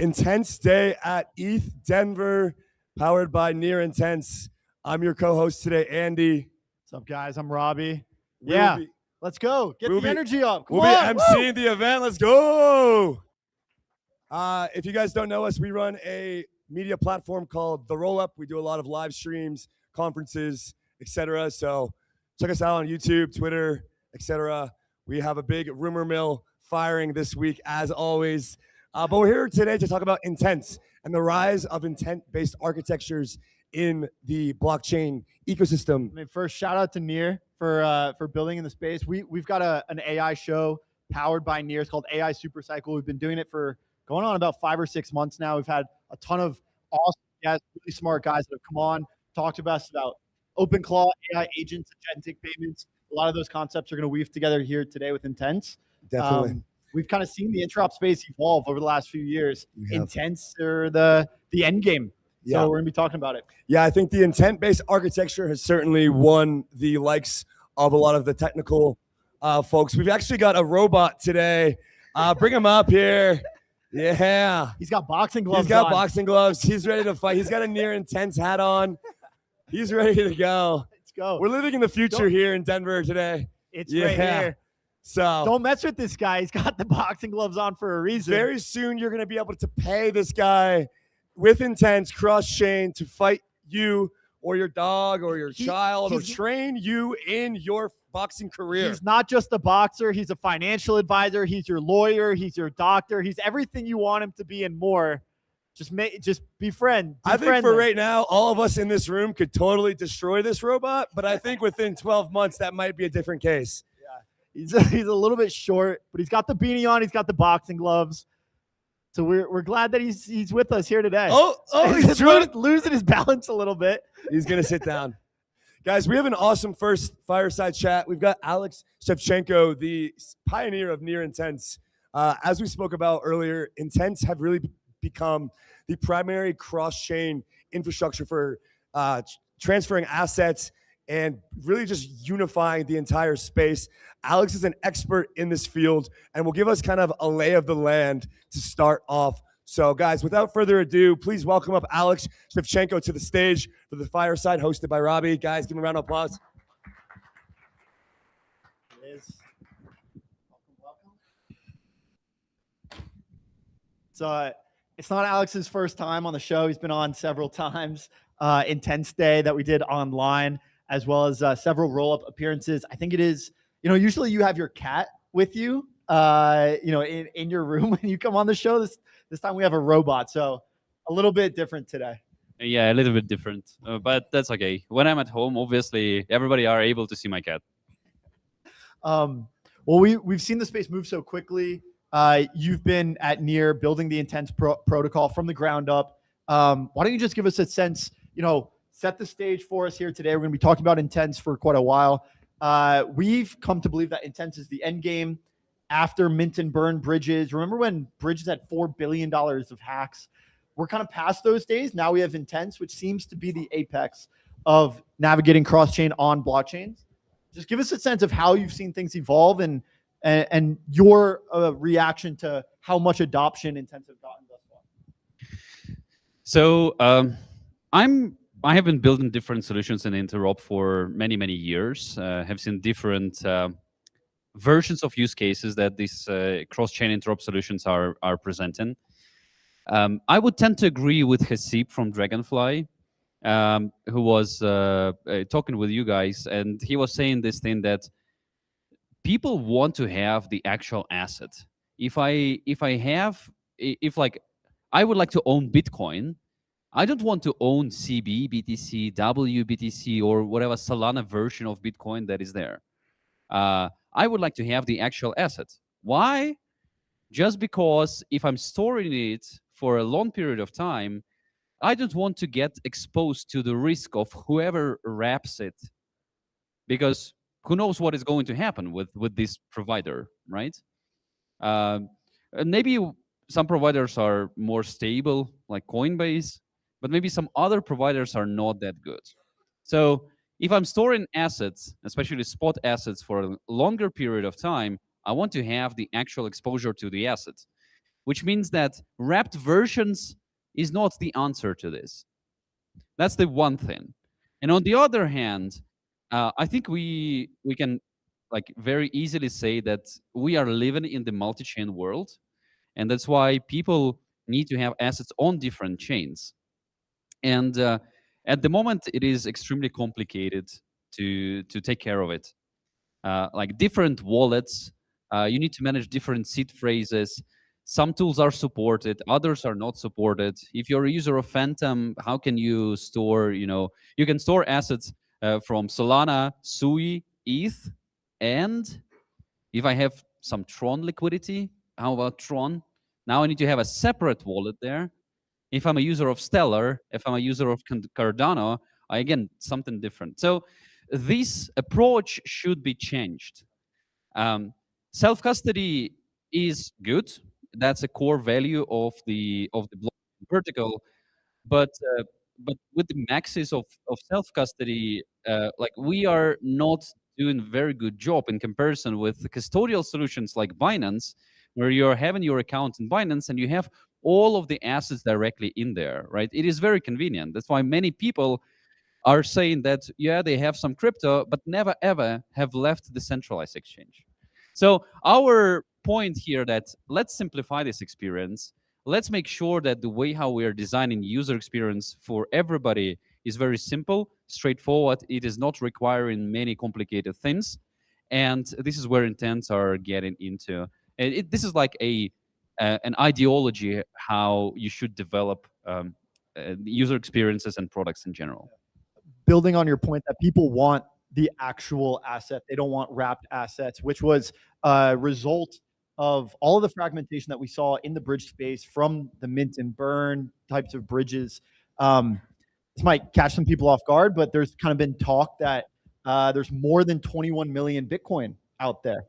Intense day at ETHDenver, powered by Near Intense. I'm your co-host today, Andy. What's up, guys? I'm Robbie. We'll be, let's go. Get the energy up. Come we'll on. be emceeing the event. Let's go. If you guys don't know us, we run a media platform called the Rollup. We do a lot of live streams, conferences, etc. So check us out on YouTube, Twitter, etc. We have a big rumor mill firing this week, as always. But we're here today to talk about intents and the rise of intent-based architectures in the blockchain ecosystem. I mean, first, shout out to Near for building in the space. We've got an AI show powered by Near. It's called AI Supercycle. We've been doing it for going on about 5 or 6 months now. We've had a ton of awesome guests, really smart guys that have come on, talked to us about OpenClaw, AI agents, agentic payments. A lot of those concepts are going to weave together here today with intents. Definitely. We've kind of seen the interop space evolve over the last few years. Intents are the end game. Yeah. So we're going to be talking about it. Yeah, I think the intent-based architecture has certainly won the likes of a lot of the technical folks. We've actually got a robot today. Bring him up here. Yeah. He's got boxing gloves. He's got boxing gloves. He's ready to fight. He's got a Near Intense hat on. He's ready to go. Let's go. We're living in the future here in Denver today. It's right here. So don't mess with this guy. He's got the boxing gloves on for a reason. Very soon you're going to be able to pay this guy with intents cross-chain to fight you or your dog or your child or train you in your boxing career. He's not just a boxer. He's a financial advisor. He's your lawyer. He's your doctor. He's everything you want him to be and more. Just befriend. I think for right now, all of us in this room could totally destroy this robot, but I think within 12 months, that might be a different case. He's a little bit short, but he's got the beanie on. He's got the boxing gloves. So we're glad that he's with us here today. He's losing his balance a little bit. He's going to sit down. Guys, we have an awesome first fireside chat. We've got Alex Shevchenko, the pioneer of Near Intents. As we spoke about earlier, intents have really become the primary cross-chain infrastructure for transferring assets and really just unifying the entire space. Alex is an expert in this field and will give us kind of a lay of the land to start off. So guys, without further ado, please welcome up Alex Shevchenko to the stage for the fireside hosted by Robbie. Guys, give him a round of applause. So it's not Alex's first time on the show. He's been on several times. Intense Day that we did online, as well as several roll-up appearances. I think it is, usually you have your cat with you, in your room when you come on the show. This time we have a robot, so a little bit different today. Yeah, a little bit different, but that's okay. When I'm at home, obviously, everybody are able to see my cat. Well, we've seen the space move so quickly. You've been at Near building the Intents protocol from the ground up. Why don't you just give us a sense, set the stage for us here today. We're going to be talking about Intents for quite a while. We've come to believe that Intents is the end game after mint and burn bridges. Remember when bridges had $4 billion of hacks? We're kind of past those days. Now we have Intents, which seems to be the apex of navigating cross-chain on blockchains. Just give us a sense of how you've seen things evolve and your reaction to how much adoption Intents have gotten thus far. So I have been building different solutions in Interop for many, many years. Have seen different versions of use cases that these cross-chain interop solutions are presenting. I would tend to agree with Hasib from Dragonfly, who was talking with you guys, and he was saying this thing that people want to have the actual asset. If I would like to own Bitcoin, I don't want to own CB, BTC, WBTC, or whatever Solana version of Bitcoin that is there. I would like to have the actual asset. Why? Just because if I'm storing it for a long period of time, I don't want to get exposed to the risk of whoever wraps it, because who knows what is going to happen with this provider, right? Maybe some providers are more stable, like Coinbase, but maybe some other providers are not that good. So if I'm storing assets, especially spot assets, for a longer period of time, I want to have the actual exposure to the assets. which means that wrapped versions is not the answer to this. That's the one thing. And on the other hand, I think we can like very easily say that we are living in the multi-chain world, and that's why people need to have assets on different chains. And at the moment, it is extremely complicated to take care of it. Like different wallets, you need to manage different seed phrases. Some tools are supported, others are not supported. If you're a user of Phantom, how can you store, you can store assets from Solana, Sui, ETH, and if I have some Tron liquidity, how about Tron? Now I need to have a separate wallet there. If I'm a user of Stellar, if I'm a user of Cardano, again, something different. So this approach should be changed. Self-custody is good. That's a core value of the blockchain vertical. But with the maxis of self-custody, like we are not doing a very good job in comparison with the custodial solutions like Binance, where you're having your account in Binance and you have all of the assets directly in there, right? It is very convenient. That's why many people are saying that, yeah, they have some crypto, but never ever have left the centralized exchange. So our point here that let's simplify this experience. Let's make sure that the way how we are designing user experience for everybody is very simple, straightforward. It is not requiring many complicated things. And this is where intents are getting into. This is like an ideology how you should develop user experiences and products in general. Building on your point that people want the actual asset, they don't want wrapped assets, which was a result of all of the fragmentation that we saw in the bridge space from the mint and burn types of bridges. This might catch some people off guard, but there's kind of been talk that there's more than 21 million Bitcoin out there.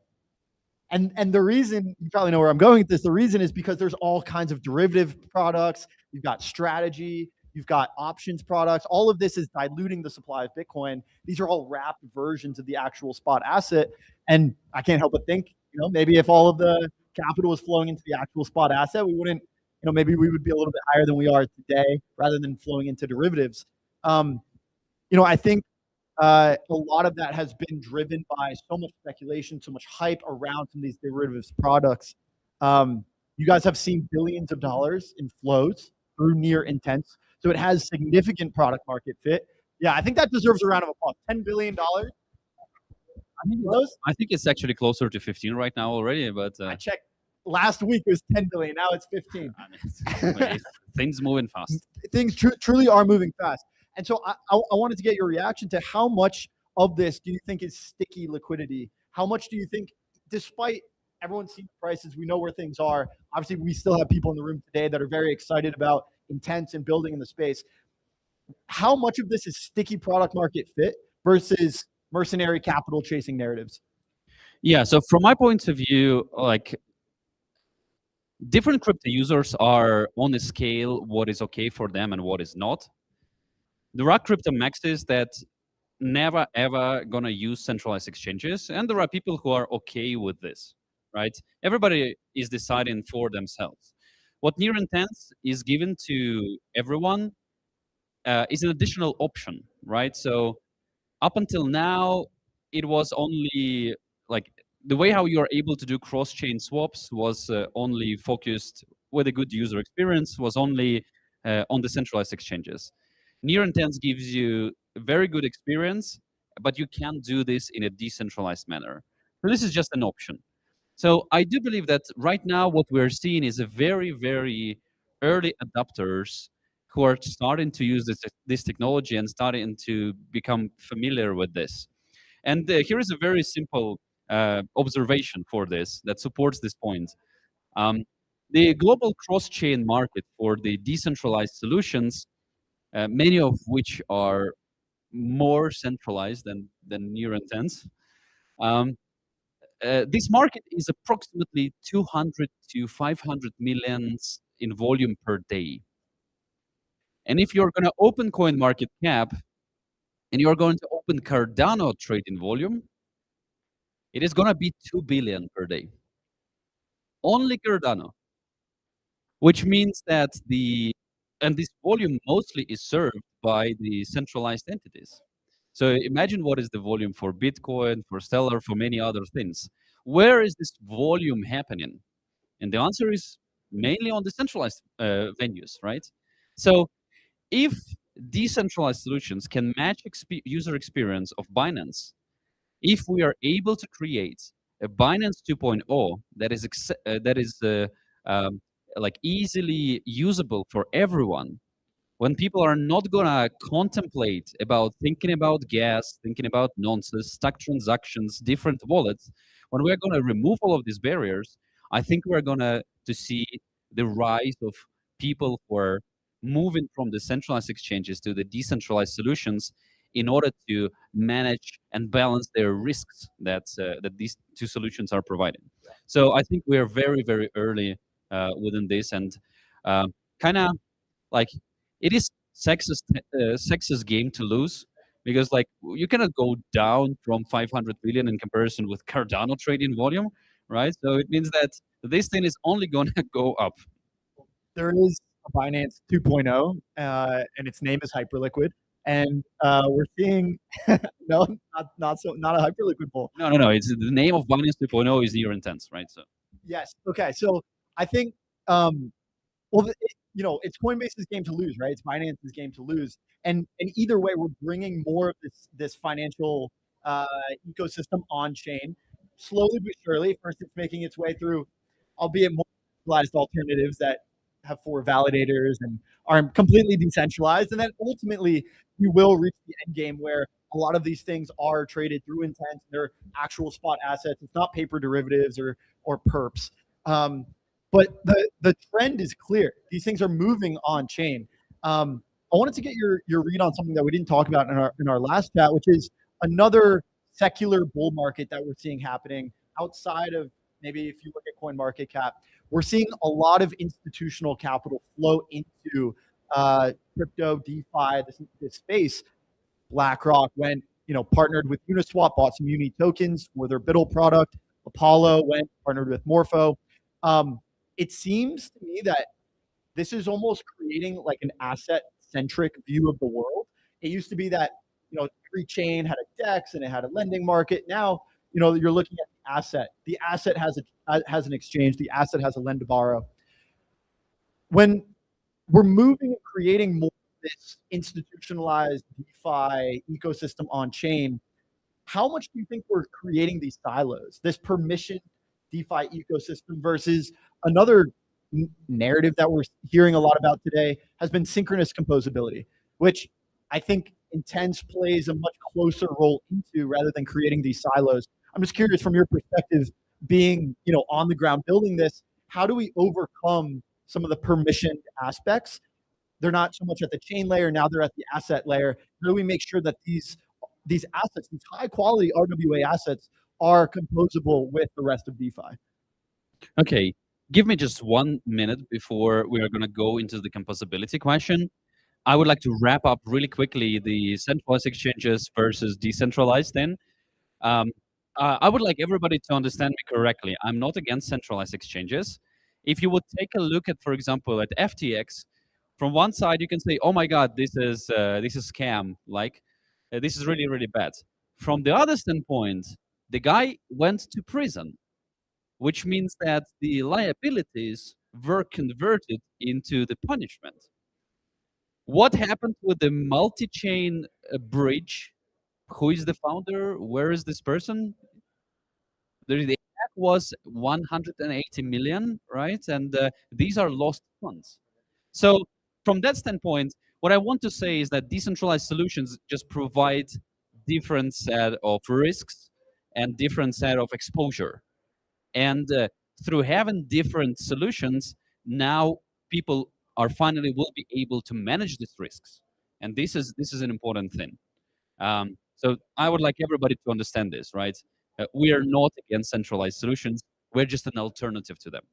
And the reason, you probably know where I'm going with this, the reason is because there's all kinds of derivative products. You've got strategy, you've got options products. All of this is diluting the supply of Bitcoin. These are all wrapped versions of the actual spot asset. And I can't help but think, maybe if all of the capital was flowing into the actual spot asset, we wouldn't, maybe we would be a little bit higher than we are today rather than flowing into derivatives. I think a lot of that has been driven by so much speculation, so much hype around some of these derivatives products. You guys have seen billions of dollars in flows through Near Intents. So it has significant product market fit. Yeah, I think that deserves a round of applause. $10 billion. I think it's actually closer to 15 right now already, but I checked last week it was 10 billion. Now it's 15. Things moving fast. Things truly are moving fast. And so I wanted to get your reaction to how much of this do you think is sticky liquidity? How much do you think, despite everyone's seeing prices, we know where things are. Obviously, we still have people in the room today that are very excited about Intents and building in the space. How much of this is sticky product market fit versus mercenary capital chasing narratives? Yeah, so from my point of view, like different crypto users are on a scale what is okay for them and what is not. There are crypto maxis that never ever gonna use centralized exchanges, and there are people who are okay with this, right? Everybody is deciding for themselves. What Near Intents is given to everyone is an additional option, right? So up until now, it was only like the way how you are able to do cross-chain swaps was only focused with a good user experience, was only on the centralized exchanges. Near Intents gives you a very good experience, but you can't do this in a decentralized manner. So this is just an option. So I do believe that right now what we're seeing is a very, very early adopters who are starting to use this technology and starting to become familiar with this. And here is a very simple observation for this that supports this point. The global cross-chain market for the decentralized solutions, many of which are more centralized than Near Intents, this market is approximately 200 to 500 millions in volume per day. And if you're going to open CoinMarketCap and you're going to open Cardano trading volume, it is going to be 2 billion per day. Only Cardano. which means that this volume mostly is served by the centralized entities. So imagine what is the volume for Bitcoin, for Stellar, for many other things. Where is this volume happening? And the answer is mainly on the centralized venues, right? So if decentralized solutions can match user experience of Binance, if we are able to create a Binance 2.0 that is like easily usable for everyone, when people are not gonna contemplate about thinking about gas, thinking about nonsense, stuck transactions, different wallets, when we're gonna remove all of these barriers, I think we're gonna to see the rise of people who are moving from the centralized exchanges to the decentralized solutions in order to manage and balance their risks that these two solutions are providing. So I think we are very, very early within this, and kind of like it is sexist game to lose, because like you cannot go down from 500 billion in comparison with Cardano trading volume, right? So it means that this thing is only going to go up. There is a Binance 2.0, and its name is Hyperliquid. And we're seeing no, not a Hyperliquid bull. No. It's the name of Binance 2.0 is Near Intense, right? So Yes. Okay. So I think, it's Coinbase's game to lose, right? It's Binance's game to lose, and either way, we're bringing more of this financial ecosystem on chain, slowly but surely. First, it's making its way through, albeit more centralized alternatives that have 4 validators and are completely decentralized, and then ultimately you will reach the end game where a lot of these things are traded through intent. They're actual spot assets. It's not paper derivatives or perps. But the trend is clear. These things are moving on chain. I wanted to get your read on something that we didn't talk about in our last chat, which is another secular bull market that we're seeing happening outside of, maybe if you look at CoinMarketCap. We're seeing a lot of institutional capital flow into crypto, DeFi, this space. BlackRock went, partnered with Uniswap, bought some Uni tokens for their BUIDL product. Apollo went, partnered with Morpho. It seems to me that this is almost creating like an asset-centric view of the world. It used to be that, every chain had a DEX and it had a lending market. Now, you're looking at the asset. The asset has an exchange. The asset has a lend to borrow. When we're moving and creating more of this institutionalized DeFi ecosystem on chain, how much do you think we're creating these silos, this permission DeFi ecosystem versus another narrative that we're hearing a lot about today has been synchronous composability, which I think Intense plays a much closer role into rather than creating these silos. I'm just curious from your perspective, being, on the ground building this, how do we overcome some of the permissioned aspects? They're not so much at the chain layer, now they're at the asset layer. How do we make sure that these assets, these high quality RWA assets, are composable with the rest of DeFi? okay, give me just 1 minute before we are going to go into the composability question. I would like to wrap up really quickly the centralized exchanges versus decentralized then. I would like everybody to understand me correctly. I'm not against centralized exchanges. If you would take a look at, for example, at FTX, from one side you can say, "Oh my God, this is scam. Like, this is really, really bad." From the other standpoint, the guy went to prison, which means that the liabilities were converted into the punishment. What happened with the multi-chain bridge? Who is the founder? Where is this person? The attack was 180 million, right? And these are lost funds. So from that standpoint, what I want to say is that decentralized solutions just provide different set of risks and different set of exposure. And through having different solutions, now people are finally will be able to manage these risks. And this is an important thing. So I would like everybody to understand this, right? We are not against centralized solutions. We're just an alternative to them.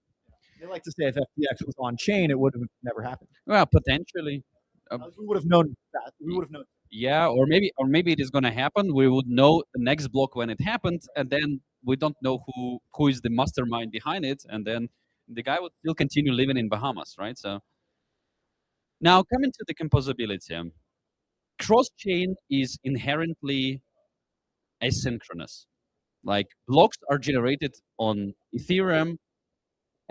They like to say if FTX was on chain, it would have never happened. Well, potentially. We would have known that. We would have known. Yeah, or maybe it is going to happen. We would know the next block when it happened, and then we don't know who is the mastermind behind it, and then the guy would still continue living in Bahamas, right? So now coming to the composability, cross-chain is inherently asynchronous. Like blocks are generated on Ethereum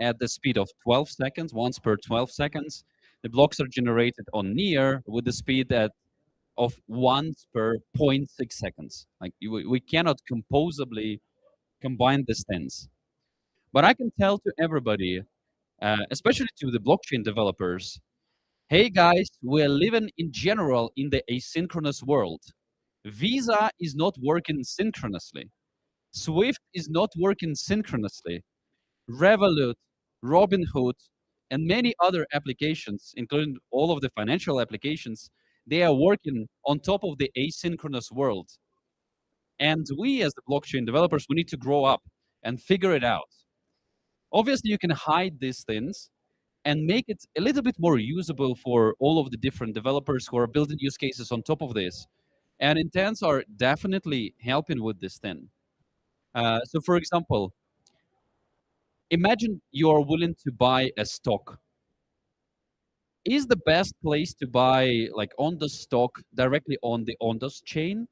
at the speed of 12 seconds, once per 12 seconds. The blocks are generated on Near with the speed of once per zero 0.6 seconds. Like we cannot composably combine these things. But I can tell to everybody, especially to the blockchain developers, hey guys, we're living in general in the asynchronous world. Visa is not working synchronously. Swift is not working synchronously. Revolut, Robinhood, and many other applications, including all of the financial applications, they are working on top of the asynchronous world. And we, as the blockchain developers, we need to grow up and figure it out. Obviously, you can hide these things and make it a little bit more usable for all of the different developers who are building use cases on top of this. And intents are definitely helping with this thing. So, for example, imagine you're willing to buy a stock. Is the best place to buy like on the stock directly on the Ondas chain?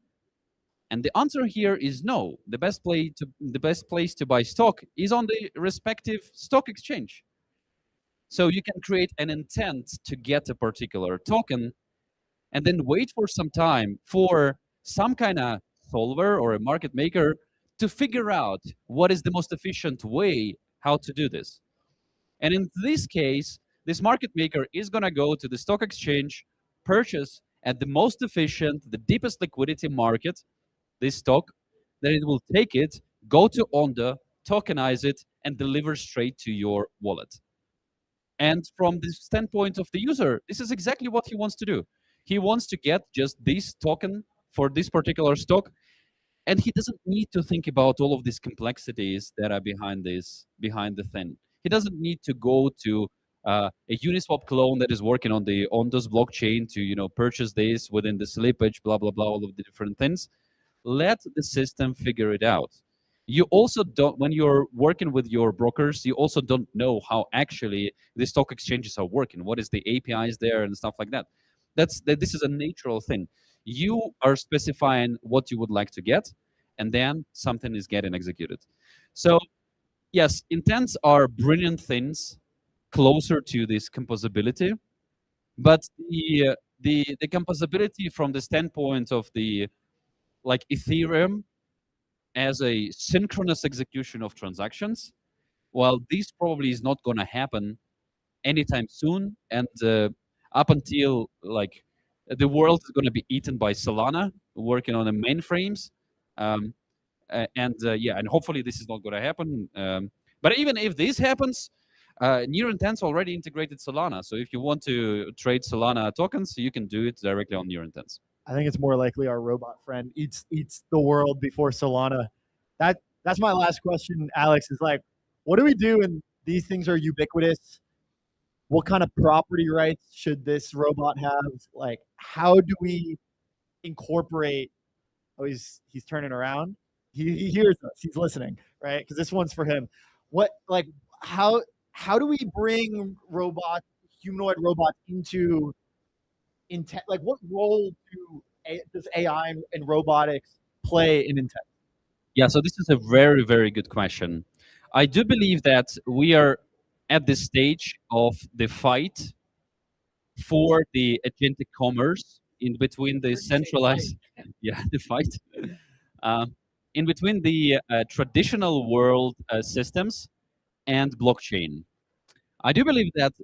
And the answer here is no. The best place to buy stock is on the respective stock exchange. So you can create an intent to get a particular token and then wait for some time for some kind of solver or a market maker to figure out what is the most efficient way how to do this. And in this case, this market maker is going to go to the stock exchange, purchase at the most efficient, the deepest liquidity market, this stock, then it will take it, go to Onda, tokenize it, and deliver straight to your wallet. And from the standpoint of the user, this is exactly what he wants to do. He wants to get just this token for this particular stock, and he doesn't need to think about all of these complexities that are behind the thing. He doesn't need to go to a Uniswap clone that is working on the Ondas blockchain to purchase this within the slippage, blah blah blah, all of the different things. Let the system figure it out. You also don't, when you're working with your brokers, you also don't know how actually the stock exchanges are working. What is the APIs there and stuff like that. This is a natural thing. You are specifying what you would like to get, and then something is getting executed. So yes, intents are brilliant things closer to this composability, but the composability from the standpoint of the like Ethereum as a synchronous execution of transactions, well, this probably is not going to happen anytime soon, and up until like the world is going to be eaten by Solana working on the mainframes, and hopefully this is not going to happen. But even if this happens, Near Intents already integrated Solana, so if you want to trade Solana tokens, you can do it directly on Near Intents. I think it's more likely our robot friend eats the world before Solana. That's my last question, Alex, is like, what do we do when these things are ubiquitous? What kind of property rights should this robot have? Like, how do we incorporate? Oh, he's turning around. He hears us. He's listening, right? Because this one's for him. How do we bring humanoid robots into intent? Like, what role does AI and robotics play in intent? Yeah, so this is a very, very good question. I do believe that we are at this stage of the fight for the agentic commerce in between the centralized, the fight, in between the traditional world systems and blockchain. I do believe that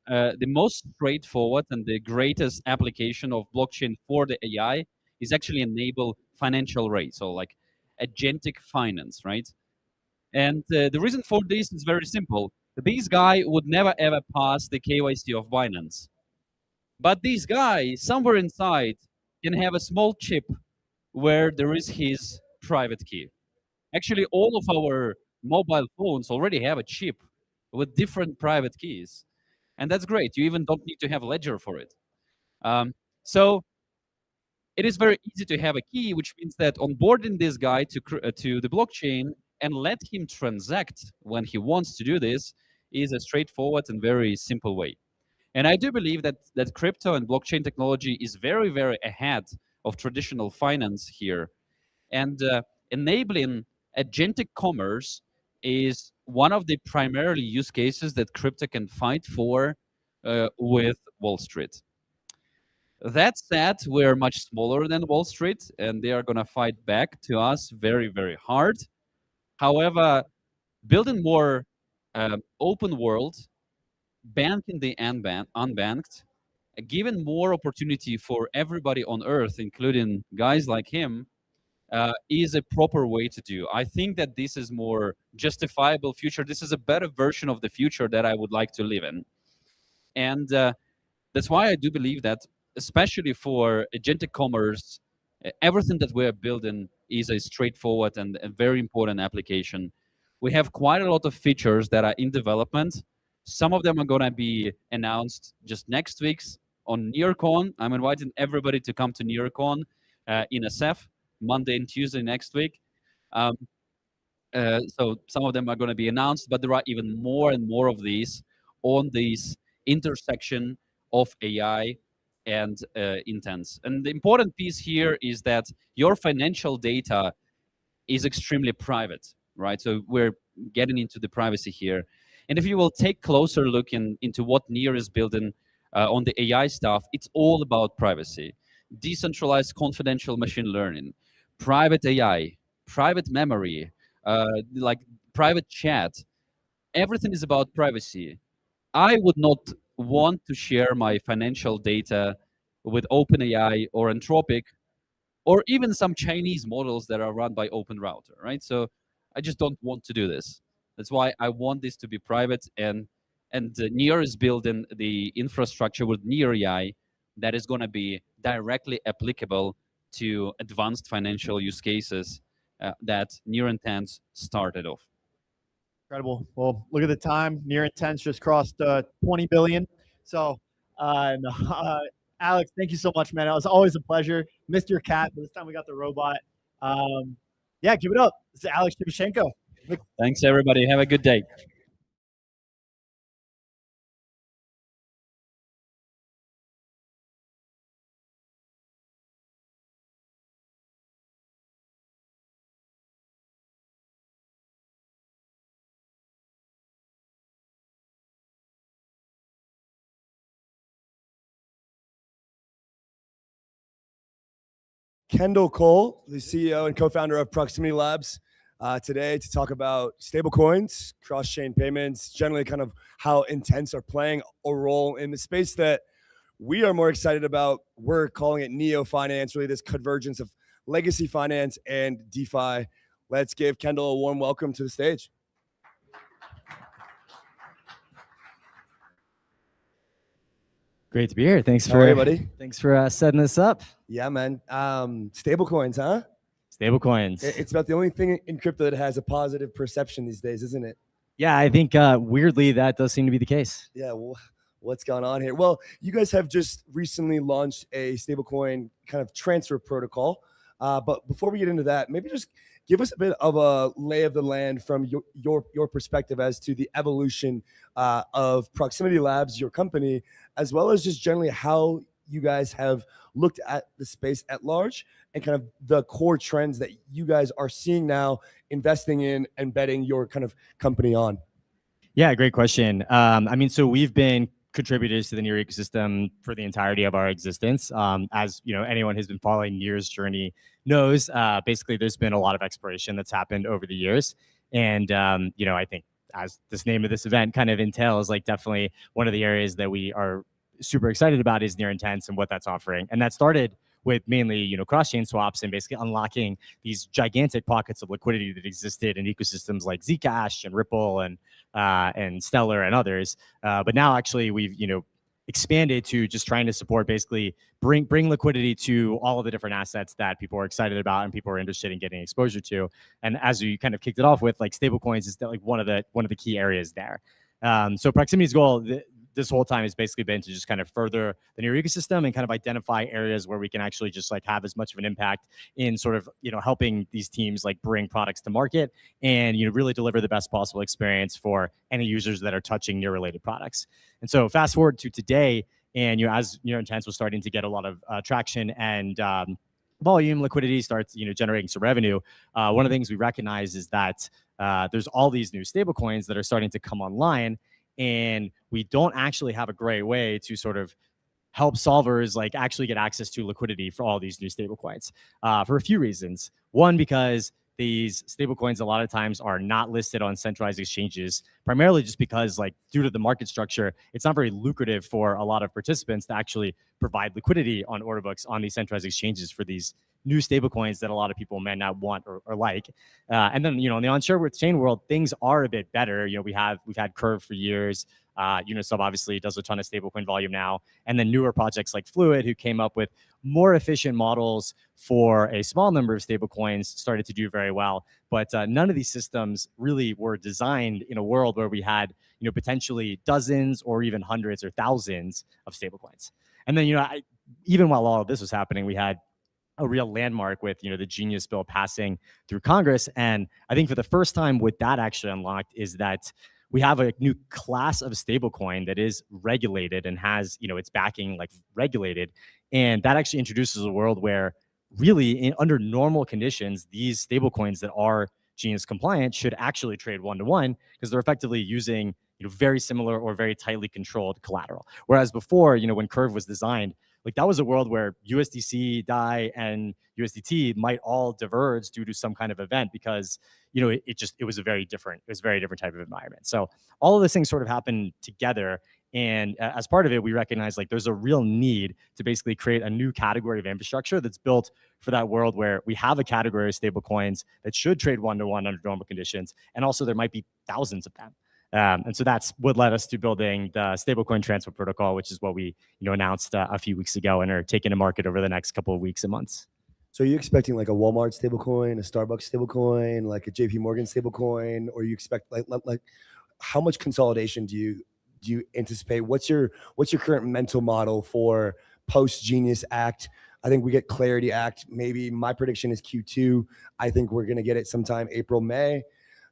the most straightforward and the greatest application of blockchain for the AI is actually enable financial rates, so like agentic finance, right? And the reason for this is very simple. This guy would never ever pass the KYC of Binance. But this guy, somewhere inside, can have a small chip where there is his private key. Actually, all of our mobile phones already have a chip with different private keys. And that's great. You even don't need to have a ledger for it. So it is very easy to have a key, which means that onboarding this guy to the blockchain and let him transact when he wants to do this is a straightforward and very simple way. And I do believe that crypto and blockchain technology is very, very ahead of traditional finance here. And enabling agentic commerce is one of the primarily use cases that crypto can fight for with Wall Street. That said, we're much smaller than Wall Street, and they are going to fight back to us very, very hard. However, building more open world, banking the unbanked, giving more opportunity for everybody on Earth, including guys like him, is a proper way to do. I think that this is more justifiable future. This is a better version of the future that I would like to live in. And that's why I do believe that, especially for agentic commerce, everything that we're building is a straightforward and a very important application. We have quite a lot of features that are in development. Some of them are going to be announced just next week on NearCon. I'm inviting everybody to come to NearCon in SF, Monday and Tuesday next week. So some of them are going to be announced, but there are even more and more of these on this intersection of AI and intents. And the important piece here is that your financial data is extremely private, right? So we're getting into the privacy here. And if you will take closer look into what Near is building on the AI stuff, it's all about privacy. Decentralized confidential machine learning, private AI, private memory, like private chat. Everything is about privacy. I would not want to share my financial data with OpenAI or Anthropic, or even some Chinese models that are run by OpenRouter, right? So I just don't want to do this. That's why I want this to be private, and Near is building the infrastructure with Near AI that is going to be directly applicable to advanced financial use cases that Near Intents started off. Incredible. Well, look at the time. Near Intents just crossed 20 billion. So, Alex, thank you so much, man. It was always a pleasure. Missed your cat, but this time we got the robot. Yeah, give it up. This is Alex Shevchenko. Thanks, everybody. Have a good day. Kendall Cole, the CEO and co-founder of Proximity Labs, today to talk about stablecoins, cross-chain payments, generally kind of how intents are playing a role in the space that we are more excited about. We're calling it neo finance, really this convergence of legacy finance and DeFi. Let's give Kendall a warm welcome to the stage. Great to be here. Thanks How are you, buddy? Thanks for setting this up. Yeah, man. Stablecoins, huh? Stablecoins. It's about the only thing in crypto that has a positive perception these days, isn't it? Yeah, I think weirdly that does seem to be the case. Yeah, well, what's going on here? Well, you guys have just recently launched a stablecoin kind of transfer protocol. But before we get into that, maybe just give us a bit of a lay of the land from your perspective as to the evolution of Proximity Labs, your company, as well as just generally how you guys have looked at the space at large and kind of the core trends that you guys are seeing now, investing in and betting your kind of company on. Yeah, great question. I mean, so we've been contributors to the Near ecosystem for the entirety of our existence. As you know, anyone who's been following Near's journey knows, basically there's been a lot of exploration that's happened over the years. And you know, I think as this name of this event kind of entails, like definitely one of the areas that we are super excited about is Near Intents and what that's offering. And that started with mainly, you know, cross-chain swaps and basically unlocking these gigantic pockets of liquidity that existed in ecosystems like Zcash and Ripple and Stellar and others. But now actually we've, you know, expanded to just trying to support basically bring liquidity to all of the different assets that people are excited about and people are interested in getting exposure to. And as you kind of kicked it off with, like stablecoins is like one of the key areas there. So Proximity's goal, this whole time has basically been to just kind of further the Near ecosystem and kind of identify areas where we can actually just like have as much of an impact in sort of, helping these teams like bring products to market and, really deliver the best possible experience for any users that are touching Near related products. And so fast forward to today, and, as Near Intense was starting to get a lot of traction and volume, liquidity starts, generating some revenue. One of the things we recognize is that there's all these new stablecoins that are starting to come online, and we don't actually have a great way to sort of help solvers like actually get access to liquidity for all these new stablecoins for a few reasons. One, because these stablecoins a lot of times are not listed on centralized exchanges, primarily just because like due to the market structure, it's not very lucrative for a lot of participants to actually provide liquidity on order books on these centralized exchanges for these new stablecoins that a lot of people may not want or like. And then, in the on-chain chain world, things are a bit better. We've had Curve for years. Uniswap obviously does a ton of stablecoin volume now, and then newer projects like Fluid, who came up with more efficient models for a small number of stablecoins, started to do very well. But none of these systems really were designed in a world where we had potentially dozens or even hundreds or thousands of stablecoins. And then even while all of this was happening, we had a real landmark with the Genius bill passing through Congress. And I think for the first time, what that actually unlocked is that we have a new class of stablecoin that is regulated and has its backing like regulated, and that actually introduces a world where really under normal conditions, these stablecoins that are Genius compliant should actually trade one-to-one because they're effectively using very similar or very tightly controlled collateral. Whereas before, when Curve was designed, like that was a world where USDC, DAI, and USDT might all diverge due to some kind of event because it was a very different type of environment. So all of those things sort of happen together, and as part of it, we recognize like there's a real need to basically create a new category of infrastructure that's built for that world where we have a category of stablecoins that should trade one-to-one under normal conditions, and also there might be thousands of them. And so that's what led us to building the stablecoin transfer protocol, which is what we announced a few weeks ago and are taking to market over the next couple of weeks and months. So are you expecting like a Walmart stablecoin, a Starbucks stablecoin, like a JP Morgan stablecoin, or you expect like how much consolidation do you anticipate? What's your current mental model for post Genius Act? I think we get Clarity Act. Maybe my prediction is Q2. I think we're going to get it sometime April, May.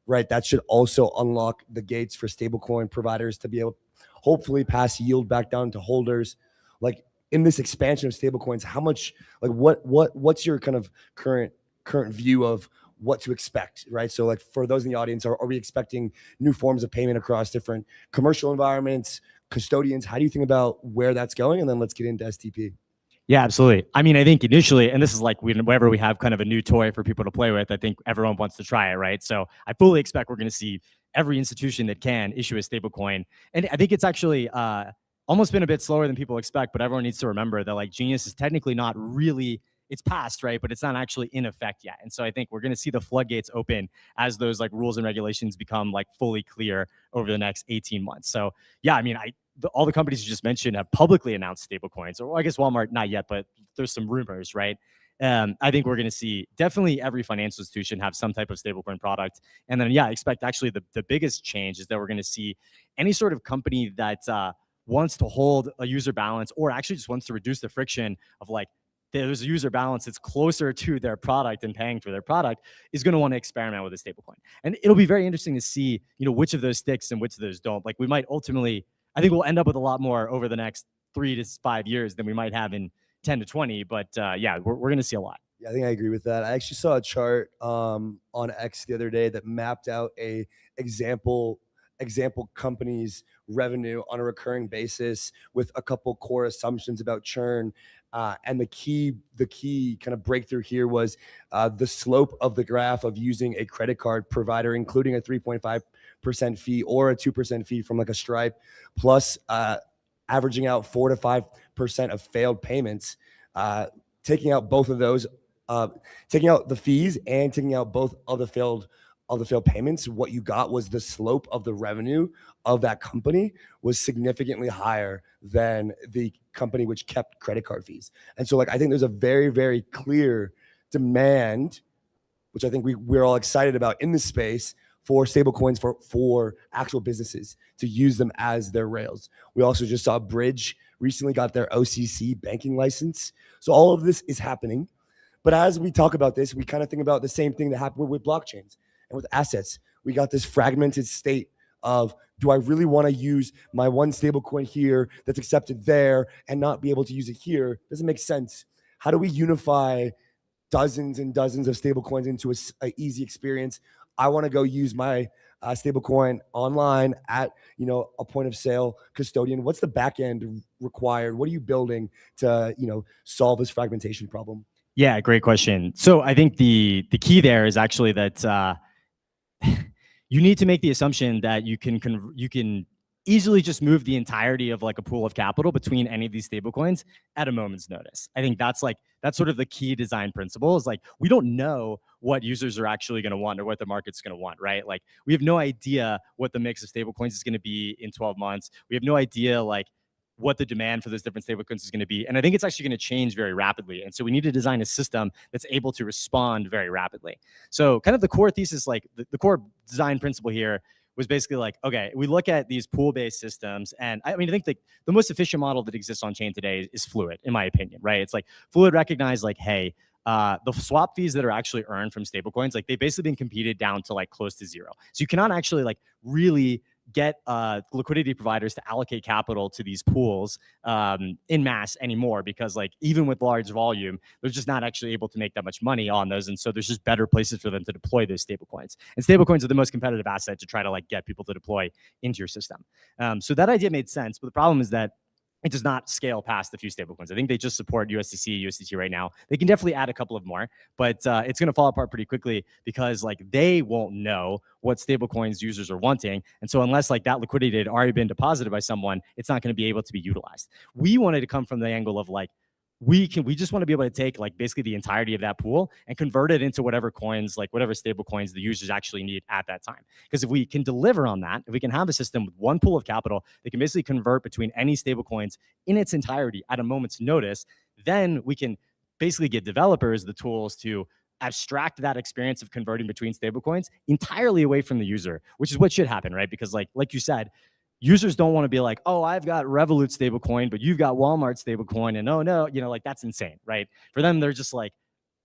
Right, that should also unlock the gates for stablecoin providers to be able, hopefully, pass yield back down to holders. Like in this expansion of stablecoins, how much, like what's your kind of current view of what to expect, right? So like for those in the audience, are we expecting new forms of payment across different commercial environments, custodians? How do you think about where that's going? And then let's get into STP. Yeah, absolutely. I mean, I think initially, and this is like whenever we have kind of a new toy for people to play with, I think everyone wants to try it, right? So I fully expect we're going to see every institution that can issue a stablecoin. And I think it's actually almost been a bit slower than people expect, but everyone needs to remember that like Genius is technically not really, it's passed, right? But it's not actually in effect yet. And so I think we're going to see the floodgates open as those like rules and regulations become like fully clear over the next 18 months. So yeah, I mean, all the companies you just mentioned have publicly announced stablecoins, or I guess Walmart not yet, but there's some rumors, right? I think we're going to see definitely every financial institution have some type of stablecoin product. And then, yeah, I expect actually the biggest change is that we're going to see any sort of company that wants to hold a user balance or actually just wants to reduce the friction of like, there's a user balance that's closer to their product and paying for their product is going to want to experiment with a stablecoin. And it'll be very interesting to see, which of those sticks and which of those don't. Like we might ultimately, I think we'll end up with a lot more over the next 3 to 5 years than we might have in 10 to 20. But yeah, we're going to see a lot. Yeah, I think I agree with that. I actually saw a chart on X the other day that mapped out a example company's revenue on a recurring basis with a couple core assumptions about churn. And the key kind of breakthrough here was the slope of the graph of using a credit card provider, including a 3.5% fee or a 2% fee from like a Stripe, plus averaging out 4 to 5% of failed payments, taking out both of those, taking out the fees and taking out both of the failed payments. What you got was the slope of the revenue of that company was significantly higher than the company which kept credit card fees. And so like I think there's a very, very clear demand, which I think we're all excited about in this space, for stablecoins for actual businesses to use them as their rails. We also just saw Bridge recently got their OCC banking license. So all of this is happening. But as we talk about this, we kind of think about the same thing that happened with blockchains and with assets. We got this fragmented state of, do I really want to use my one stablecoin here that's accepted there and not be able to use it here? Doesn't make sense. How do we unify dozens and dozens of stablecoins into an easy experience? I want to go use my stablecoin online at a point of sale custodian. What's the back end required? What are you building to solve this fragmentation problem? Yeah, great question. So I think the key there is actually that you need to make the assumption that you can easily just move the entirety of like a pool of capital between any of these stablecoins at a moment's notice. I think that's sort of the key design principle, is like, we don't know what users are actually going to want or what the market's going to want, right? Like, we have no idea what the mix of stablecoins is going to be in 12 months. We have no idea like what the demand for those different stablecoins is going to be. And I think it's actually going to change very rapidly. And so we need to design a system that's able to respond very rapidly. So kind of the core thesis, like the core design principle here was basically like, okay, we look at these pool-based systems, and I mean, I think the most efficient model that exists on chain today is Fluid, in my opinion, right? It's like Fluid recognized like, hey, the swap fees that are actually earned from stablecoins, like, they've basically been competed down to like close to zero. So you cannot actually like really get liquidity providers to allocate capital to these pools in mass anymore, because like, even with large volume, they're just not actually able to make that much money on those. And so there's just better places for them to deploy those stablecoins. And stablecoins are the most competitive asset to try to like get people to deploy into your system. So that idea made sense, but the problem is that it does not scale past a few stablecoins. I think they just support USDC, USDT right now. They can definitely add a couple of more, but it's going to fall apart pretty quickly, because like, they won't know what stablecoins users are wanting. And so unless like that liquidity had already been deposited by someone, it's not going to be able to be utilized. We wanted to come from the angle of like, we just want to be able to take like basically the entirety of that pool and convert it into whatever coins, like whatever stable coins the users actually need at that time. Because if we can deliver on that, if we can have a system with one pool of capital that can basically convert between any stable coins in its entirety at a moment's notice, then we can basically give developers the tools to abstract that experience of converting between stablecoins entirely away from the user, which is what should happen, right? Because like you said, users don't want to be like, oh, I've got Revolut stablecoin, but you've got Walmart stablecoin, and oh no, like, that's insane, right? For them, they're just like,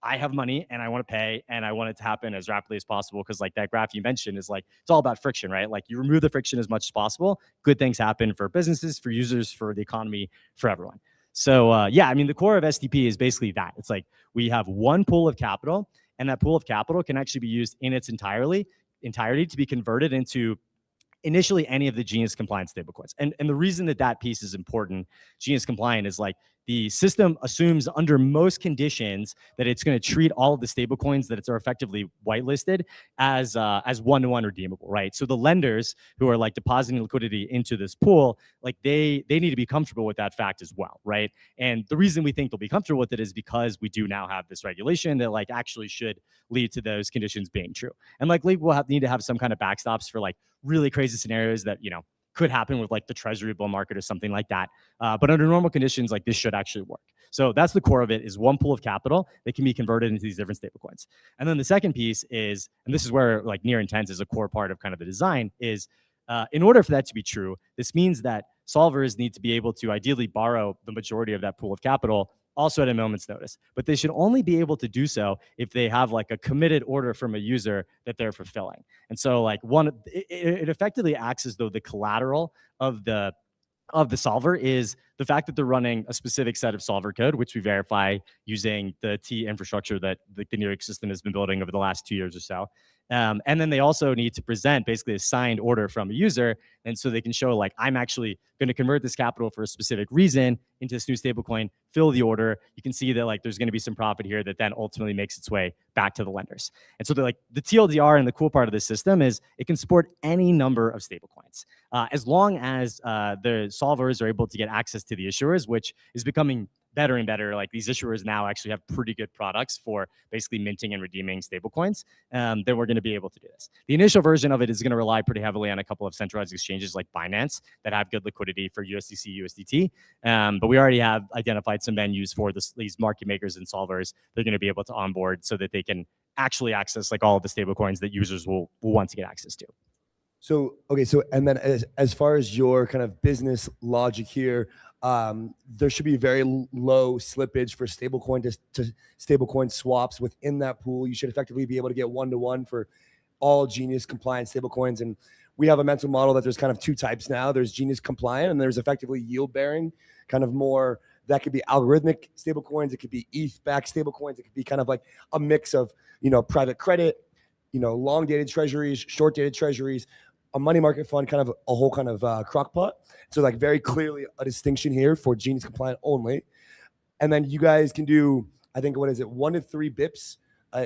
I have money and I want to pay, and I want it to happen as rapidly as possible, because like that graph you mentioned is like, it's all about friction, right? Like, you remove the friction as much as possible, good things happen for businesses, for users, for the economy, for everyone. So yeah, I mean, the core of SDP is basically that. It's like, we have one pool of capital, and that pool of capital can actually be used in its entirety to be converted into initially any of the Genius compliant stablecoins. And the reason that piece is important, Genius compliant, is like, the system assumes under most conditions that it's going to treat all of the stablecoins that are effectively whitelisted as one-to-one redeemable, right? So the lenders who are like depositing liquidity into this pool, like they need to be comfortable with that fact as well, right? And the reason we think they'll be comfortable with it is because we do now have this regulation that like actually should lead to those conditions being true. And like, we'll need to have some kind of backstops for like really crazy scenarios that could happen with like the treasury bull market or something like that. But under normal conditions, like, this should actually work. So that's the core of it, is one pool of capital that can be converted into these different stablecoins. And then the second piece is, and this is where like near intent is a core part of kind of the design, is in order for that to be true, this means that solvers need to be able to ideally borrow the majority of that pool of capital also at a moment's notice. But they should only be able to do so if they have like a committed order from a user that they're fulfilling. And so like it effectively acts as though the collateral of the solver is the fact that they're running a specific set of solver code, which we verify using the T infrastructure that the New York system has been building over the last 2 years or so. And then they also need to present basically a signed order from a user. And so they can show like, I'm actually going to convert this capital for a specific reason into this new stablecoin, fill the order. You can see that like there's going to be some profit here that then ultimately makes its way back to the lenders. And so like the TLDR and the cool part of the system is it can support any number of stablecoins. As long as the solvers are able to get access to the issuers, which is becoming better and better. Like, these issuers now actually have pretty good products for basically minting and redeeming stablecoins. Then we're going to be able to do this. The initial version of it is going to rely pretty heavily on a couple of centralized exchanges like Binance that have good liquidity for USDC, USDT. But we already have identified some venues for these market makers and solvers. They're going to be able to onboard so that they can actually access like all of the stable coins that users will want to get access to. So, okay, so and then as far as your kind of business logic here, there should be very low slippage for stablecoin to stablecoin swaps within that pool. You should effectively be able to get one-to-one for all Genius compliant stablecoins. And we have a mental model that there's kind of two types now. There's Genius compliant, and there's effectively yield bearing, kind of more. That could be algorithmic stablecoins. It could be ETH-backed stablecoins. It could be kind of like a mix of, private credit, long-dated treasuries, short-dated treasuries, a money market fund, kind of a whole kind of crock pot. So like very clearly a distinction here for Genius compliant only. And then you guys can do, I think, 1 to 3 bips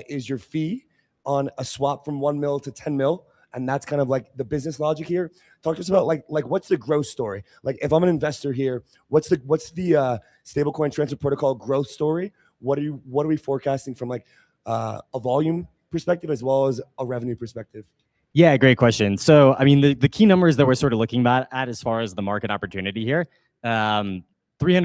is your fee on a swap from 1 mil to 10 mil. And that's kind of like the business logic here. Talk to us about like what's the growth story? Like if I'm an investor here, what's the stablecoin transfer protocol growth story? What are we forecasting from like a volume perspective as well as a revenue perspective? Yeah, great question. So, I mean, the key numbers that we're sort of looking at as far as the market opportunity here, $300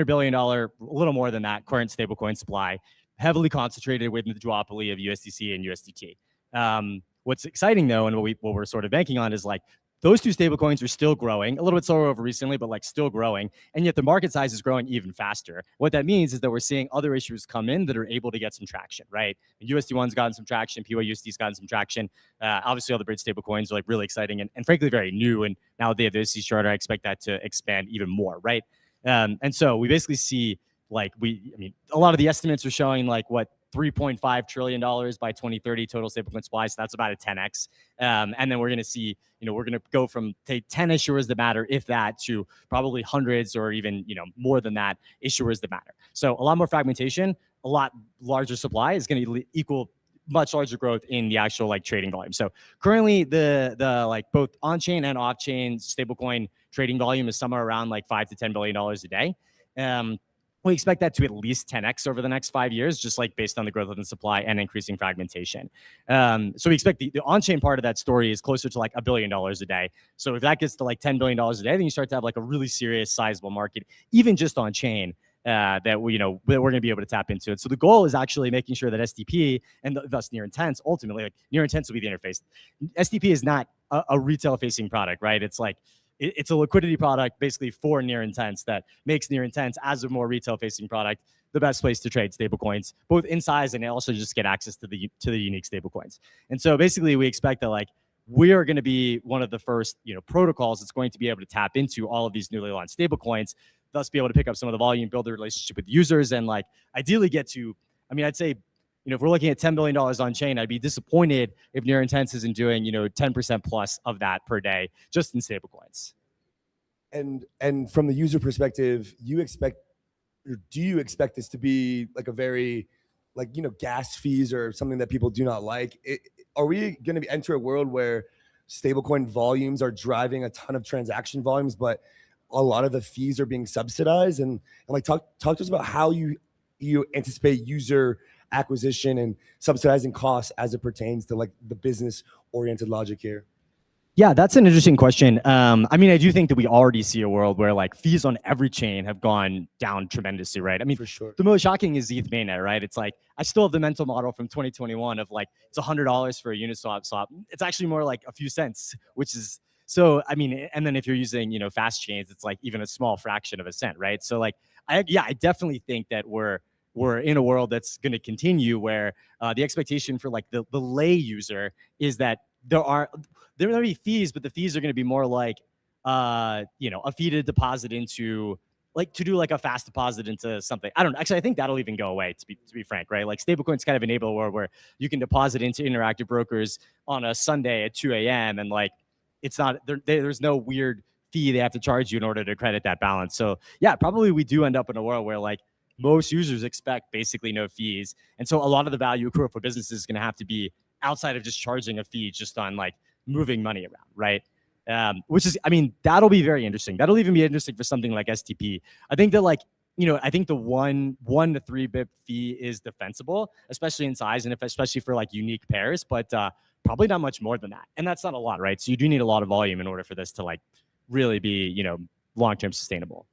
billion, a little more than that, current stablecoin supply, heavily concentrated within the duopoly of USDC and USDT. What's exciting though, and what we're sort of banking on is like those two stablecoins are still growing, a little bit slower over recently, but like still growing, and yet the market size is growing even faster. What that means is that we're seeing other issuers come in that are able to get some traction, right? USD1's gotten some traction, PYUSD's gotten some traction. Obviously, all the bridge stablecoins are like really exciting and frankly very new. And now they have the OC charter, I expect that to expand even more, right? And so we basically see like a lot of the estimates are showing like what $3.5 trillion by 2030 total stablecoin supply. So that's about a 10x. And then we're going to see, we're going to go from 10 issuers that matter, if that, to probably hundreds or even, more than that issuers that matter. So a lot more fragmentation, a lot larger supply is going to equal much larger growth in the actual like trading volume. So currently the like both on-chain and off-chain stablecoin trading volume is somewhere around like $5 to $10 billion a day. We expect that to at least 10x over the next 5 years, just like based on the growth of the supply and increasing fragmentation. So we expect the on-chain part of that story is closer to like $1 billion a day. So if that gets to like $10 billion a day, then you start to have like a really serious, sizable market, even just on chain, that we're going to be able to tap into it. So the goal is actually making sure that STP and thus Near Intents, ultimately, like Near Intents will be the interface. STP is not a retail-facing product, right? It's like it's a liquidity product basically for Near Intents that makes Near Intents as a more retail-facing product the best place to trade stablecoins, both in size and also just get access to the unique stablecoins. And so basically, we expect that like we are going to be one of the first protocols that's going to be able to tap into all of these newly launched stablecoins, thus be able to pick up some of the volume, build a relationship with users, and like ideally get to. I mean, I'd say if we're looking at $10 billion on chain, I'd be disappointed if Near Intents isn't doing 10% plus of that per day just in stablecoins. And from the user perspective, do you expect this to be like a very gas fees or something that people do not like? Are we going to enter a world where stablecoin volumes are driving a ton of transaction volumes, but a lot of the fees are being subsidized? And like talk to us about how you anticipate user acquisition and subsidizing costs as it pertains to like the business oriented logic here. Yeah, that's an interesting question. I mean, I do think that we already see a world where like fees on every chain have gone down tremendously, right? I mean, for sure. The most shocking is ETH mainnet, right? It's like I still have the mental model from 2021 of like it's $100 for a Uniswap swap. It's actually more like a few cents, which is so. I mean, and then if you're using fast chains, it's like even a small fraction of a cent, right? So like I definitely think that we're in a world that's going to continue where the expectation for like the lay user is that there are going to be fees, but the fees are going to be more like a fee to deposit into like to do like a fast deposit into something. I don't know. Actually, I think that'll even go away, to be frank, right? Like stablecoins kind of enable a world where you can deposit into Interactive Brokers on a Sunday at 2 a.m. and like it's not there's no weird fee they have to charge you in order to credit that balance. So yeah, probably we do end up in a world where like most users expect basically no fees. And so a lot of the value accrual for businesses is going to have to be outside of just charging a fee just on like moving money around, right? Which is, I mean, that'll be very interesting. That'll even be interesting for something like STP. I think that like, I think the one to 3 bip fee is defensible, especially in size and especially for like unique pairs, but probably not much more than that. And that's not a lot, right? So you do need a lot of volume in order for this to like really be, long-term sustainable.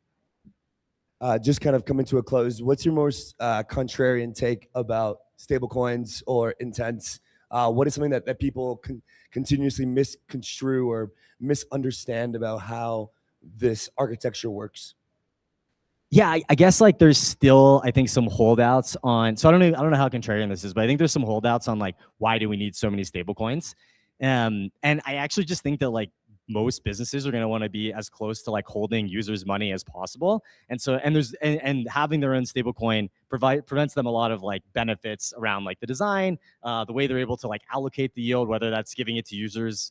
Just kind of coming to a close, what's your most contrarian take about stablecoins or intents What is something that people continuously misconstrue or misunderstand about how this architecture works? Yeah, I guess like there's still, I think, some holdouts on. So I don't know how contrarian this is, but I think there's some holdouts on like why do we need so many stablecoins? And I actually just think that like most businesses are going to want to be as close to like holding users' money as possible. And so and having their own stablecoin prevents them a lot of like benefits around like the design, the way they're able to like allocate the yield, whether that's giving it to users.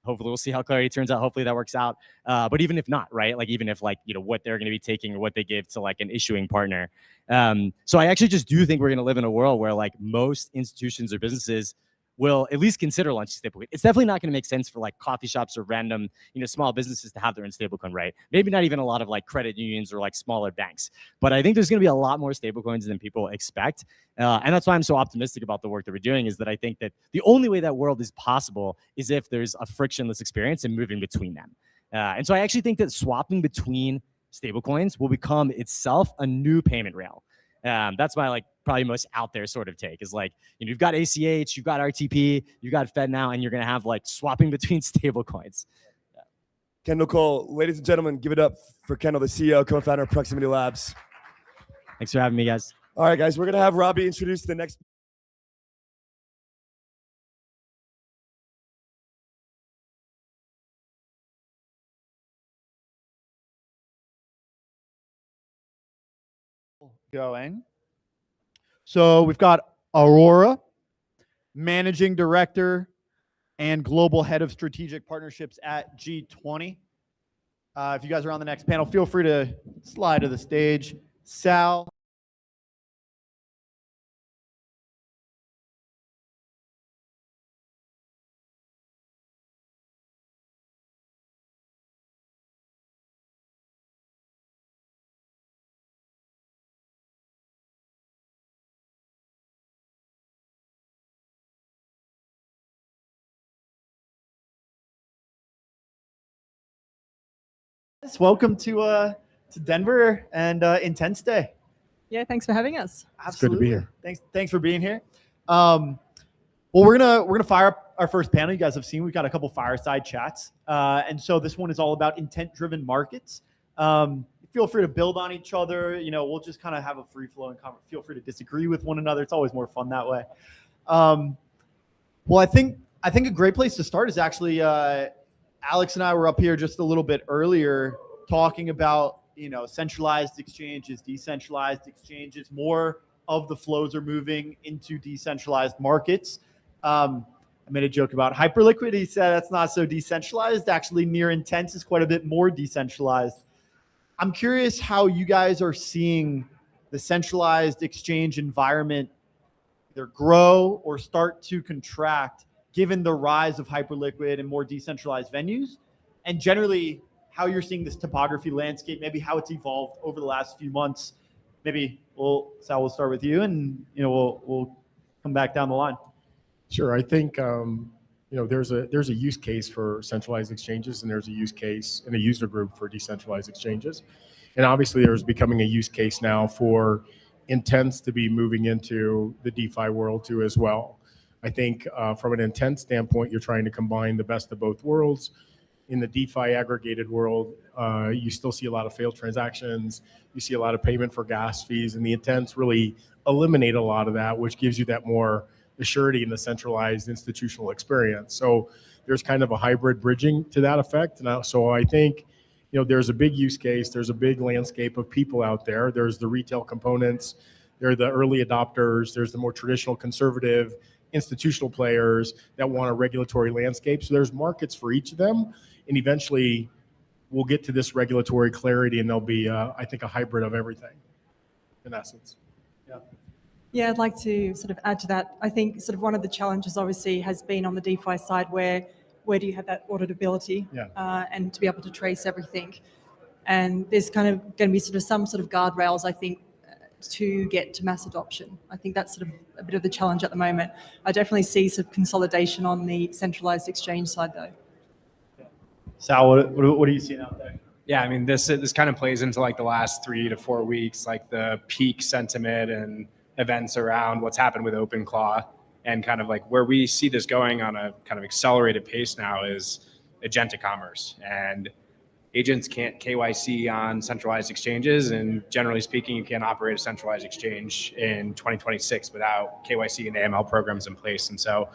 Hopefully we'll see how Clarity turns out. Hopefully that works out. But even if not, right? Like even if like, you know, what they're going to be taking or what they give to like an issuing partner. So I actually just do think we're going to live in a world where like most institutions or businesses will at least consider launching stablecoin. It's definitely not going to make sense for like coffee shops or random, you know, small businesses to have their own stablecoin, right? Maybe not even a lot of like credit unions or like smaller banks. But I think there's going to be a lot more stablecoins than people expect. And that's why I'm so optimistic about the work that we're doing, is that I think that the only way that world is possible is if there's a frictionless experience and moving between them. And so I actually think that swapping between stablecoins will become itself a new payment rail. That's my like probably most out there sort of take, is like, you know, you've got ACH, you've got RTP, you've got Fed now, and you're going to have like swapping between stablecoins. Kendall Cole, ladies and gentlemen, give it up for Kendall, the CEO, co-founder of Proximity Labs. Thanks for having me, guys. All right, guys, we're going to have Robbie introduce the next. Going. So we've got Aurora, Managing Director and Global Head of Strategic Partnerships at G20. If you guys are on the next panel, feel free to slide to the stage. Sal. Welcome to Denver and Intense Day. Yeah, thanks for having us. Absolutely. It's good to be here. Thanks for being here. Well, we're gonna fire up our first panel. You guys have seen we've got a couple fireside chats, and so this one is all about intent-driven markets. Feel free to build on each other. You know, we'll just kind of have a free-flowing conversation. Feel free to disagree with one another. It's always more fun that way. Well, I think a great place to start is actually Alex and I were up here just a little bit earlier talking about, you know, centralized exchanges, decentralized exchanges. More of the flows are moving into decentralized markets. I made a joke about Hyperliquid. He said that's not so decentralized. Actually, Near Intense is quite a bit more decentralized. I'm curious how you guys are seeing the centralized exchange environment either grow or start to contract given the rise of Hyperliquid and more decentralized venues, and generally how you're seeing this topography landscape, maybe how it's evolved over the last few months. Maybe Sal, we'll start with you, and you know we'll come back down the line. Sure. I think you know there's a use case for centralized exchanges, and there's a use case and a user group for decentralized exchanges, and obviously there's becoming a use case now for Intents to be moving into the DeFi world too as well. I think from an intent standpoint, you're trying to combine the best of both worlds. In the DeFi aggregated world, you still see a lot of failed transactions. You see a lot of payment for gas fees, and the intents really eliminate a lot of that, which gives you that more assurity in the centralized institutional experience. So there's kind of a hybrid bridging to that effect. And so I think, you know, there's a big use case. There's a big landscape of people out there. There's the retail components. There are the early adopters. There's the more traditional conservative institutional players that want a regulatory landscape. So there's markets for each of them. And eventually we'll get to this regulatory clarity, and there'll be, I think, a hybrid of everything in essence. Yeah, I'd like to sort of add to that. I think sort of one of the challenges obviously has been on the DeFi side where do you have that auditability and to be able to trace everything. And there's kind of going to be sort of some sort of guardrails, I think, to get to mass adoption. I think that's sort of a bit of the challenge at the moment. I definitely see some consolidation on the centralized exchange side though. Sal, what are you seeing out there? Yeah, I mean, this kind of plays into like the last 3 to 4 weeks, like the peak sentiment and events around what's happened with OpenClaw. And kind of like where we see this going on a kind of accelerated pace now is agentic commerce. And agents can't KYC on centralized exchanges. And generally speaking, you can't operate a centralized exchange in 2026 without KYC and AML programs in place. And so,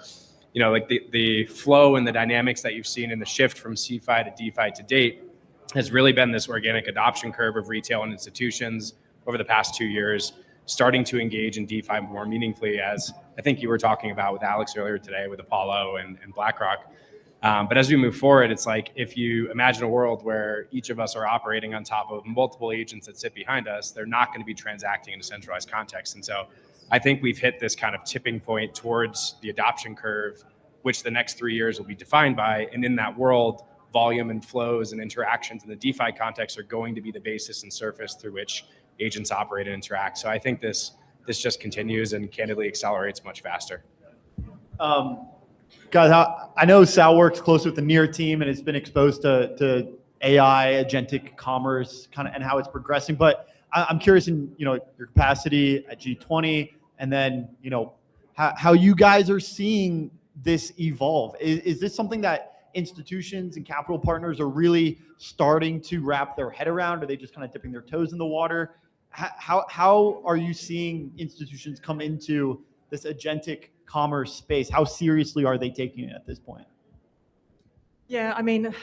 you know, like the flow and the dynamics that you've seen in the shift from CeFi to DeFi to date has really been this organic adoption curve of retail and institutions over the past 2 years, starting to engage in DeFi more meaningfully, as I think you were talking about with Alex earlier today with Apollo and BlackRock. But as we move forward, it's like if you imagine a world where each of us are operating on top of multiple agents that sit behind us, they're not going to be transacting in a centralized context. And so I think we've hit this kind of tipping point towards the adoption curve, which the next 3 years will be defined by. And in that world, volume and flows and interactions in the DeFi context are going to be the basis and surface through which agents operate and interact. So I think this just continues and candidly accelerates much faster. Guys, I know Sal works closely with the Near team and has been exposed to AI, agentic commerce, kind of, and how it's progressing. But I'm curious in your capacity at G20, and then how you guys are seeing this evolve. Is this something that institutions and capital partners are really starting to wrap their head around? Are they just kind of dipping their toes in the water? How are you seeing institutions come into this agentic commerce space? How seriously are they taking it at this point? Yeah, I mean,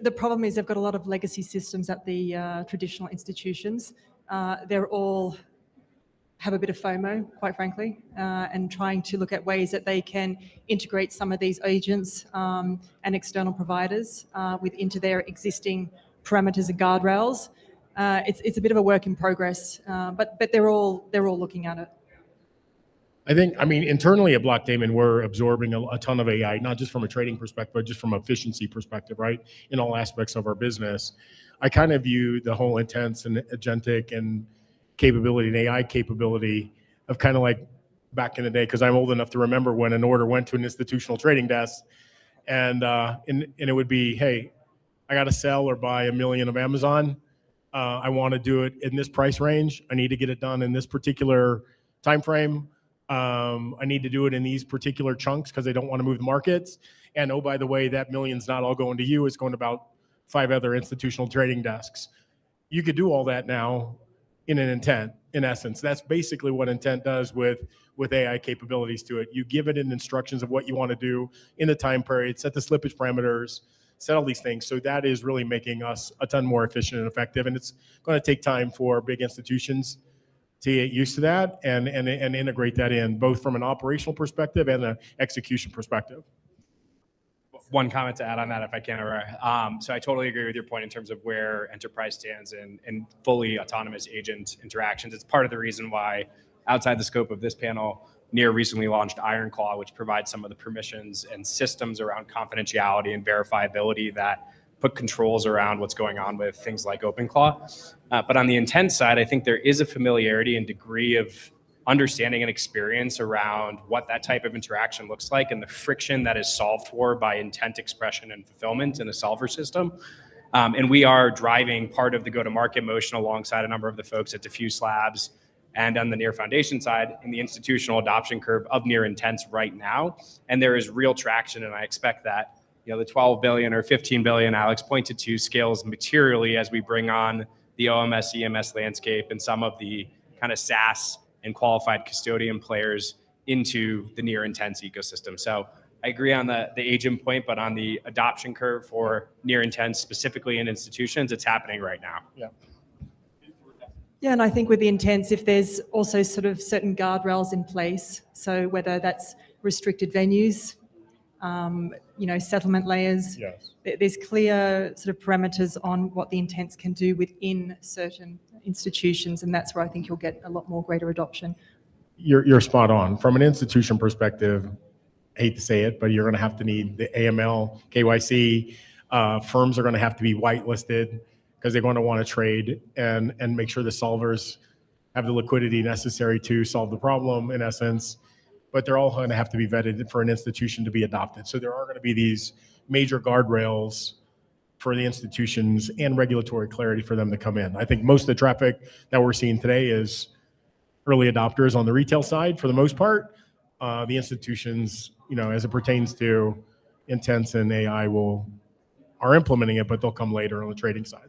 the problem is they've got a lot of legacy systems at the traditional institutions. They're all have a bit of FOMO, quite frankly, and trying to look at ways that they can integrate some of these agents and external providers into their existing parameters and guardrails. It's a bit of a work in progress, but they're all looking at it. I mean, internally at Blockdaemon, we're absorbing a ton of AI, not just from a trading perspective, but just from efficiency perspective, right? In all aspects of our business. I kind of view the whole Intents and agentic and capability and AI capability of kind of like back in the day, because I'm old enough to remember when an order went to an institutional trading desk and it would be, hey, I got to sell or buy 1 million of Amazon. I want to do it in this price range. I need to get it done in this particular time frame. I need to do it in these particular chunks because I don't want to move the markets. And oh, by the way, that million's not all going to you. It's going to about 5 other institutional trading desks. You could do all that now in an intent, in essence. That's basically what intent does with AI capabilities to it. You give it instructions of what you want to do in the time period, set the slippage parameters, set all these things. So that is really making us a ton more efficient and effective. And it's going to take time for big institutions to get used to that and integrate that in, both from an operational perspective and an execution perspective. One comment to add on that, if I can, so I totally agree with your point in terms of where enterprise stands in fully autonomous agent interactions. It's part of the reason why, outside the scope of this panel, Near recently launched Ironclaw, which provides some of the permissions and systems around confidentiality and verifiability that put controls around what's going on with things like OpenClaw. But on the intent side, I think there is a familiarity and degree of understanding and experience around what that type of interaction looks like and the friction that is solved for by intent expression and fulfillment in a solver system. And we are driving part of the go-to-market motion alongside a number of the folks at Diffuse Labs and on the Near Foundation side in the institutional adoption curve of Near Intents right now. And there is real traction, and I expect that the 12 billion or 15 billion Alex pointed to scales materially as we bring on the OMS, EMS landscape and some of the kind of SaaS and qualified custodian players into the Near Intents ecosystem. So I agree on the agent point, but on the adoption curve for Near Intents, specifically in institutions, it's happening right now. Yeah. Yeah, and I think with the intents, if there's also sort of certain guardrails in place, so whether that's restricted venues, settlement layers, yes. There's clear sort of parameters on what the intents can do within certain institutions, and that's where I think you'll get a lot more greater adoption. You're spot on. From an institution perspective, I hate to say it, but you're going to have to need the AML, KYC. Firms are going to have to be whitelisted because they're going to want to trade and make sure the solvers have the liquidity necessary to solve the problem, in essence. But they're all going to have to be vetted for an institution to be adopted. So there are going to be these major guardrails for the institutions and regulatory clarity for them to come in. I think most of the traffic that we're seeing today is early adopters on the retail side for the most part. the institutions, as it pertains to intents and AI, are implementing it, but they'll come later on the trading side.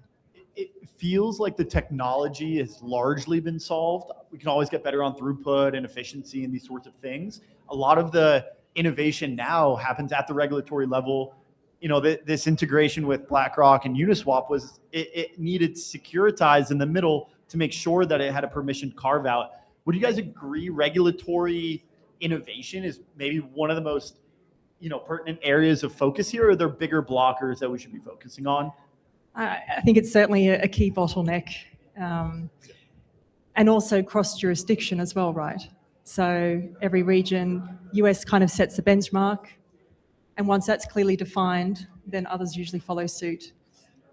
It feels like the technology has largely been solved. We can always get better on throughput and efficiency and these sorts of things. A lot of the innovation now happens at the regulatory level. This integration with BlackRock and Uniswap it needed securitized in the middle to make sure that it had a permissioned carve out. Would you guys agree regulatory innovation is maybe one of the most pertinent areas of focus here, or are there bigger blockers that we should be focusing on? I think it's certainly a key bottleneck, and also cross jurisdiction as well, right? So every region, US kind of sets the benchmark, and once that's clearly defined, then others usually follow suit.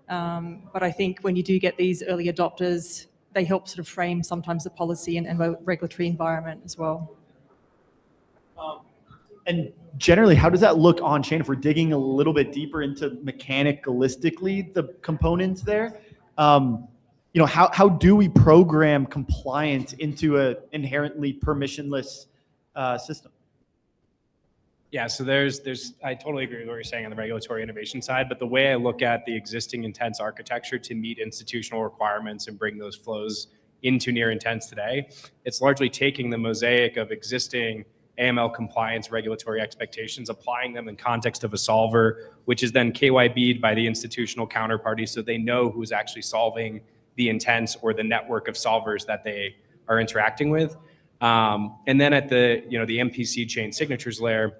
But I think when you do get these early adopters, they help sort of frame sometimes the policy and regulatory environment as well. And generally, how does that look on chain? If we're digging a little bit deeper into mechanicalistically the components there, how do we program compliance into an inherently permissionless system? Yeah, so I totally agree with what you're saying on the regulatory innovation side, but the way I look at the existing intents architecture to meet institutional requirements and bring those flows into near intents today, it's largely taking the mosaic of existing AML compliance regulatory expectations, applying them in context of a solver, which is then KYB'd by the institutional counterparty so they know who's actually solving the intents or the network of solvers that they are interacting with. And then at the MPC chain signatures layer,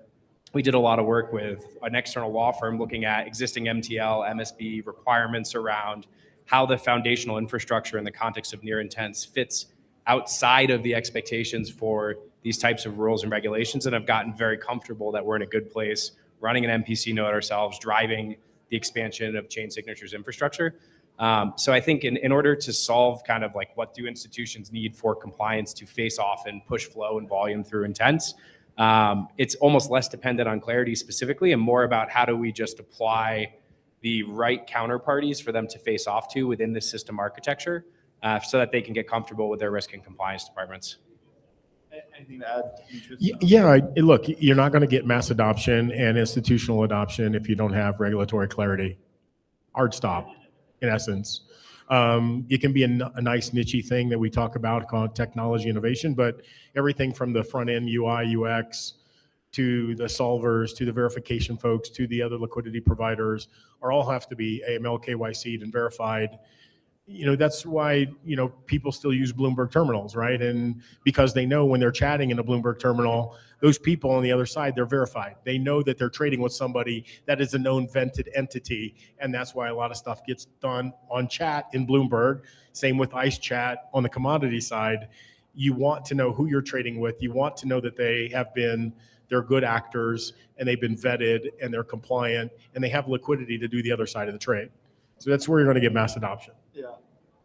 we did a lot of work with an external law firm looking at existing MTL, MSB requirements around how the foundational infrastructure in the context of near intents fits outside of the expectations for these types of rules and regulations, and have gotten very comfortable that we're in a good place running an MPC node ourselves, driving the expansion of chain signatures infrastructure. So I think in order to solve kind of like what do institutions need for compliance to face off and push flow and volume through intents, it's almost less dependent on clarity specifically and more about how do we just apply the right counterparties for them to face off to within this system architecture so that they can get comfortable with their risk and compliance departments. Anything to add? Yeah, look, you're not going to get mass adoption and institutional adoption if you don't have regulatory clarity. Hard stop, in essence. It can be a nice niche thing that we talk about called technology innovation, but everything from the front end UI, UX, to the solvers, to the verification folks, to the other liquidity providers, all have to be AML, KYC'd, and verified. That's why, people still use Bloomberg terminals, right? And because they know when they're chatting in a Bloomberg terminal, those people on the other side, they're verified. They know that they're trading with somebody that is a known vented entity. And that's why a lot of stuff gets done on chat in Bloomberg. Same with ICE chat on the commodity side. You want to know who you're trading with. You want to know that they're good actors and they've been vetted and they're compliant and they have liquidity to do the other side of the trade. So that's where you're going to get mass adoption. Yeah.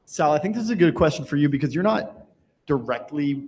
Sal, I think this is a good question for you because you're not directly,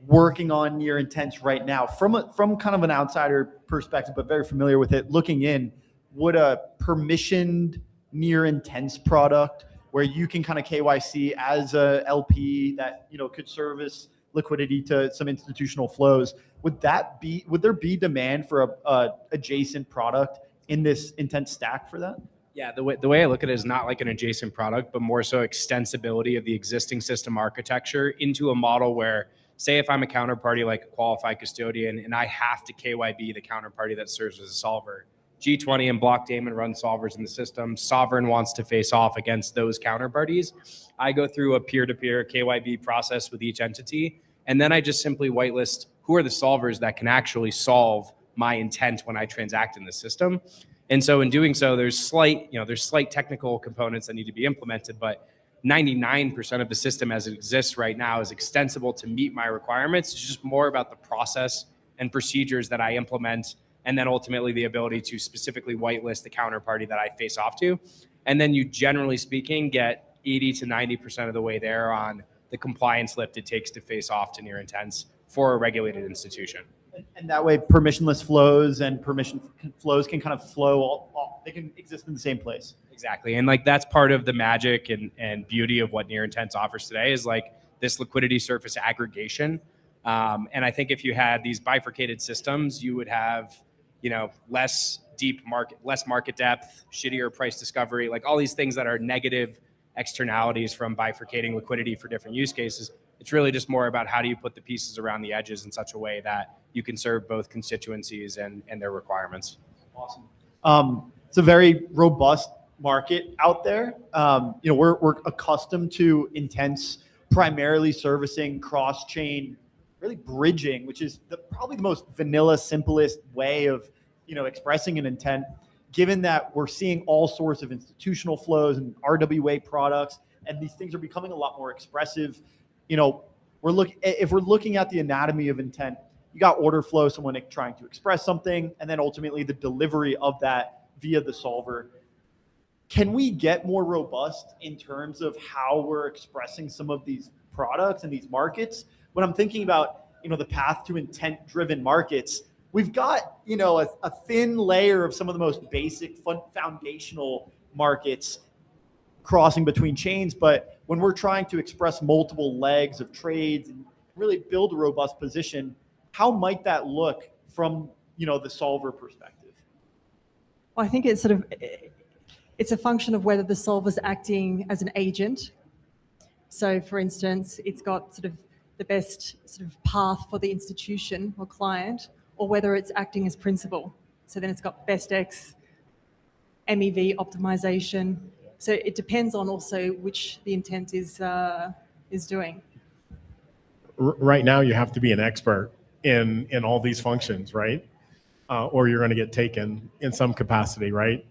working on near intents right now. From kind of an outsider perspective, but very familiar with it, looking in, would a permissioned near intents product where you can kind of KYC as a LP that, could service liquidity to some institutional flows, would there be demand for a adjacent product in this intent stack for that? Yeah, the way I look at it is not like an adjacent product, but more so extensibility of the existing system architecture into a model where, say if I'm a counterparty like a qualified custodian and I have to KYB the counterparty that serves as a solver, G20 and Blockdaemon run solvers in the system, Sovereign wants to face off against those counterparties. I go through a peer-to-peer KYB process with each entity, and then I just simply whitelist who are the solvers that can actually solve my intent when I transact in the system. And so in doing so, there's slight technical components that need to be implemented, but 99% of the system as it exists right now is extensible to meet my requirements. It's just more about the process and procedures that I implement, and then ultimately the ability to specifically whitelist the counterparty that I face off to. And then you, generally speaking, get 80 to 90% of the way there on the compliance lift it takes to face off to near intents for a regulated institution. And that way, permissionless flows and permission flows can kind of flow, they can exist in the same place. Exactly. And that's part of the magic and beauty of what near intents offers today is this liquidity surface aggregation. And I think if you had these bifurcated systems, you would have, less deep market, less market depth, shittier price discovery, like all these things that are negative externalities from bifurcating liquidity for different use cases. It's really just more about how do you put the pieces around the edges in such a way that you can serve both constituencies and their requirements. Awesome. It's a very robust market out there. We're accustomed to Intents primarily servicing cross-chain, really bridging, which is probably the most vanilla, simplest way of expressing an intent. Given that we're seeing all sorts of institutional flows and RWA products, and these things are becoming a lot more expressive. If we're looking at the anatomy of intent, you got order flow, someone trying to express something, and then ultimately the delivery of that via the solver. Can we get more robust in terms of how we're expressing some of these products and these markets? When I'm thinking about, the path to intent-driven markets, we've got, a thin layer of some of the most basic foundational markets crossing between chains. But when we're trying to express multiple legs of trades and really build a robust position, how might that look from, the solver perspective? Well, I think it's it's a function of whether the solver's acting as an agent. So for instance, it's got the best path for the institution or client, or whether it's acting as principal. So then it's got best X, MEV optimization. So it depends on also which the intent is doing. Right now, you have to be an expert in all these functions, right? Or you're going to get taken in some capacity, right?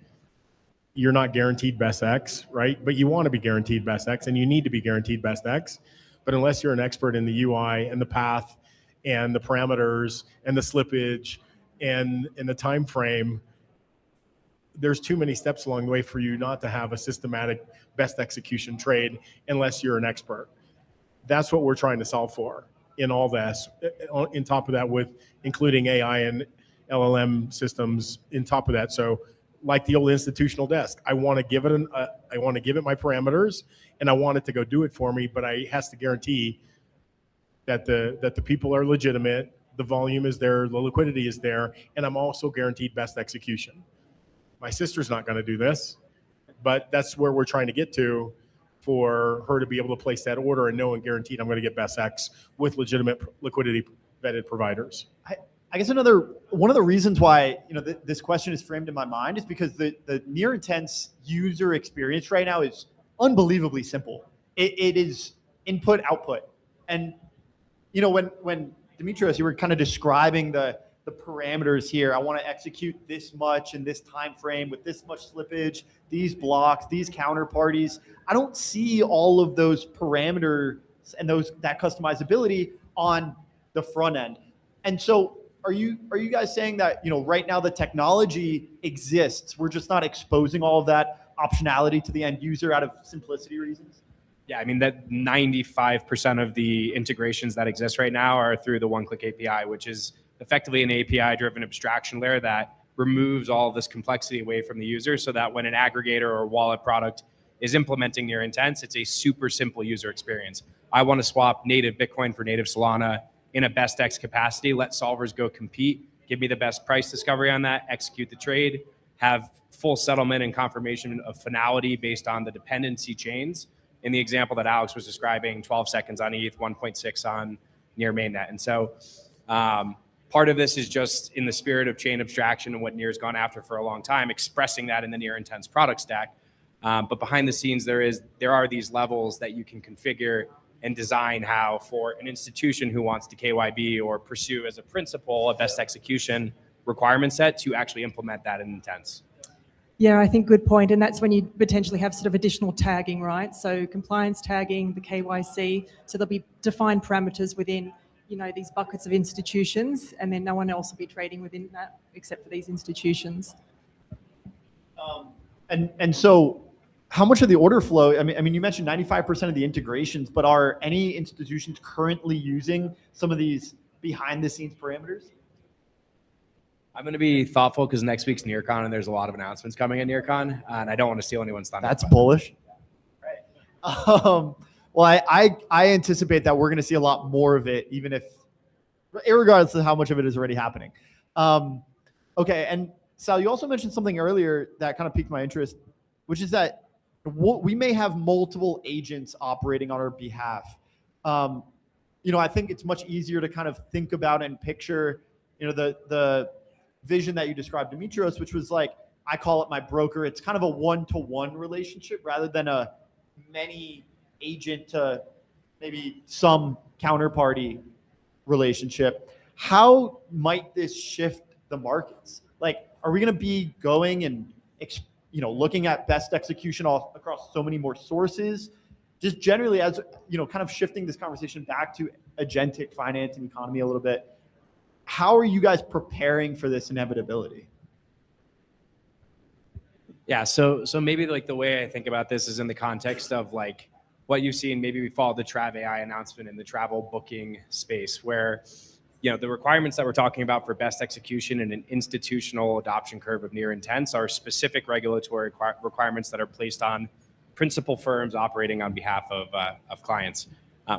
You're not guaranteed best X, right? But you want to be guaranteed best X, and you need to be guaranteed best X. But unless you're an expert in the UI and the path and the parameters and the slippage and the time frame, there's too many steps along the way for you not to have a systematic best execution trade unless you're an expert. That's what we're trying to solve for in all this. On top of that, with including AI and LLM systems in top of that. So like the old institutional desk, I want to give it my parameters, and I want it to go do it for me, but it has to guarantee that the people are legitimate, the volume is there, the liquidity is there, and I'm also guaranteed best execution. My sister's not going to do this, but that's where we're trying to get to for her to be able to place that order and know and guaranteed I'm going to get best X with legitimate liquidity vetted providers. I guess one of the reasons why this question is framed in my mind is because the near Intents user experience right now is unbelievably simple. It is input output, and when Demetrios, you were kind of describing the parameters here. I want to execute this much in this time frame with this much slippage, these blocks, these counterparties. I don't see all of those parameters and that customizability on the front end. And so are you guys saying that right now the technology exists, we're just not exposing all of that optionality to the end user out of simplicity reasons? Yeah, I mean, that 95% of the integrations that exist right now are through the one-click API, which is effectively an API-driven abstraction layer that removes all of this complexity away from the user, so that when an aggregator or wallet product is implementing near Intents, it's a super simple user experience. I want to swap native Bitcoin for native Solana in a best X capacity, let solvers go compete, give me the best price discovery on that, execute the trade, have full settlement and confirmation of finality based on the dependency chains. In the example that Alex was describing, 12 seconds on ETH, 1.6 on near mainnet. And so part of this is just in the spirit of chain abstraction and what Near's gone after for a long time, expressing that in the Near Intents product stack. But behind the scenes, there are these levels that you can configure and design how for an institution who wants to KYB or pursue as a principal a best execution requirement set to actually implement that in Intents. Yeah, I think good point. And that's when you potentially have additional tagging, right? So compliance tagging, the KYC. So there'll be defined parameters within, these buckets of institutions, and then no one else will be trading within that except for these institutions. And so how much of the order flow, I mean, you mentioned 95% of the integrations, but are any institutions currently using some of these behind the scenes parameters? I'm going to be thoughtful because next week's NearCon and there's a lot of announcements coming at NearCon, and I don't want to steal anyone's thunder. That's bullish. Right. Well, I anticipate that we're going to see a lot more of it, even if irregardless of how much of it is already happening. Okay, and Sal, you also mentioned something earlier that kind of piqued my interest, which is that we may have multiple agents operating on our behalf. I think it's much easier to kind of think about and picture, the vision that you described, Demetrios, which was like, I call it my broker. It's kind of a one-to-one relationship rather than a many agent to maybe some counterparty relationship. How might this shift the markets? Like, are we going to be going and looking at best execution all across so many more sources? Just generally, as kind of shifting this conversation back to agentic finance and economy a little bit, how are you guys preparing for this inevitability? Yeah, so maybe like the way I think about this is in the context of like what you've seen. Maybe we followed the Trav AI announcement in the travel booking space, where the requirements that we're talking about for best execution and an institutional adoption curve of near intents are specific regulatory requirements that are placed on principal firms operating on behalf of clients.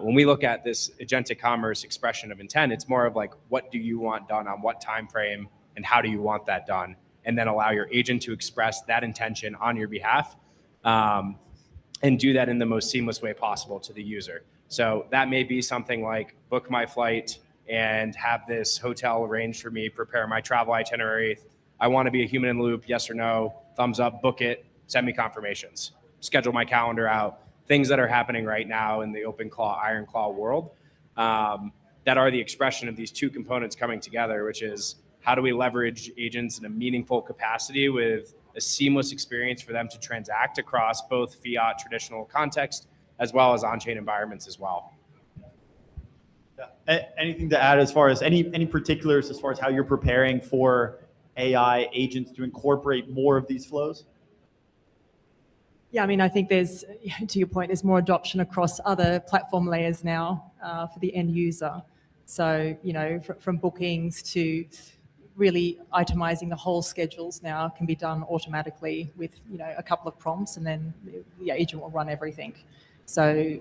When we look at this agentic commerce expression of intent, it's more of like, what do you want done on what time frame and how do you want that done? And then allow your agent to express that intention on your behalf, and do that in the most seamless way possible to the user. So that may be something like book my flight and have this hotel arranged for me, prepare my travel itinerary. I want to be a human in the loop, yes or no, thumbs up, book it, send me confirmations, schedule my calendar out, things that are happening right now in the OpenClaw, IronClaw world, that are the expression of these two components coming together, which is how do we leverage agents in a meaningful capacity with a seamless experience for them to transact across both fiat traditional context as well as on-chain environments as well. Anything to add as far as any particulars as far as how you're preparing for AI agents to incorporate more of these flows? Yeah, I mean, I think there's, to your point, there's more adoption across other platform layers now for the end user. So, from bookings to really itemizing the whole schedules now can be done automatically with, a couple of prompts, and then the agent will run everything. So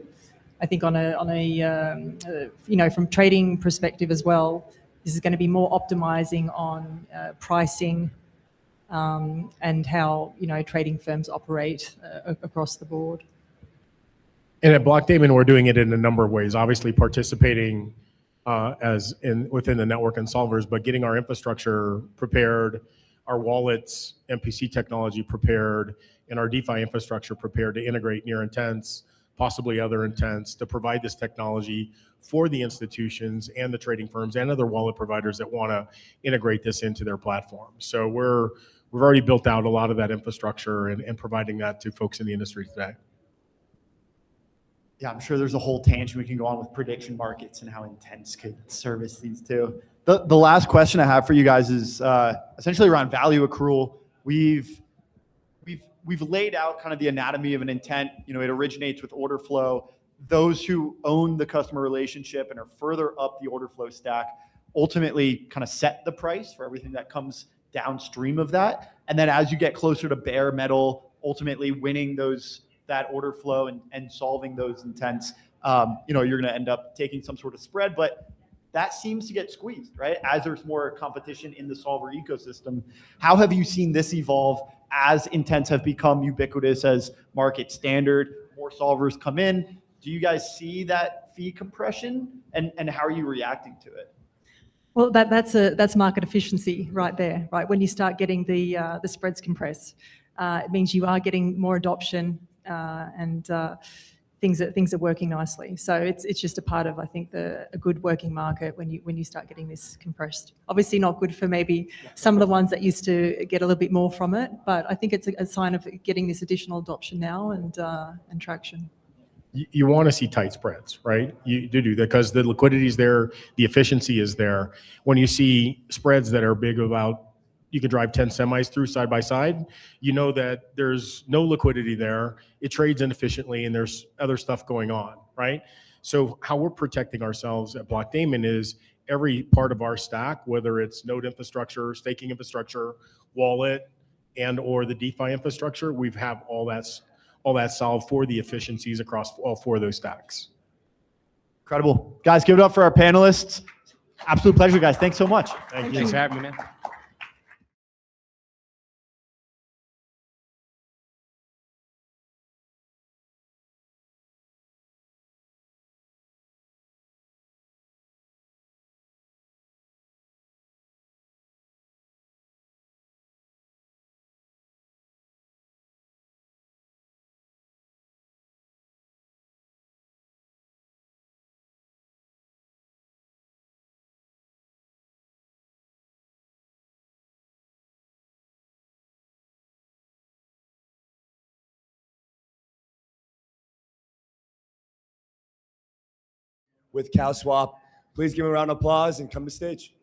I think on a from trading perspective as well, this is going to be more optimizing on pricing and how, trading firms operate across the board. And at Blockdaemon, we're doing it in a number of ways. Obviously, participating within the network and solvers, but getting our infrastructure prepared, our wallets, MPC technology prepared, and our DeFi infrastructure prepared to integrate near intents, possibly other intents, to provide this technology for the institutions and the trading firms and other wallet providers that want to integrate this into their platform. So we've already built out a lot of that infrastructure and providing that to folks in the industry today. Yeah, I'm sure there's a whole tangent we can go on with prediction markets and how intents could service these too. The last question I have for you guys is essentially around value accrual. We've laid out kind of the anatomy of an intent. It originates with order flow. Those who own the customer relationship and are further up the order flow stack ultimately kind of set the price for everything that comes downstream of that. And then as you get closer to bare metal, ultimately winning that order flow and solving those intents, you're going to end up taking some sort of spread, but that seems to get squeezed, right? As there's more competition in the solver ecosystem. How have you seen this evolve as intents have become ubiquitous as market standard, more solvers come in? Do you guys see that fee compression, and how are you reacting to it? Well, that's market efficiency right there, right? When you start getting the spreads compressed, it means you are getting more adoption, and things are working nicely. So it's just a part of, I think, a good working market when you start getting this compressed. Obviously not good for maybe some of the ones that used to get a little bit more from it, but I think it's a sign of getting this additional adoption now and traction. You want to see tight spreads, right? You do that because the liquidity is there, the efficiency is there. When you see spreads that are big, about you could drive 10 semis through side by side, you know that there's no liquidity there. It trades inefficiently and there's other stuff going on, right? So how we're protecting ourselves at Blockdaemon is every part of our stack, whether it's node infrastructure, staking infrastructure, wallet, and or the DeFi infrastructure, we have all that solved for the efficiencies across all four of those stacks. Incredible. Guys, give it up for our panelists. Absolute pleasure, guys. Thanks so much. Thanks for having me, man. With Cow Swap. Please give him a round of applause and come to stage.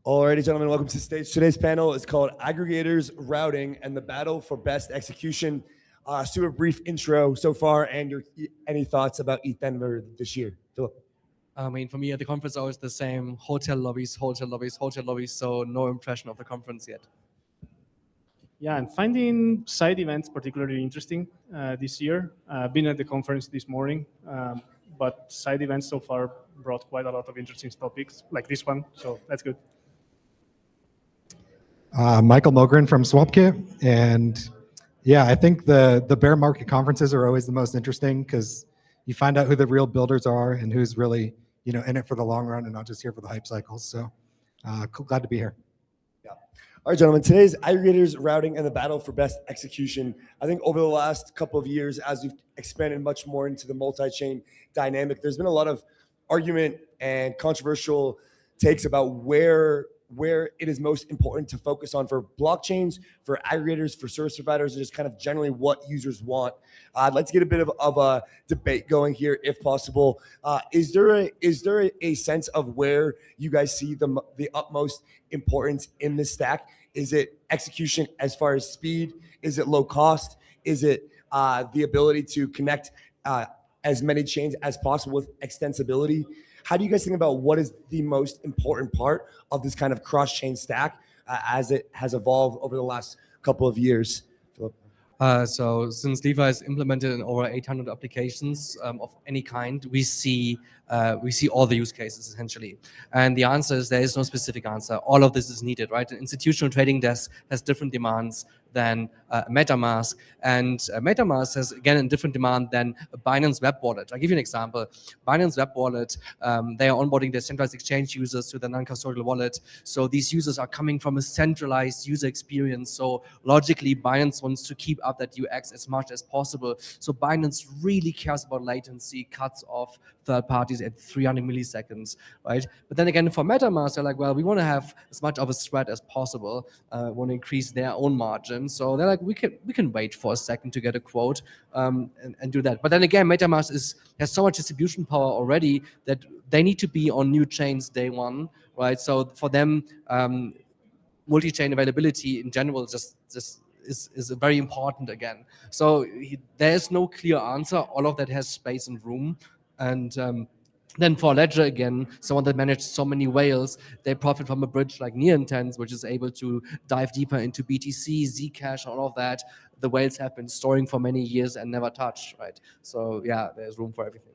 Alrighty, gentlemen, welcome to the stage. Today's panel is called Aggregators, Routing, and the Battle for Best Execution. Super brief intro so far, and any thoughts about ETHDenver this year? Philip. I mean, for me at the conference, always the same hotel lobbies, hotel lobbies, hotel lobbies. So no impression of the conference yet. Yeah, I'm finding side events particularly interesting this year. Been at the conference this morning, but side events so far brought quite a lot of interesting topics like this one. So that's good. Michael Mogren from SwapKit, and yeah, I think the bear market conferences are always the most interesting because you find out who the real builders are and who's really in it for the long run and not just here for the hype cycles. So glad to be here. Yeah. All right, gentlemen. Today's Aggregators, Routing, and the Battle for Best Execution. I think over the last couple of years, as we've expanded much more into the multi-chain dynamic, there's been a lot of argument and controversial takes about where it is most important to focus on for blockchains, for aggregators, for service providers, and just kind of generally what users want. I'd like to get a bit of a debate going here, if possible. Is there a sense of where you guys see the utmost importance in this stack? Is it execution as far as speed? Is it low cost? Is it the ability to connect as many chains as possible with extensibility? How do you guys think about what is the most important part of this kind of cross-chain stack as it has evolved over the last couple of years? Philip? So since DeFi is implemented in over 800 applications of any kind, we see all the use cases essentially. And the answer is there is no specific answer. All of this is needed, right? An institutional trading desk has different demands than MetaMask, and MetaMask has again a different demand than a Binance Web Wallet. I'll give you an example. Binance Web Wallet, they are onboarding their centralized exchange users to the non-custodial wallet. So these users are coming from a centralized user experience. So logically, Binance wants to keep up that UX as much as possible. So Binance really cares about latency, cuts off third parties at 300 milliseconds, right? But then again, for MetaMask, they're like, well, we want to have as much of a spread as possible, want to increase their own margin. So they're like, we can wait for a second to get a quote and do that. But then again, MetaMask has so much distribution power already that they need to be on new chains day one, right? So for them, multi-chain availability in general just is very important again. So there's no clear answer. All of that has space and room. And then for Ledger, again, someone that managed so many whales, they profit from a bridge like Near-Intents, which is able to dive deeper into BTC, Zcash, all of that. The whales have been storing for many years and never touched, right? So yeah, there's room for everything.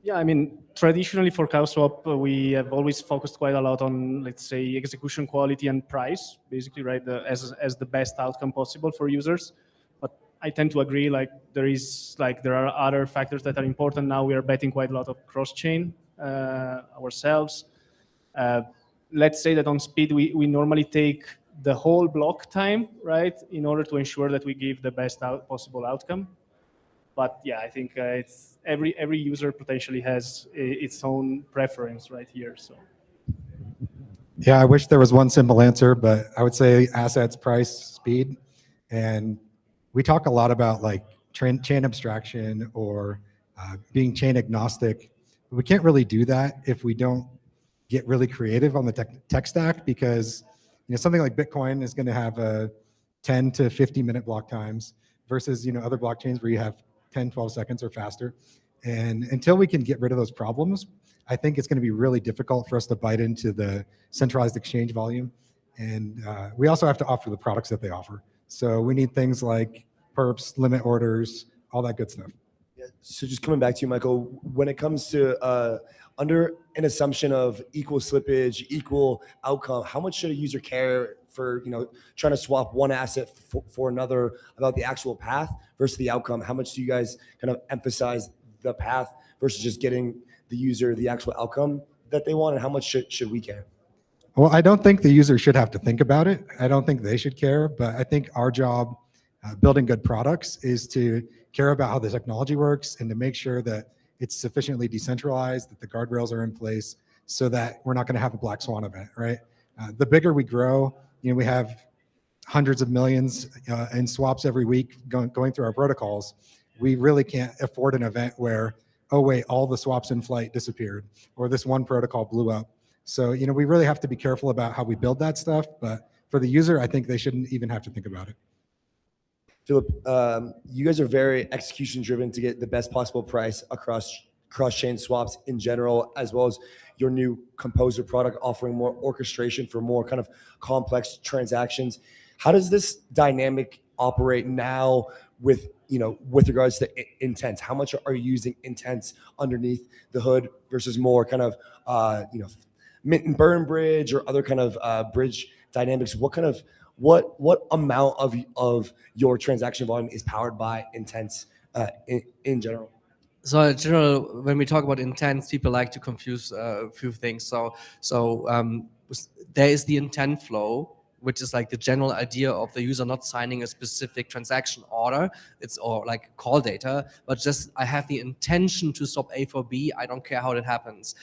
Yeah, I mean, traditionally for CowSwap, we have always focused quite a lot on, let's say, execution quality and price, basically, right, as the best outcome possible for users. But I tend to agree, like, there are other factors that are important. Now we are betting quite a lot of cross-chain ourselves. Let's say that on speed, we normally take the whole block time, right, in order to ensure that we give the best possible outcome. But yeah, I think it's every user potentially has its own preference right here. So Yeah, I wish there was one simple answer, but I would say assets, price, speed. And we talk a lot about like chain abstraction or being chain agnostic. We can't really do that if we don't get really creative on the tech stack, because something like Bitcoin is going to have a 10 to 50 minute block times versus other blockchains where you have 10, 12 seconds or faster. And until we can get rid of those problems, I think it's going to be really difficult for us to bite into the centralized exchange volume. And we also have to offer the products that they offer. So we need things like perps, limit orders, all that good stuff. Yeah, so just coming back to you, Michael, when it comes to under an assumption of equal slippage, equal outcome, how much should a user care for trying to swap one asset for another about the actual path versus the outcome? How much do you guys kind of emphasize the path versus just getting the user the actual outcome that they want, and how much should we care? Well, I don't think the user should have to think about it. I don't think they should care, but I think our job building good products is to care about how the technology works and to make sure that it's sufficiently decentralized, that the guardrails are in place so that we're not going to have a black swan event, right? The bigger we grow, we have hundreds of millions in swaps every week going through our protocols. We really can't afford an event where, oh wait, all the swaps in flight disappeared, or this one protocol blew up. So, we really have to be careful about how we build that stuff. But for the user, I think they shouldn't even have to think about it. Philip, you guys are very execution driven to get the best possible price across cross-chain swaps in general, as well as your new Composer product offering more orchestration for more kind of complex transactions. How does this dynamic operate now with regards to intents? How much are you using intents underneath the hood versus more kind of mint and burn bridge or other kind of bridge dynamics? What amount of your transaction volume is powered by intents in general? So in general, when we talk about intents, people like to confuse a few things. So there is the intent flow, which is like the general idea of the user not signing a specific transaction order, or like call data, but just I have the intention to swap A for B. I don't care how that happens.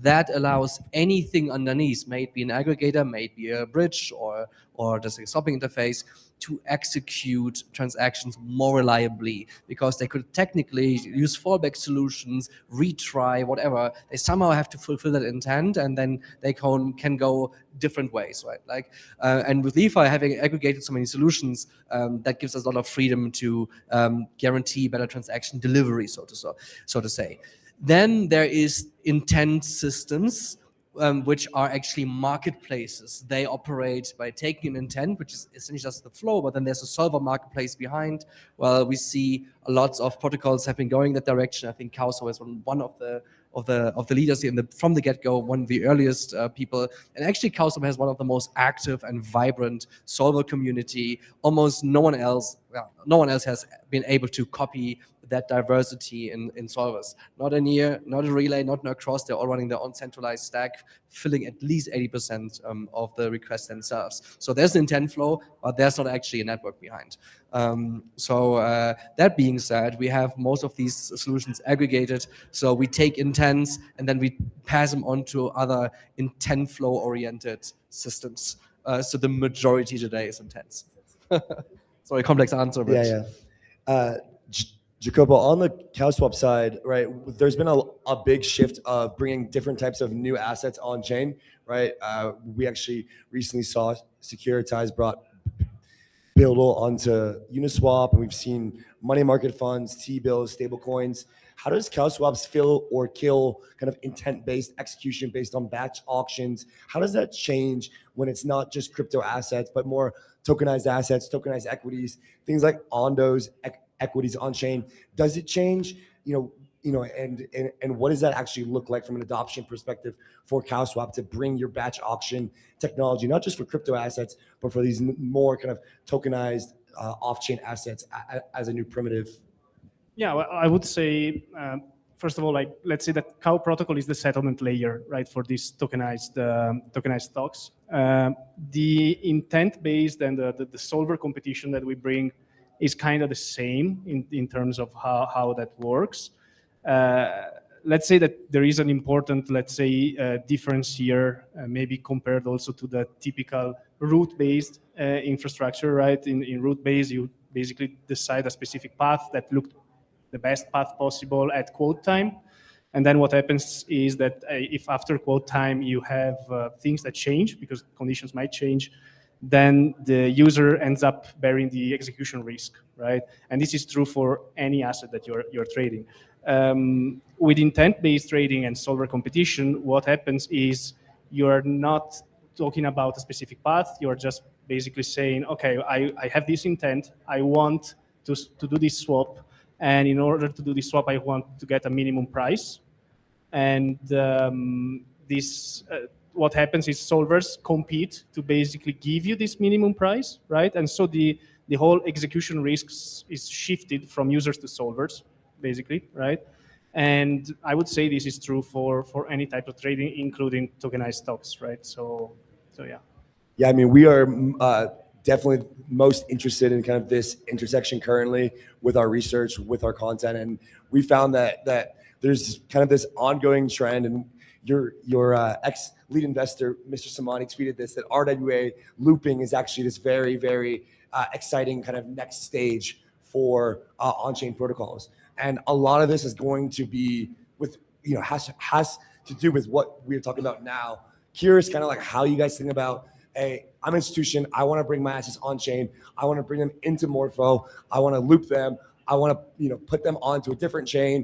That allows anything underneath, may it be an aggregator, may it be a bridge, or just a swapping interface, to execute transactions more reliably, because they could technically use fallback solutions, retry, whatever. They somehow have to fulfill that intent, and then they can go different ways, right? Like, and with LeFi having aggregated so many solutions, that gives us a lot of freedom to guarantee better transaction delivery, so to say. Then there is intent systems, which are actually marketplaces. They operate by taking an intent, which is essentially just the flow, but then there's a solver marketplace behind. Well, we see lots of protocols have been going that direction. I think Kauso was one of the leaders here from the get-go, one of the earliest people. And actually, Kauso has one of the most active and vibrant solver community. Almost no one else has been able to copy that diversity in solvers. Not a Near, not a Relay, not an Across. They're all running their own centralized stack, filling at least 80% of the requests themselves. So there's an intent flow, but there's not actually a network behind. That being said, we have most of these solutions aggregated. So we take intents and then we pass them on to other intent flow oriented systems. So the majority today is intents. Sorry, complex answer, but yeah. Jacopo, on the CowSwap side, right, there's been a big shift of bringing different types of new assets on chain, right? We actually recently saw Securitize brought Buildle onto Uniswap, and we've seen money market funds, T-bills, stable coins. How does CowSwaps fill or kill kind of intent-based execution based on batch auctions? How does that change when it's not just crypto assets, but more tokenized assets, tokenized equities, things like Ondo's equities on chain? Does it change? And what does that actually look like from an adoption perspective for CowSwap to bring your batch auction technology, not just for crypto assets, but for these more kind of tokenized off-chain assets as a new primitive? Yeah, well, I would say, first of all, like, let's say that Cow protocol is the settlement layer, right, for these tokenized stocks. The intent-based and the solver competition that we bring is kind of the same in terms of how that works. Let's say that there is an important, difference here, maybe compared also to the typical root-based infrastructure, right? In root-based, you basically decide a specific path that looked the best path possible at quote time. And then what happens is that if after quote time you have things that change, because conditions might change, then the user ends up bearing the execution risk, right? And this is true for any asset that you're trading. With intent-based trading and solver competition, what happens is you're not talking about a specific path. You're just basically saying, okay, I have this intent. I want to do this swap. And in order to do this swap, I want to get a minimum price. And what happens is solvers compete to basically give you this minimum price, right? And so the whole execution risks is shifted from users to solvers, basically, right? And I would say this is true for any type of trading, including tokenized stocks, right? So yeah. Yeah, I mean, we are definitely most interested in kind of this intersection currently with our research, with our content, and we found that there's kind of this ongoing trend, and your ex-lead investor, Mr. Samani, tweeted this, that RWA looping is actually this very, very exciting kind of next stage for on-chain protocols. And a lot of this is going to be with, has to do with what we're talking about now. Curious kind of like how you guys think about, hey, I'm an institution, I want to bring my assets on-chain, I want to bring them into Morpho, I want to loop them, I want to put them onto a different chain,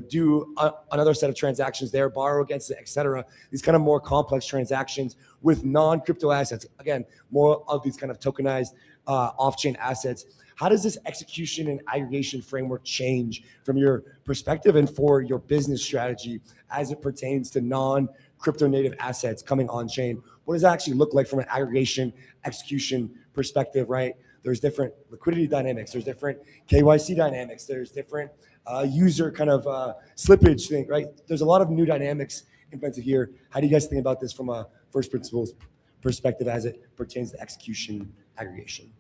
do another set of transactions there, borrow against it, etc. These kind of more complex transactions with non-crypto assets. Again, more of these kind of tokenized off-chain assets. How does this execution and aggregation framework change from your perspective and for your business strategy as it pertains to non-crypto native assets coming on-chain? What does that actually look like from an aggregation execution perspective, right? There's different liquidity dynamics, there's different KYC dynamics, there's different user kind of slippage thing, right? There's a lot of new dynamics implemented here. How do you guys think about this from a first principles perspective as it pertains to execution aggregation?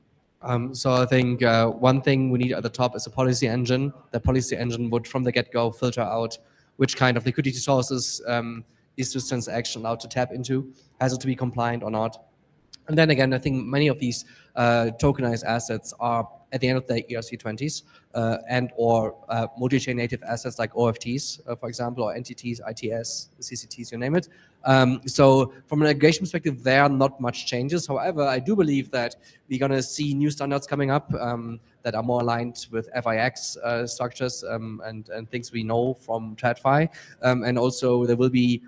So I think one thing we need at the top is a policy engine. The policy engine would, from the get-go, filter out which kind of liquidity sources is this transaction allowed to tap into, has it to be compliant or not. And then again, I think many of these tokenized assets are at the end of the ERC20s and or multi-chain native assets like OFTs, for example, or entities, ITS, CCTs, you name it. So from an aggregation perspective, there are not much changes. However, I do believe that we're going to see new standards coming up that are more aligned with FIX structures and things we know from TradFi. And also there will be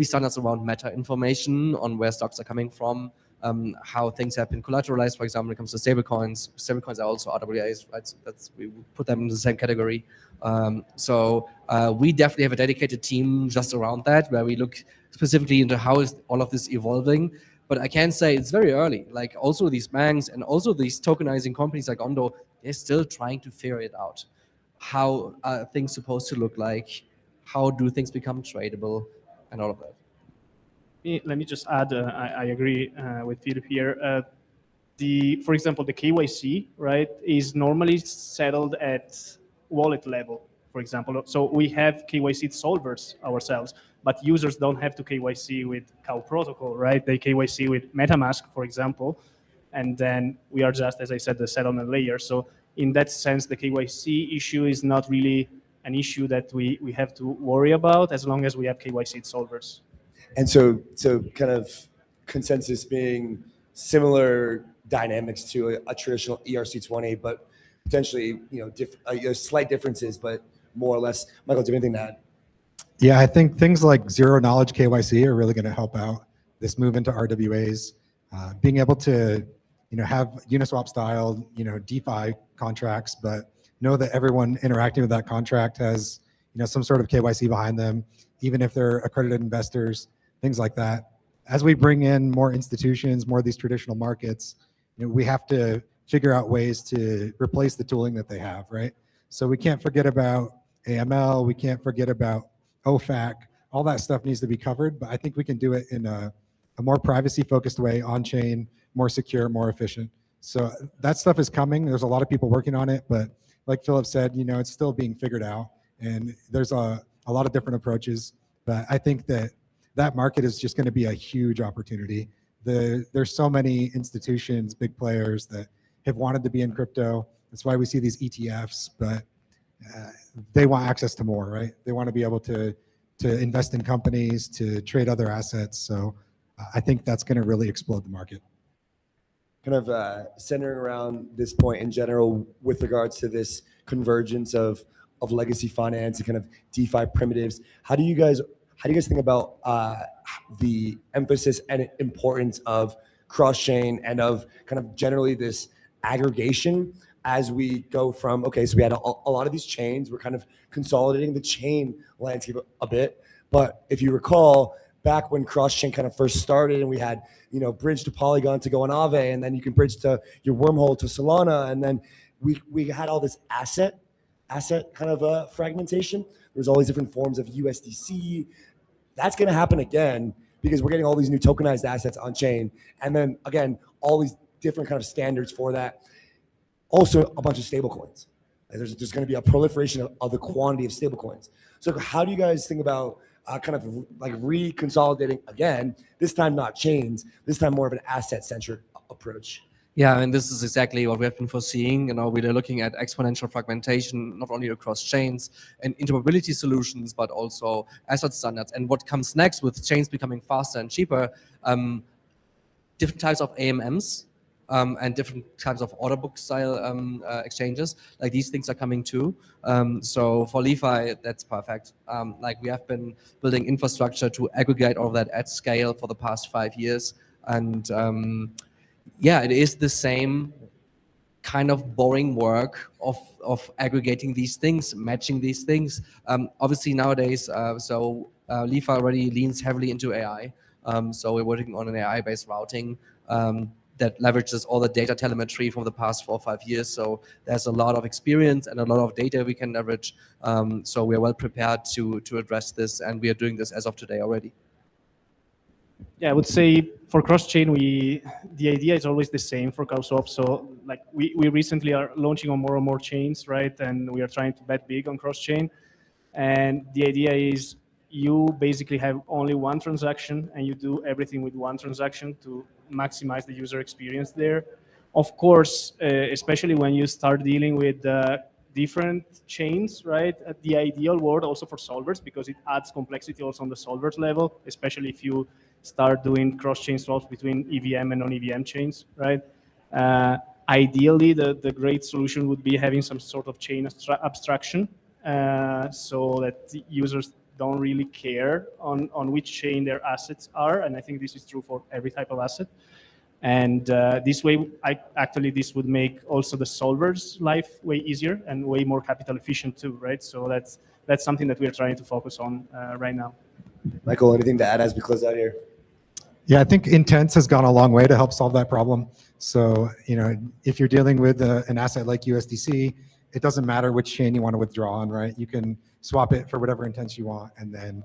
standards around meta information on where stocks are coming from, how things have been collateralized, for example, when it comes to stablecoins. Stablecoins are also RWAs, right? So we put them in the same category. So we definitely have a dedicated team just around that, where we look specifically into how is all of this evolving. But I can say it's very early. Like also these banks and also these tokenizing companies like Ondo, they're still trying to figure it out. How are things supposed to look like? How do things become tradable? And all of that. Let me just add, I agree with Philip here. For example, the KYC, right, is normally settled at wallet level, for example. So we have KYC solvers ourselves, but users don't have to KYC with Cow protocol, right? They KYC with MetaMask, for example, and then we are just, as I said, the settlement layer. So in that sense, the KYC issue is not really an issue that we have to worry about as long as we have KYC solvers. And so kind of consensus being similar dynamics to a traditional ERC20, but potentially, slight differences, but more or less. Michael, do you have anything to add? Yeah, I think things like zero knowledge KYC are really going to help out this move into RWAs. Being able to, have Uniswap style, DeFi contracts, but know that everyone interacting with that contract has, some sort of KYC behind them, even if they're accredited investors, things like that. As we bring in more institutions, more of these traditional markets, we have to figure out ways to replace the tooling that they have, right? So we can't forget about AML, we can't forget about OFAC, all that stuff needs to be covered, but I think we can do it in a more privacy-focused way, on-chain, more secure, more efficient. So that stuff is coming. There's a lot of people working on it, but like Philip said, it's still being figured out, and there's a lot of different approaches, but I think that market is just going to be a huge opportunity. There's so many institutions, big players that have wanted to be in crypto. That's why we see these ETFs, but they want access to more, right? They want to be able to invest in companies, to trade other assets. So I think that's going to really explode the market. kind of centering around this point in general with regards to this convergence of legacy finance and kind of DeFi primitives. How do you guys think about the emphasis and importance of cross-chain and of kind of generally this aggregation as we go from, okay, so we had a lot of these chains, we're kind of consolidating the chain landscape a bit. But if you recall, back when cross-chain kind of first started and we had, bridge to Polygon to go on Aave, and then you can bridge to your wormhole to Solana, and then we had all this asset kind of fragmentation. There's all these different forms of USDC. That's going to happen again because we're getting all these new tokenized assets on chain. And then again, all these different kind of standards for that. Also a bunch of stable coins. There's going to be a proliferation of the quantity of stable coins. So how do you guys think about kind of like reconsolidating again, this time not chains, this time more of an asset-centric approach? Yeah, and this is exactly what we have been foreseeing. We're looking at exponential fragmentation, not only across chains and interoperability solutions, but also asset standards. And what comes next with chains becoming faster and cheaper, different types of AMMs and different types of order book style exchanges, like these things are coming too. So for LeFi, that's perfect. Like we have been building infrastructure to aggregate all of that at scale for the past 5 years. And yeah, it is the same kind of boring work of aggregating these things, matching these things. Obviously nowadays, LeFi already leans heavily into AI. So we're working on an AI-based routing that leverages all the data telemetry from the past 4 or 5 years. So there's a lot of experience and a lot of data we can leverage. So we're well prepared to address this, and we are doing this as of today already. Yeah, I would say for cross-chain, the idea is always the same for CowSwap. So like we recently are launching on more and more chains, right? And we are trying to bet big on cross-chain. And the idea is you basically have only one transaction and you do everything with one transaction to maximize the user experience there. Of course, especially when you start dealing with different chains, right? The ideal world also for solvers, because it adds complexity also on the solvers level, especially if you start doing cross-chain swaps between EVM and non-EVM chains, right? Ideally, the great solution would be having some sort of chain abstraction so that the users don't really care on which chain their assets are. And I think this is true for every type of asset. And this way, this would make also the solver's life way easier and way more capital efficient too, right? So that's something that we are trying to focus on right now. Michael, anything to add as we close out here? Yeah, I think Intense has gone a long way to help solve that problem. So, if you're dealing with an asset like USDC, it doesn't matter which chain you want to withdraw on, right? You can swap it for whatever Intense you want and then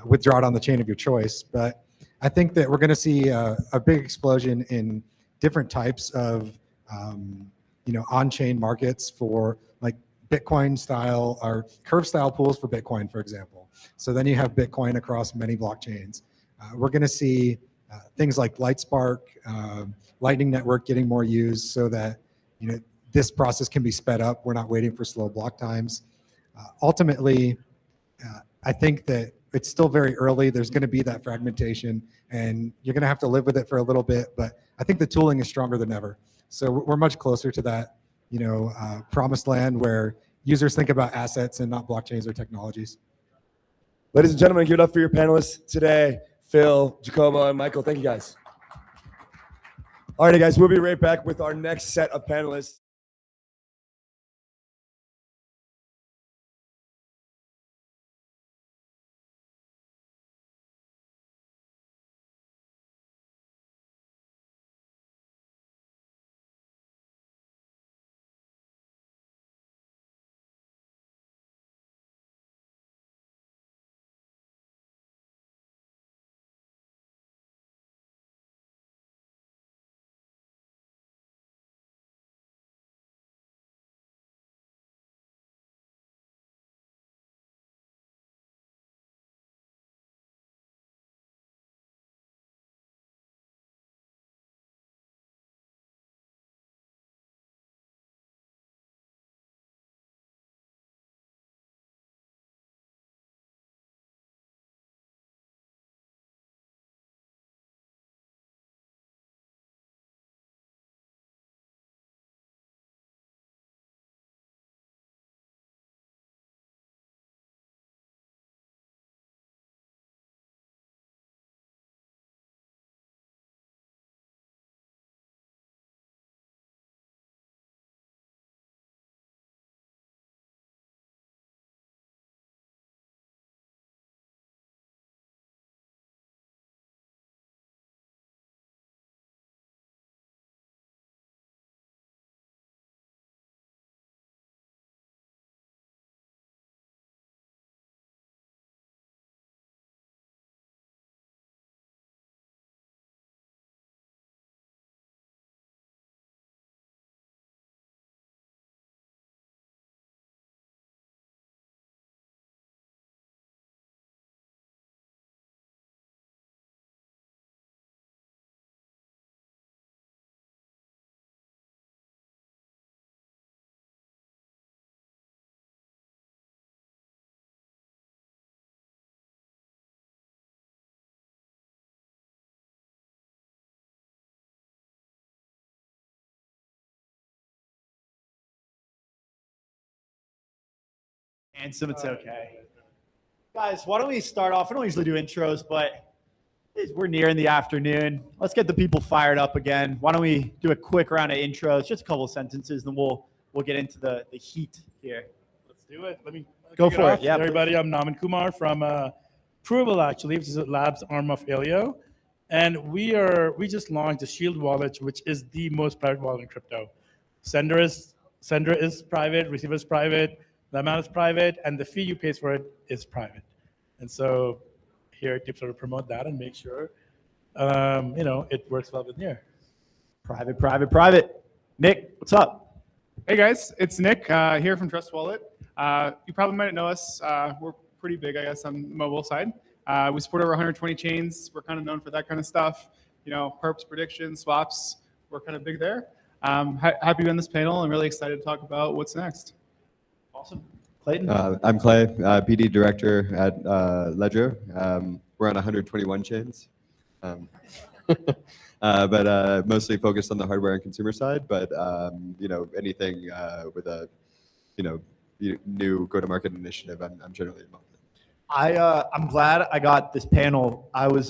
withdraw it on the chain of your choice. But I think that we're going to see a big explosion in different types of, on-chain markets for like Bitcoin style or curve style pools for Bitcoin, for example. So then you have Bitcoin across many blockchains. We're going to see things like Lightspark, Lightning Network getting more used so that this process can be sped up. We're not waiting for slow block times. Ultimately, I think that it's still very early. There's going to be that fragmentation, and you're going to have to live with it for a little bit. But I think the tooling is stronger than ever. So we're much closer to that, promised land where users think about assets and not blockchains or technologies. Ladies and gentlemen, give it up for your panelists today. Phil, Jacobo, and Michael. Thank you, guys. All right, guys, we'll be right back with our next set of panelists. Handsome, it's okay. Guys, why don't we start off? We don't usually do intros, but we're nearing the afternoon. Let's get the people fired up again. Why don't we do a quick round of intros, just a couple of sentences, then we'll get into the heat here. Let's do it. Let me Go kick for it. off. Yeah, everybody. I'm Naman Kumar from Provable, actually, which is a labs arm of Alio. And we just launched the Shield wallet, which is the most private wallet in crypto. Sender is private, receiver is private, the amount is private, and the fee you pay for it is private. And so here at Tips to promote that and make sure it works well with Near. Private. Nick, what's up? Hey guys, it's Nick here from Trust Wallet. You probably might know us. We're pretty big, I guess, on the mobile side. We support over 120 chains. We're kind of known for that kind of stuff. Perps, predictions, swaps. We're kind of big there. Happy to be on this panel. I'm really excited to talk about what's next. Awesome. Clayton? I'm Clay, BD Director at Ledger. We're on 121 chains. But mostly focused on the hardware and consumer side. But anything with a new go-to-market initiative, I'm generally involved in. I'm glad I got this panel. I was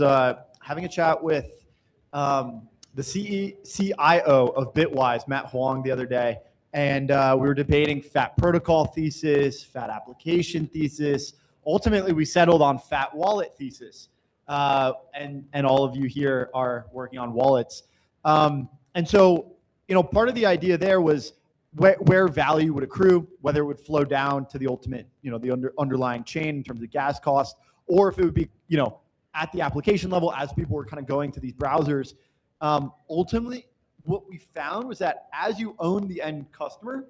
having a chat with the CIO of Bitwise, Matt Huang, the other day, and we were debating fat protocol thesis, fat application thesis. Ultimately, we settled on fat wallet thesis. And all of you here are working on wallets. And so, part of the idea there was where value would accrue, whether it would flow down to the ultimate, the underlying chain in terms of gas cost, or if it would be, at the application level as people were kind of going to these browsers. Ultimately, what we found was that as you own the end customer,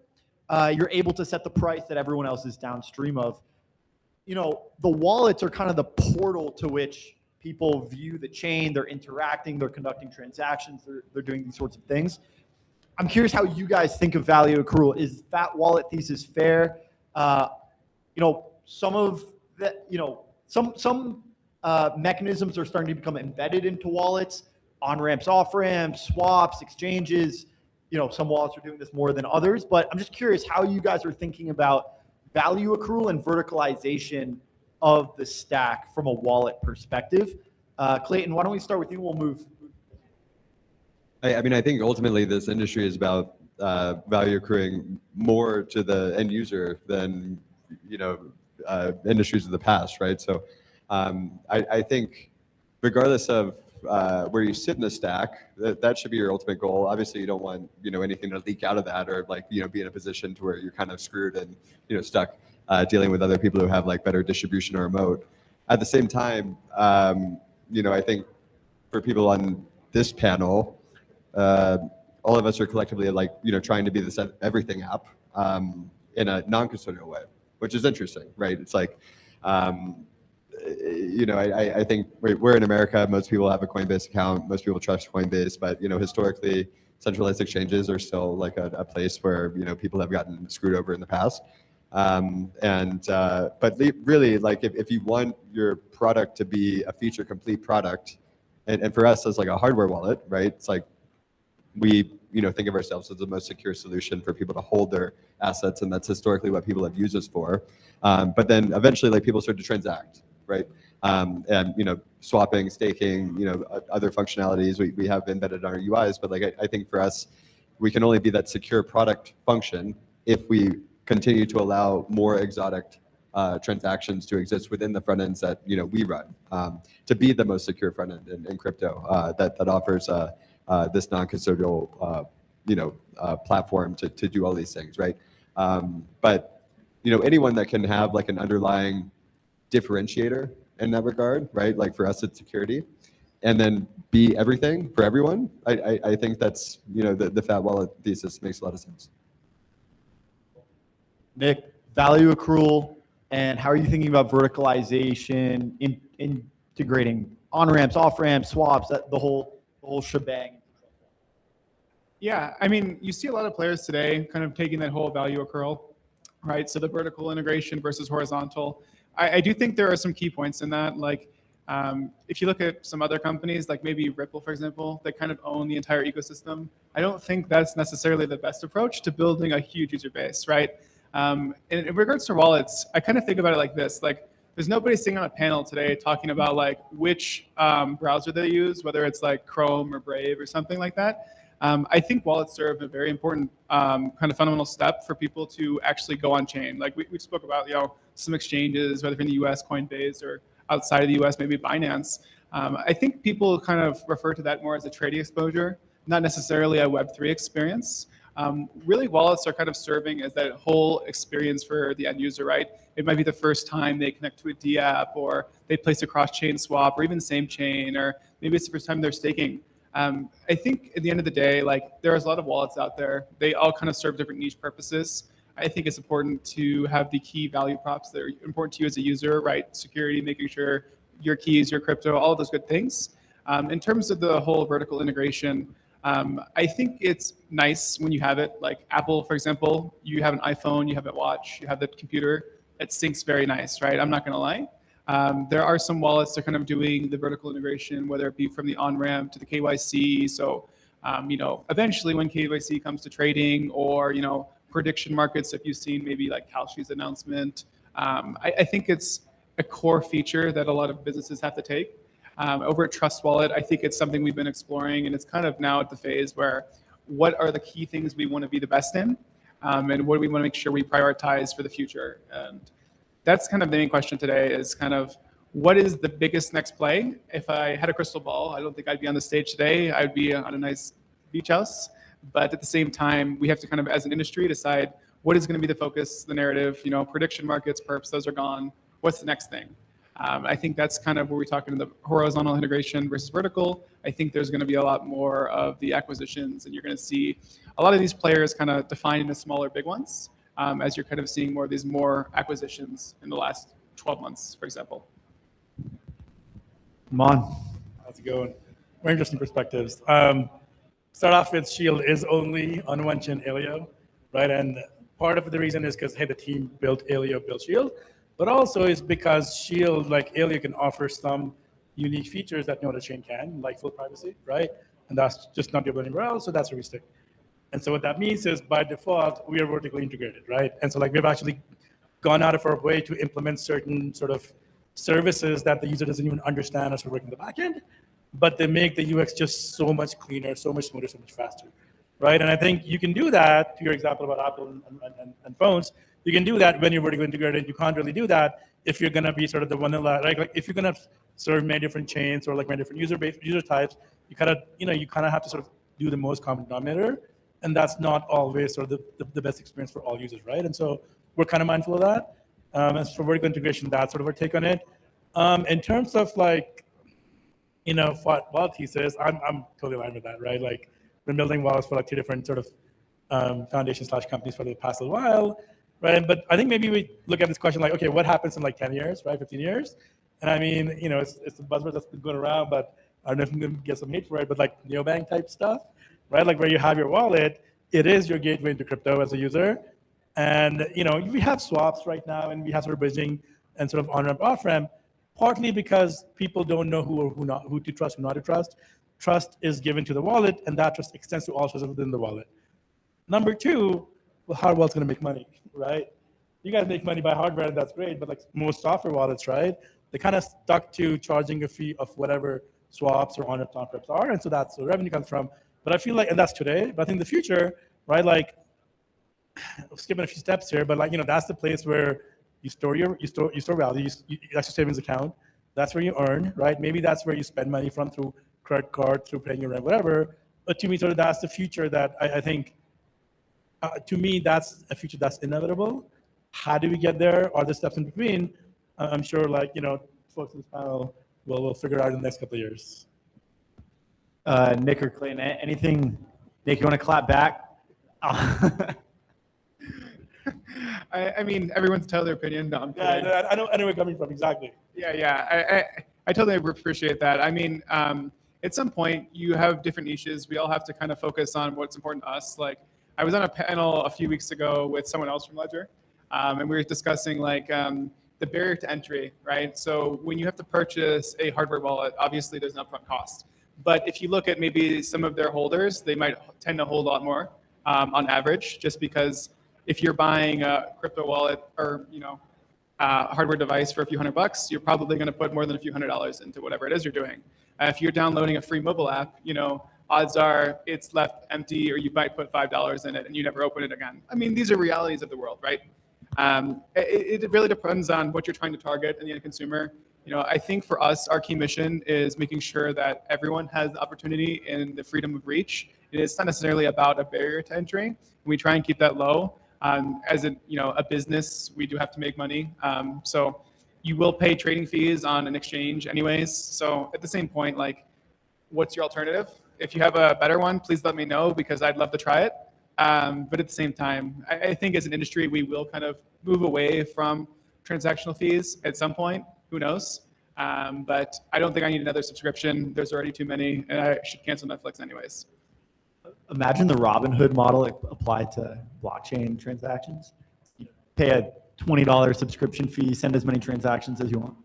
you're able to set the price that everyone else is downstream of. The wallets are kind of the portal to which people view the chain, they're interacting, they're conducting transactions, they're doing these sorts of things. I'm curious how you guys think of value accrual. Is fat wallet thesis fair? Some of the, some mechanisms are starting to become embedded into wallets, on-ramps, off-ramps, swaps, exchanges. Some wallets are doing this more than others, but I'm just curious how you guys are thinking about value accrual and verticalization of the stack from a wallet perspective. Clayton, why don't we start with you? We'll move. I think ultimately this industry is about value accruing more to the end user than industries of the past, right? So I think regardless of where you sit in the stack, that should be your ultimate goal. Obviously, you don't want anything to leak out of that, or be in a position to where you're kind of screwed and stuck dealing with other people who have better distribution or remote. At the same time, I think for people on this panel, all of us are collectively trying to be this everything app in a non-custodial way, which is interesting, right? It's I think we're in America. Most people have a Coinbase account. Most people trust Coinbase, but historically, centralized exchanges are still a place where people have gotten screwed over in the past. But really, if you want your product to be a feature complete product, and for us as a hardware wallet, right? It's we think of ourselves as the most secure solution for people to hold their assets, and that's historically what people have used us for. But then eventually, people start to transact, right? And swapping, staking, other functionalities we have embedded in our UIs. But I think for us, we can only be that secure product function if we continue to allow more exotic transactions to exist within the front ends that we run, to be the most secure front end in crypto that offers this non-custodial platform to do all these things, right? But anyone that can have an underlying differentiator in that regard, right? For us, it's security, and then be everything for everyone. I think that's the fat wallet thesis makes a lot of sense. Nick, value accrual, and how are you thinking about verticalization, integrating on-ramps, off-ramps, swaps, the whole shebang? Yeah, you see a lot of players today kind of taking that whole value accrual, right? So the vertical integration versus horizontal. I do think there are some key points in that. If you look at some other companies, maybe Ripple, for example, that kind of own the entire ecosystem. I don't think that's necessarily the best approach to building a huge user base, right? And in regards to wallets, I kind of think about it like this: like, there's nobody sitting on a panel today talking about like which browser they use, whether it's like Chrome or Brave or something like that. I think wallets serve a very important kind of fundamental step for people to actually go on chain. Like we spoke about, some exchanges, whether in the US, Coinbase, or outside of the US, maybe Binance. I think people kind of refer to that more as a trading exposure, not necessarily a Web3 experience. Really, wallets are kind of serving as that whole experience for the end user, right? It might be the first time they connect to a D app, or they place a cross-chain swap, or even same chain, or maybe it's the first time they're staking. I think at the end of the day, like, there's a lot of wallets out there. They all kind of serve different niche purposes. I think it's important to have the key value props that are important to you as a user, right? Security, making sure your keys, your crypto, all of those good things. In terms of the whole vertical integration, I think it's nice when you have it. Like Apple, for example, you have an iPhone, you have a watch, you have the computer. It syncs very nice, right? I'm not going to lie. There are some wallets that are kind of doing the vertical integration, whether it be from the on-ramp to the KYC. So, eventually when KYC comes to trading, or, prediction markets, if you've seen maybe like Kalshi's announcement, I think it's a core feature that a lot of businesses have to take. Over at Trust Wallet, I think it's something we've been exploring, and it's kind of now at the phase where what are the key things we want to be the best in, and what do we want to make sure we prioritize for the future. And that's kind of the main question today, is kind of what is the biggest next play? If I had a crystal ball, I don't think I'd be on the stage today. I'd be on a nice beach house. But at the same time, we have to kind of, as an industry, decide what is going to be the focus, the narrative. Prediction markets, perps, those are gone. What's the next thing? I think that's kind of where we're talking the horizontal integration versus vertical. I think there's going to be a lot more of the acquisitions, and you're going to see a lot of these players kind of defined into smaller, big ones, as you're kind of seeing more of these acquisitions in the last 12 months, for example. Mon. How's it going? Very interesting perspectives. Start off with Shield is only on one chain Aleo, right? And part of the reason is because, hey, the team built Aleo, built Shield, but also is because Shield, like Aleo, can offer some unique features that no other chain can, like full privacy, right? And that's just not available anywhere else, so that's where we stick. And so what that means is, by default, we are vertically integrated, right? And so, like, we've actually gone out of our way to implement certain sort of services that the user doesn't even understand as we're working in the back end, but they make the UX just so much cleaner, so much smoother, so much faster, right? And I think you can do that, to your example about Apple and phones, you can do that when you're vertically integrated. You can't really do that if you're gonna be sort of the vanilla, right? Like if you're gonna serve many different chains or like many different user types, you kind of have to sort of do the most common denominator, and that's not always sort of the best experience for all users, right? And so we're kind of mindful of that. As for vertical integration, that's sort of our take on it. In terms of like, what wallet thesis, I'm totally aligned with that, right? Like, been building wallets for like 2 different sort of foundations/companies for the past little while, right? But I think maybe we look at this question like, okay, what happens in like 10 years, right? 15 years? And I mean, it's a buzzword that's been going around, but I don't know if I'm going to get some hate for it, but like neobank type stuff, right? Like where you have your wallet, it is your gateway into crypto as a user. And, we have swaps right now, and we have sort of bridging and sort of on-ramp, off-ramp, partly because people don't know who to trust, who not to trust. Trust is given to the wallet, and that trust extends to all services within the wallet. Number 2, well, how are wallets going to make money, right? You guys make money by hardware, and that's great, but like most software wallets, right, they kind of stuck to charging a fee of whatever swaps or on-ramps are, and so that's where revenue comes from. But I feel like, and that's today, but I think in the future, right, like, skipping a few steps here, but like, that's the place where you store value, that's your savings account. That's where you earn, right? Maybe that's where you spend money from, through credit card, through paying your rent, whatever. But to me, sort of that's the future that I think, to me, that's a future that's inevitable. How do we get there? Are there steps in between? I'm sure, like, folks in this panel will figure out in the next couple of years. Nick or Clayton, anything? Nick, you want to clap back? I mean, everyone's entitled to their opinion. No, I'm kidding. Yeah, I know where you're coming from, exactly. Yeah. I totally appreciate that. I mean, at some point, you have different niches. We all have to kind of focus on what's important to us. Like, I was on a panel a few weeks ago with someone else from Ledger, and we were discussing like the barrier to entry, right? So when you have to purchase a hardware wallet, obviously there's an upfront cost. But if you look at maybe some of their holders, they might tend to hold a lot more on average, just because if you're buying a crypto wallet or, hardware device for a few $100, you're probably going to put more than a few $100 into whatever it is you're doing. If you're downloading a free mobile app, odds are it's left empty, or you might put $5 in it and you never open it again. I mean, these are realities of the world, right? It really depends on what you're trying to target and the end consumer. I think for us, our key mission is making sure that everyone has the opportunity and the freedom of reach. It's not necessarily about a barrier to entry. We try and keep that low. As a business, we do have to make money. So you will pay trading fees on an exchange anyways. So at the same point, like, what's your alternative? If you have a better one, please let me know, because I'd love to try it. But at the same time, I think as an industry, we will kind of move away from transactional fees at some point. Who knows? But I don't think I need another subscription. There's already too many, and I should cancel Netflix anyways. Imagine the Robinhood model applied to blockchain transactions. You pay a $20 subscription fee, send as many transactions as you want.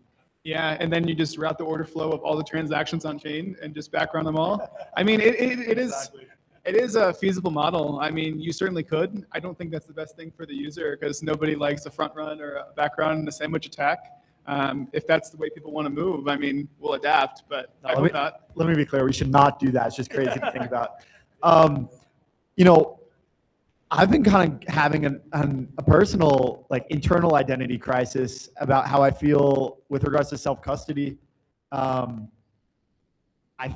Yeah, and then you just route the order flow of all the transactions on chain and just background them all. I mean, it is a feasible model. I mean, you certainly could. I don't think that's the best thing for the user, because nobody likes a front run or a background and a sandwich attack. If that's the way people want to move, I mean, we'll adapt, but I hope not. Let me be clear. We should not do that. It's just crazy to think about. I've been kind of having a personal, like, internal identity crisis about how I feel with regards to self-custody. I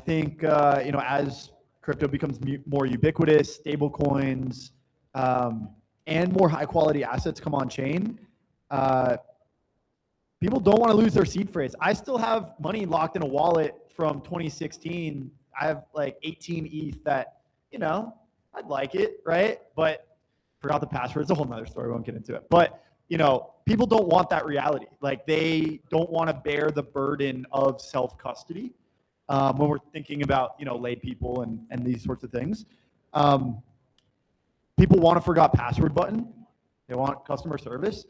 think, as crypto becomes more ubiquitous, stable coins, and more high quality assets come on chain, people don't want to lose their seed phrase. I still have money locked in a wallet from 2016. I have like 18 ETH that, I'd like it, right? But forgot the password. It's a whole nother story. We won't get into it. But, people don't want that reality. Like, they don't want to bear the burden of self-custody when we're thinking about, lay people and these sorts of things. People want a forgot password button. They want customer service.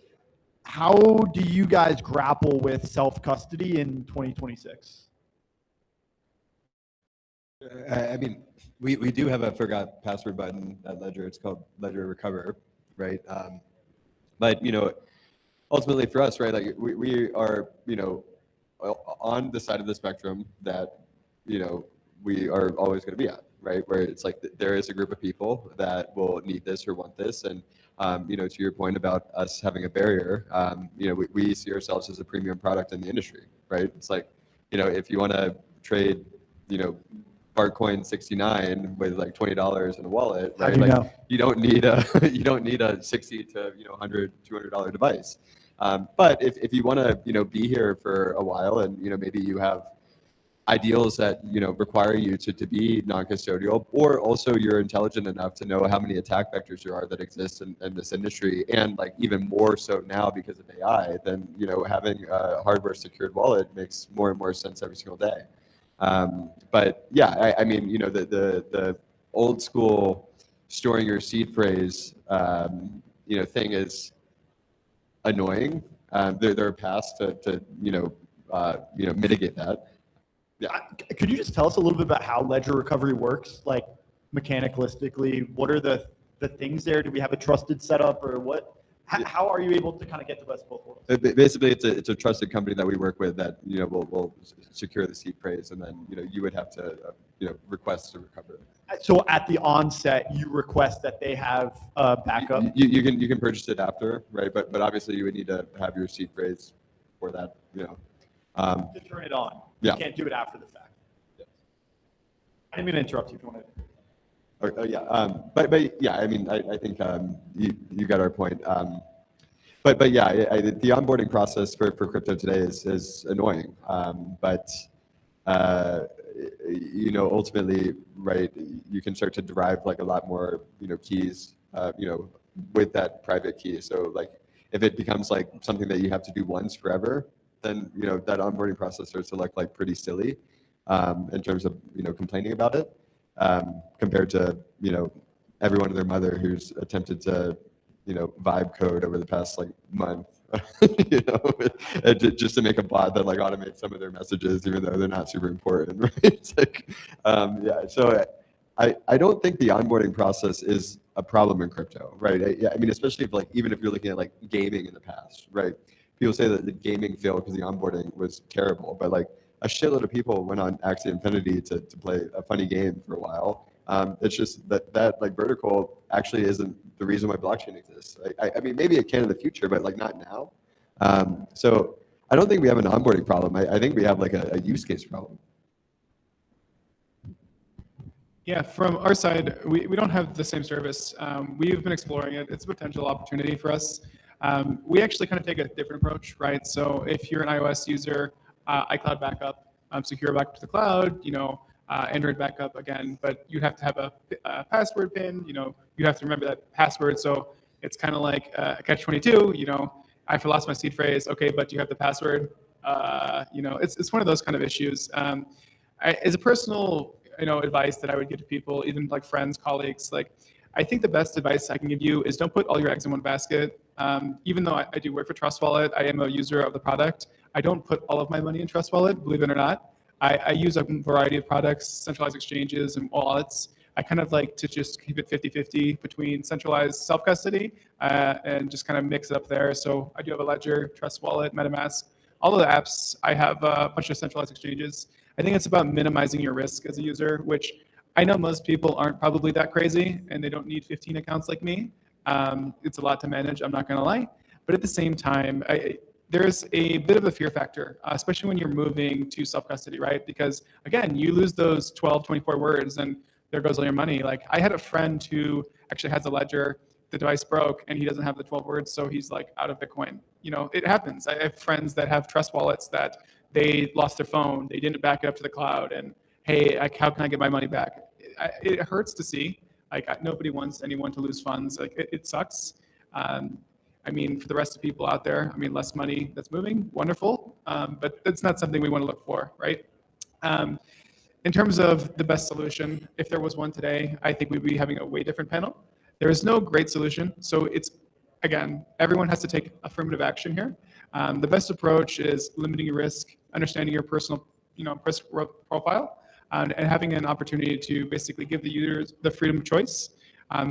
How do you guys grapple with self-custody in 2026? I mean, we do have a forgot password button at Ledger. It's called Ledger Recover, right? But ultimately for us, right, like we are, on the side of the spectrum that, we are always going to be at, right? Where it's like there is a group of people that will need this or want this, and to your point about us having a barrier, we see ourselves as a premium product in the industry, right? It's like, if you want to trade, Bartcoin 69 with like $20 in a wallet, right? Like, you don't need a $60 to $100, $200 device. But if you want to be here for a while, and maybe you have ideals that require you to be non-custodial, or also you're intelligent enough to know how many attack vectors there are that exist in this industry, and like even more so now because of AI, then having a hardware secured wallet makes more and more sense every single day. But yeah, I mean, the old school storing your seed phrase thing is annoying. There are paths to mitigate that. Yeah. Could you just tell us a little bit about how Ledger Recovery works, like mechanicalistically? What are the things there? Do we have a trusted setup, or what? How are you able to kind of get the best of both worlds? Basically, it's a trusted company that we work with that will secure the seed phrase, and then you would have to request to recover. So at the onset, you request that they have a backup. You can purchase it after, right? But obviously, you would need to have your seed phrase for that. To turn it on. Yeah. You can't do it after the fact. Yeah. I didn't mean to interrupt you if you wanted. Oh yeah, but yeah, I mean, I think you got our point. But yeah, the onboarding process for crypto today is annoying. But ultimately, right, you can start to derive like a lot more keys with that private key. So like if it becomes like something that you have to do once forever, then that onboarding process starts to look like pretty silly in terms of complaining about it. Compared to everyone and their mother who's attempted to vibe code over the past like month just to make a bot that like automates some of their messages even though they're not super important, right? It's like yeah, so I don't think the onboarding process is a problem in crypto, right? Yeah, I mean, especially if even if you're looking at like gaming in the past, right? People say that the gaming failed because the onboarding was terrible, but like a shitload of people went on Axie Infinity to play a funny game for a while. It's just that like vertical actually isn't the reason why blockchain exists. I mean, maybe it can in the future, but like not now. So I don't think we have an onboarding problem. I think we have like a use case problem. Yeah, from our side, we don't have the same service. We've been exploring it. It's a potential opportunity for us. We actually kind of take a different approach, right? So if you're an iOS user, iCloud backup, secure backup to the cloud, Android backup again, but you have to have a password pin, you have to remember that password. So it's kind of like a catch-22, I lost my seed phrase, okay, but do you have the password? It's one of those kind of issues. As a personal, advice that I would give to people, even like friends, colleagues, like I think the best advice I can give you is don't put all your eggs in one basket. Even though I do work for Trust Wallet, I am a user of the product. I don't put all of my money in Trust Wallet, believe it or not. I use a variety of products, centralized exchanges and wallets. I kind of like to just keep it 50-50 between centralized self-custody and just kind of mix it up there. So I do have a Ledger, Trust Wallet, MetaMask, all of the apps. I have a bunch of centralized exchanges. I think it's about minimizing your risk as a user, which I know most people aren't probably that crazy and they don't need 15 accounts like me. It's a lot to manage, I'm not gonna lie. But at the same time, there's a bit of a fear factor, especially when you're moving to self-custody, right? Because again, you lose those 12, 24 words and there goes all your money. Like I had a friend who actually has a Ledger, the device broke and he doesn't have the 12 words, so he's like out of Bitcoin. It happens. I have friends that have Trust Wallets that they lost their phone, they didn't back it up to the cloud, and hey, how can I get my money back? It hurts to see. Like nobody wants anyone to lose funds. Like it sucks. I mean, for the rest of people out there, I mean, less money that's moving, wonderful, but that's not something we want to look for, right? In terms of the best solution, if there was one today, I think we'd be having a way different panel. There is no great solution, so it's, again, everyone has to take affirmative action here. The best approach is limiting your risk, understanding your personal, risk profile, and having an opportunity to basically give the users the freedom of choice,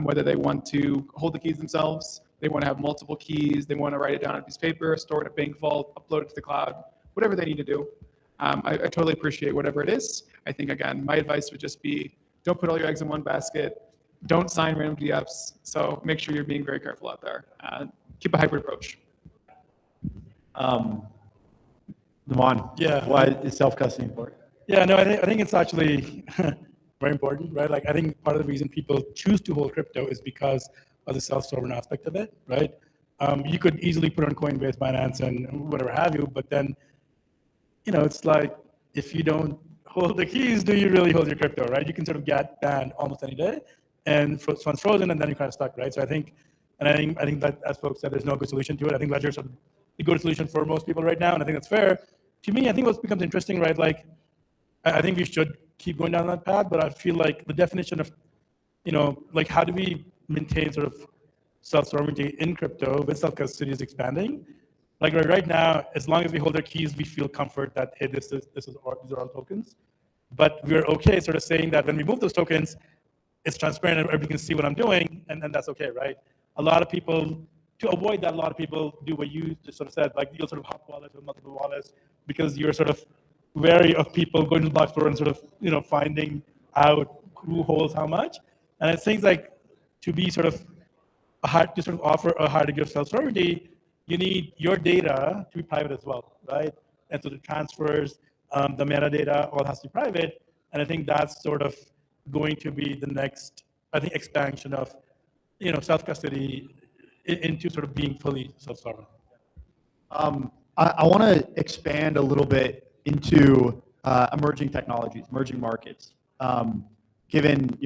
whether they want to hold the keys themselves, they want to have multiple keys, they want to write it down on a piece of paper, store it in a bank vault, upload it to the cloud, whatever they need to do. I totally appreciate whatever it is. I think, again, my advice would just be don't put all your eggs in one basket, don't sign random PDFs, so make sure you're being very careful out there. Keep a hybrid approach. Naman, Yeah. why is self-custody important? Yeah, no, I think it's actually very important, right? Like I think part of the reason people choose to hold crypto is because of the self-sovereign aspect of it, right? You could easily put on Coinbase, Binance, and whatever have you, but then, it's like if you don't hold the keys, do you really hold your crypto, right? You can sort of get banned almost any day, and funds frozen, and then you're kind of stuck, right? So I think that, as folks said, there's no good solution to it. I think Ledger's sort of the good solution for most people right now, and I think that's fair. To me, I think what becomes interesting, right? Like, I think we should keep going down that path, but I feel like the definition of, like how do we maintain sort of self-sovereignty in crypto with self-custody is expanding. Like right now, as long as we hold our keys, we feel comfort that, hey, these are all tokens. But we're okay sort of saying that when we move those tokens, it's transparent and everybody can see what I'm doing, and that's okay, right? A lot of people, to avoid that, a lot of people do what you just sort of said, like you'll sort of hot wallets with multiple wallets because you're sort of wary of people going to the box store and sort of, finding out who holds how much. And it seems like to be sort of hard to sort of offer a higher degree of self-sovereignty, you need your data to be private as well, right? And so the transfers, the metadata, all has to be private. And I think that's sort of going to be the next, expansion of, self-custody into sort of being fully self-sovereign. I want to expand a little bit into emerging technologies, emerging markets. Given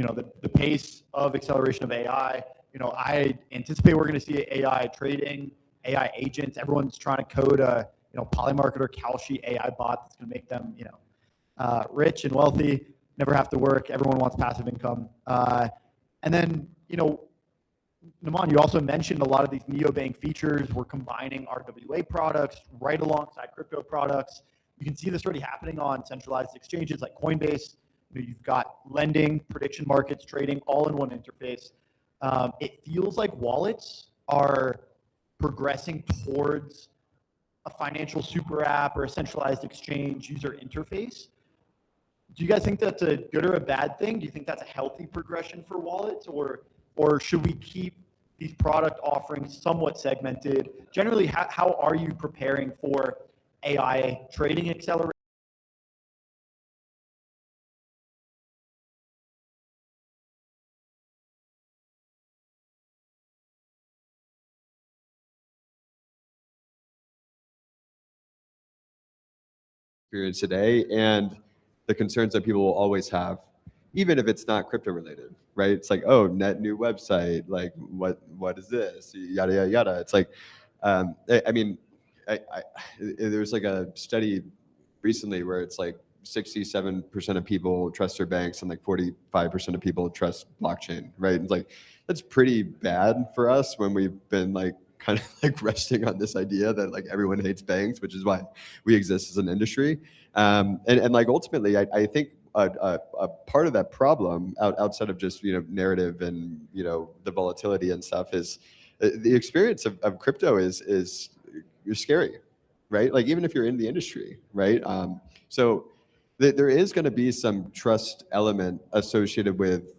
the pace of acceleration of AI, I anticipate we're going to see AI trading, AI agents. Everyone's trying to code a Polymarketer Kalshi AI bot that's going to make them rich and wealthy, never have to work. Everyone wants passive income. And then Naman, you also mentioned a lot of these neobank features. We're combining RWA products right alongside crypto products. You can see this already happening on centralized exchanges like Coinbase. You've got lending, prediction markets, trading, all in one interface. it feels like wallets are progressing towards a financial super app or a centralized exchange user interface. Do you guys think that's a good or a bad thing? Do you think that's a healthy progression for wallets, or should we keep these product offerings somewhat segmented? Generally, how are you preparing for AI trading acceleration? Experience today and the concerns that people will always have, even if it's not crypto related, right? It's like, oh, net new website, like what is this? Yada yada yada. It's like, I mean, there's like a study recently where it's like 67% of people trust their banks and like 45% of people trust blockchain, right? It's like that's pretty bad for us when we've been like kind of like resting on this idea that like everyone hates banks, which is why we exist as an industry. And like ultimately, I think a part of that problem outside of just, narrative and, the volatility and stuff is the experience of crypto is you're scary, right? Like even if you're in the industry, right? So there is going to be some trust element associated with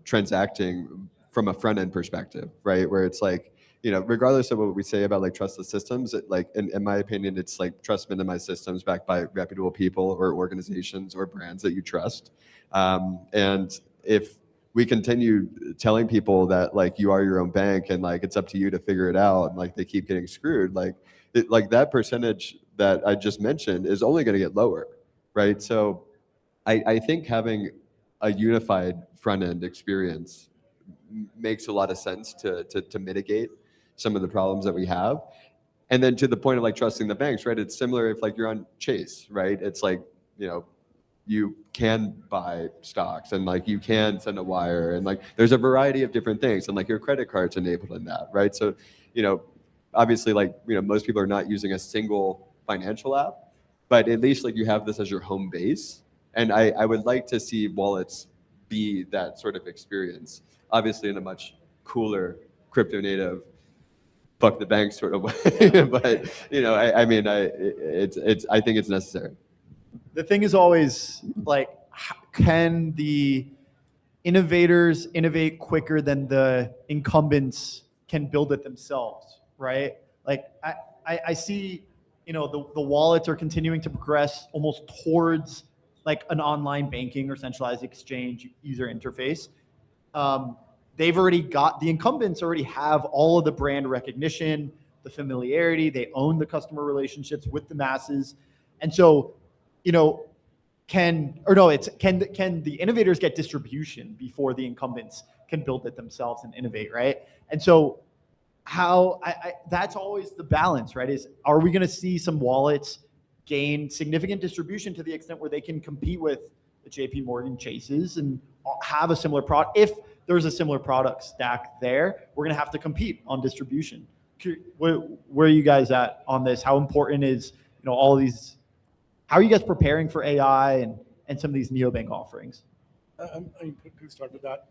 transacting from a front end perspective, right? Where it's like, regardless of what we say about like trustless systems, in my opinion, it's like trust minimized systems backed by reputable people or organizations or brands that you trust. And if we continue telling people that like you are your own bank and like it's up to you to figure it out, and like they keep getting screwed, like that percentage that I just mentioned is only going to get lower, right? So I think having a unified front end experience makes a lot of sense to mitigate some of the problems that we have. And then to the point of like trusting the banks, right? It's similar if like you're on Chase, right? It's like, you can buy stocks and like you can send a wire and like there's a variety of different things and like your credit card's enabled in that, right? So, obviously like, most people are not using a single financial app, but at least like you have this as your home base. And I would like to see wallets be that sort of experience, obviously in a much cooler crypto native fuck the bank sort of way. But I think it's necessary. The thing is always like, can the innovators innovate quicker than the incumbents can build it themselves, right? Like I see, the wallets are continuing to progress almost towards like an online banking or centralized exchange user interface. The incumbents already have all of the brand recognition, the familiarity, they own the customer relationships with the masses. And so, can the innovators get distribution before the incumbents can build it themselves and innovate, right? And so that's always the balance, right? Are we going to see some wallets gain significant distribution to the extent where they can compete with the JP Morgan Chases and have a similar product? If there's a similar product stack there, we're going to have to compete on distribution. Where are you guys at on this? How important is, all of these? How are you guys preparing for AI and some of these neobank offerings? I can start with that.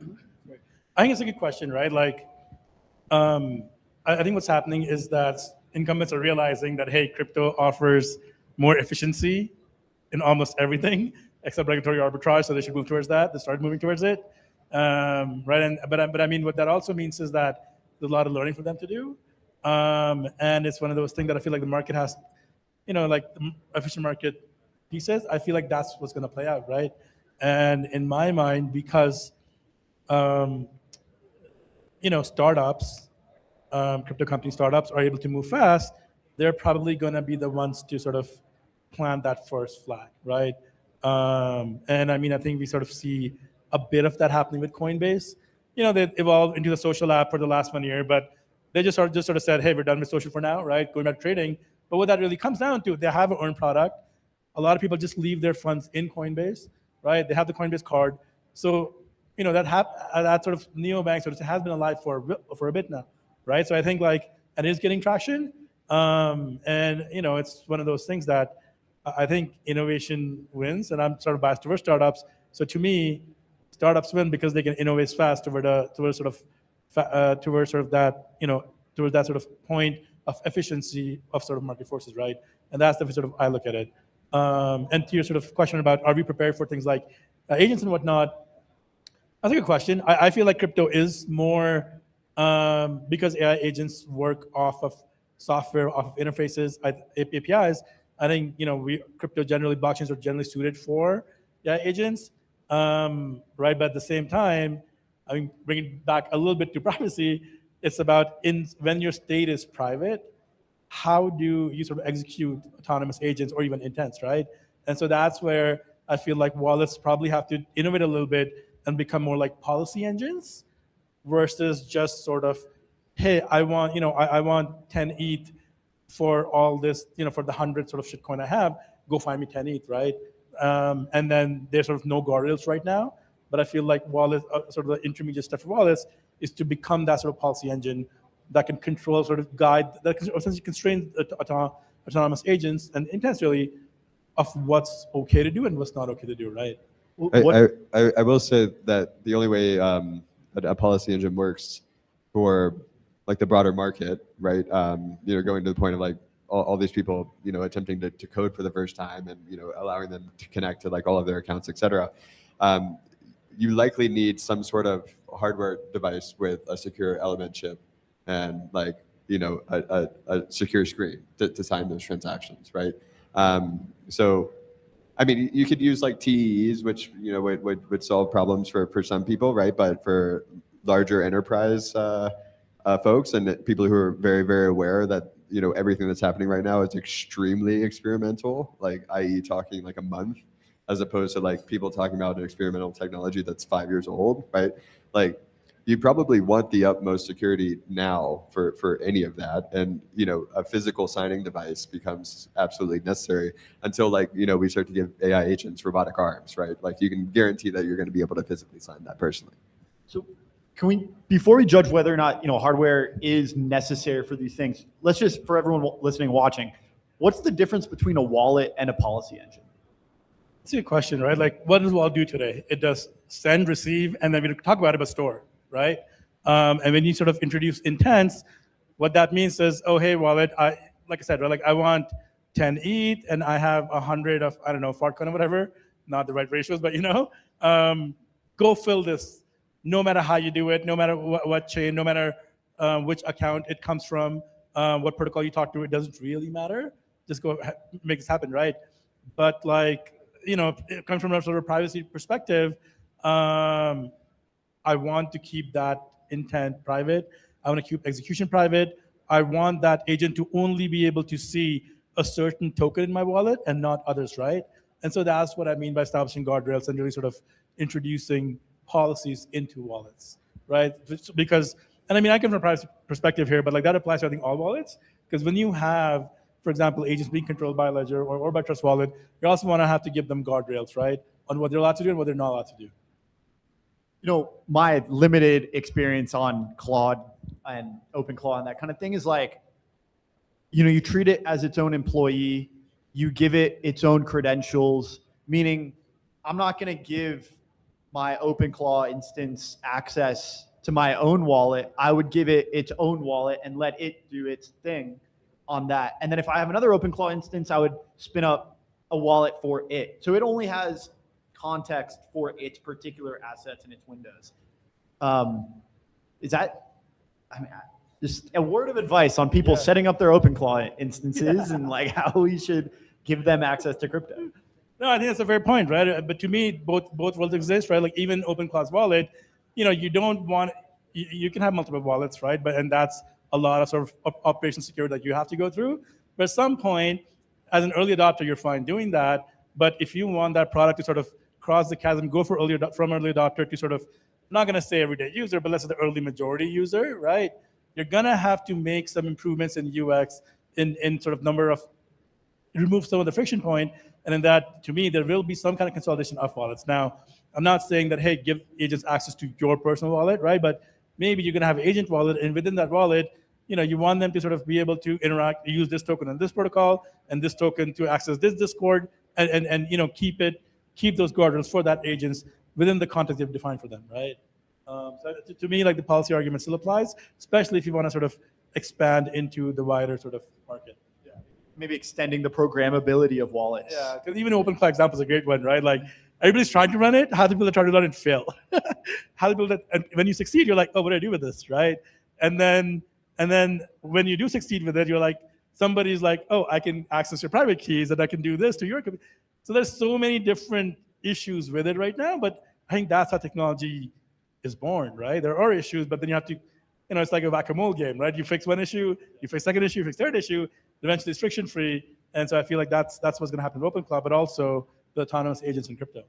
I think it's a good question, right? Like, I think what's happening is that incumbents are realizing that, hey, crypto offers more efficiency in almost everything except regulatory arbitrage, so they should move towards that. They started moving towards it, right? But I mean, what that also means is that there's a lot of learning for them to do, and it's one of those things that I feel like the market has, like the efficient market pieces. I feel like that's what's going to play out, right? And in my mind, because startups, crypto company startups are able to move fast, they're probably going to be the ones to sort of plant that first flag, right? And I mean, I think we sort of see a bit of that happening with Coinbase. They evolved into the social app for the last 1 year, but they just sort of said, hey, we're done with social for now, right? Going back to trading. But what that really comes down to, they have an earned product. A lot of people just leave their funds in Coinbase, right? They have the Coinbase card. So, that sort of neobank sort of has been alive for a bit now, right? So I think like it is getting traction. And, it's one of those things that I think innovation wins, and I'm sort of biased towards startups. So to me, startups win because they can innovate fast towards sort of that, towards that sort of point of efficiency of sort of market forces, right? And that's the way sort of I look at it. And to your sort of question about are we prepared for things like agents and whatnot, that's a good question. I feel like crypto is more because AI agents work off of software, off of interfaces, APIs. I think crypto generally, blockchains are generally suited for AI agents, right? But at the same time, I mean, bringing it back a little bit to privacy, it's about when your state is private, how do you sort of execute autonomous agents or even intents, right? And so that's where I feel like wallets probably have to innovate a little bit and become more like policy engines versus just sort of, hey, I want, I want 10 ETH for all this, for the 100 sort of shitcoin I have, go find me 10 ETH, right? And then there's sort of no guardrails right now. But I feel like wallets, sort of the intermediate step for wallets is to become that sort of policy engine that can control, sort of guide, that can essentially constrain autonomous agents and intents really of what's okay to do and what's not okay to do, right? I will say that the only way a policy engine works for like the broader market, right? Going to the point of like all these people, attempting to code for the first time and, allowing them to connect to like all of their accounts, et cetera. You likely need some sort of hardware device with a secure element chip and like, a secure screen to sign those transactions, right? So, I mean, you could use like TEEs, which, would solve problems for some people, right? But for larger enterprise folks and people who are very, very aware that, everything that's happening right now is extremely experimental, like i.e. talking like a month, as opposed to like people talking about an experimental technology that's 5 years old, right? Like you probably want the utmost security now for any of that. And, a physical signing device becomes absolutely necessary until like, we start to give AI agents robotic arms, right? Like you can guarantee that you're going to be able to physically sign that personally. So can we, before we judge whether or not, hardware is necessary for these things, let's just, for everyone listening, watching, what's the difference between a wallet and a policy engine? That's a good question, right? Like, what does wallet do today? It does send, receive, and then we talk about it, but store, right? And when you sort of introduce intents, what that means is, oh, hey, wallet, like I said, right? Like I want 10 ETH and I have 100 of, I don't know, Fartcoin or whatever, not the right ratios, but go fill this. No matter how you do it, no matter what chain, no matter which account it comes from, what protocol you talk to, it doesn't really matter. Just go make this happen, right? But like, coming from a sort of privacy perspective, I want to keep that intent private. I want to keep execution private. I want that agent to only be able to see a certain token in my wallet and not others, right? And so that's what I mean by establishing guardrails and really sort of introducing policies into wallets, right? Because, and I mean, I come from a privacy perspective here, but like that applies to I think all wallets. Because when you have, for example, agents being controlled by Ledger or by Trust Wallet, you also want to have to give them guardrails, right? On what they're allowed to do and what they're not allowed to do. My limited experience on Claude and OpenClaw and that kind of thing is like, you treat it as its own employee, you give it its own credentials, meaning I'm not going to give my OpenClaw instance access to my own wallet. I would give it its own wallet and let it do its thing on that. And then if I have another OpenClaw instance, I would spin up a wallet for it. So it only has context for its particular assets and its windows. Is that, I mean, just a word of advice on people setting up their OpenClaw instances and like how we should give them access to crypto. No, I think that's a fair point, right? But to me, both worlds exist, right? Like even OpenClaw's wallet, you don't want, you can have multiple wallets, right? And that's a lot of sort of operation security that you have to go through. But at some point, as an early adopter, you're fine doing that. But if you want that product to sort of cross the chasm, go for from early adopter to sort of, I'm not going to say everyday user, but let's say the early majority user, right? You're going to have to make some improvements in UX, in sort of number of, remove some of the friction point. And in that, to me, there will be some kind of consolidation of wallets. Now, I'm not saying that, hey, give agents access to your personal wallet, right? But maybe you're going to have an agent wallet, and within that wallet, you want them to sort of be able to interact, use this token on this protocol, and this token to access this Discord, and keep those guardrails for that agents within the context they've defined for them, right? So to me, like the policy argument still applies, especially if you want to sort of expand into the wider sort of market. Maybe extending the programmability of wallets. Yeah, because even OpenClaw example is a great one, right? Like everybody's trying to run it. How the people that try to run it fail? How the people that, and when you succeed, you're like, oh, what do I do with this, right? And then when you do succeed with it, you're like, somebody's like, oh, I can access your private keys and I can do this to your computer. So there's so many different issues with it right now, but I think that's how technology is born, right? There are issues, but then you have to, it's like a whack-a-mole game, right? You fix one issue, you fix second issue, you fix third issue, eventually it's friction-free. And so I feel like that's what's going to happen with OpenCloud, but also the autonomous agents in crypto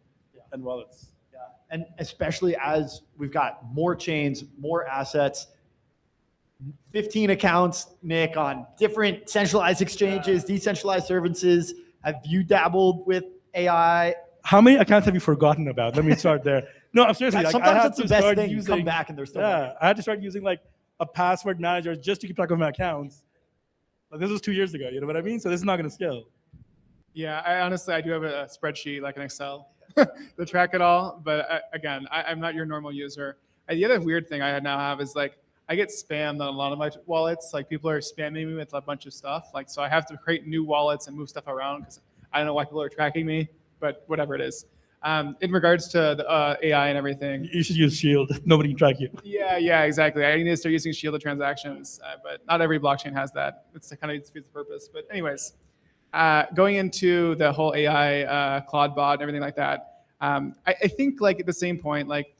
and wallets. Yeah, and especially as we've got more chains, more assets, 15 accounts, Nick, on different centralized exchanges, decentralized services. Have you dabbled with AI? How many accounts have you forgotten about? Let me start there. No, I'm seriously. Like, sometimes I that's the best thing. You come back and there's still I had to start using like a password manager just to keep track of my accounts. Like, this was 2 years ago. You know what I mean? So this is not going to scale. Yeah, I do have a spreadsheet like an Excel to track it all. But again, I'm not your normal user. The other weird thing I now have is like I get spammed on a lot of my wallets. Like people are spamming me with a bunch of stuff. Like so I have to create new wallets and move stuff around because I don't know why people are tracking me, but whatever it is. In regards to the AI and everything, you should use Shield. Nobody can track you. Yeah, exactly. I need to start using shielded transactions, but not every blockchain has that. It's kind of defeats the purpose. But anyways, going into the whole AI Claude bot and everything like that, I think like at the same point, like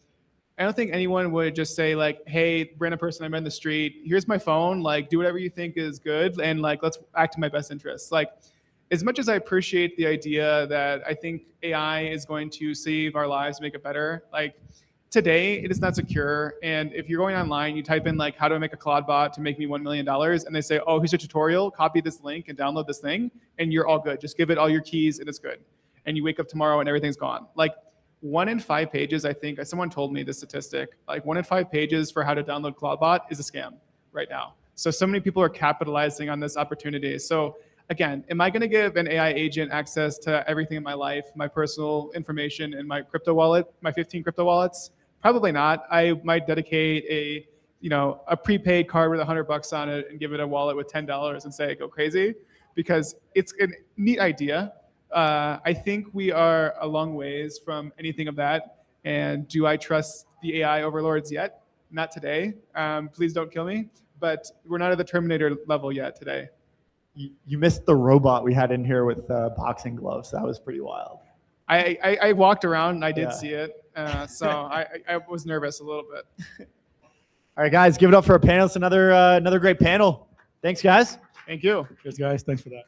I don't think anyone would just say like, hey, random person I met in the street, here's my phone, like do whatever you think is good, and like let's act in my best interests. Like as much as I appreciate the idea that I think AI is going to save our lives, make it better, like today it is not secure. And if you're going online, you type in like, how do I make a Claude bot to make me $1 million? And they say, oh, here's a tutorial, copy this link and download this thing, and you're all good. Just give it all your keys and it's good. And you wake up tomorrow and everything's gone. Like 1 in 5 pages, I think, someone told me this statistic, like 1 in 5 pages for how to download Claude bot is a scam right now. So many people are capitalizing on this opportunity. So again, am I going to give an AI agent access to everything in my life, my personal information in my crypto wallet, my 15 crypto wallets? Probably not. I might dedicate a prepaid card with $100 on it and give it a wallet with $10 and say go crazy, because it's a neat idea. I think we are a long ways from anything of that. And do I trust the AI overlords yet? Not today. Please don't kill me. But we're not at the Terminator level yet today. You missed the robot we had in here with boxing gloves. That was pretty wild. I walked around and I did see it. So I was nervous a little bit. All right, guys, give it up for our panelists. Another great panel. Thanks, guys. Thank you. Cheers, guys. Thanks for that.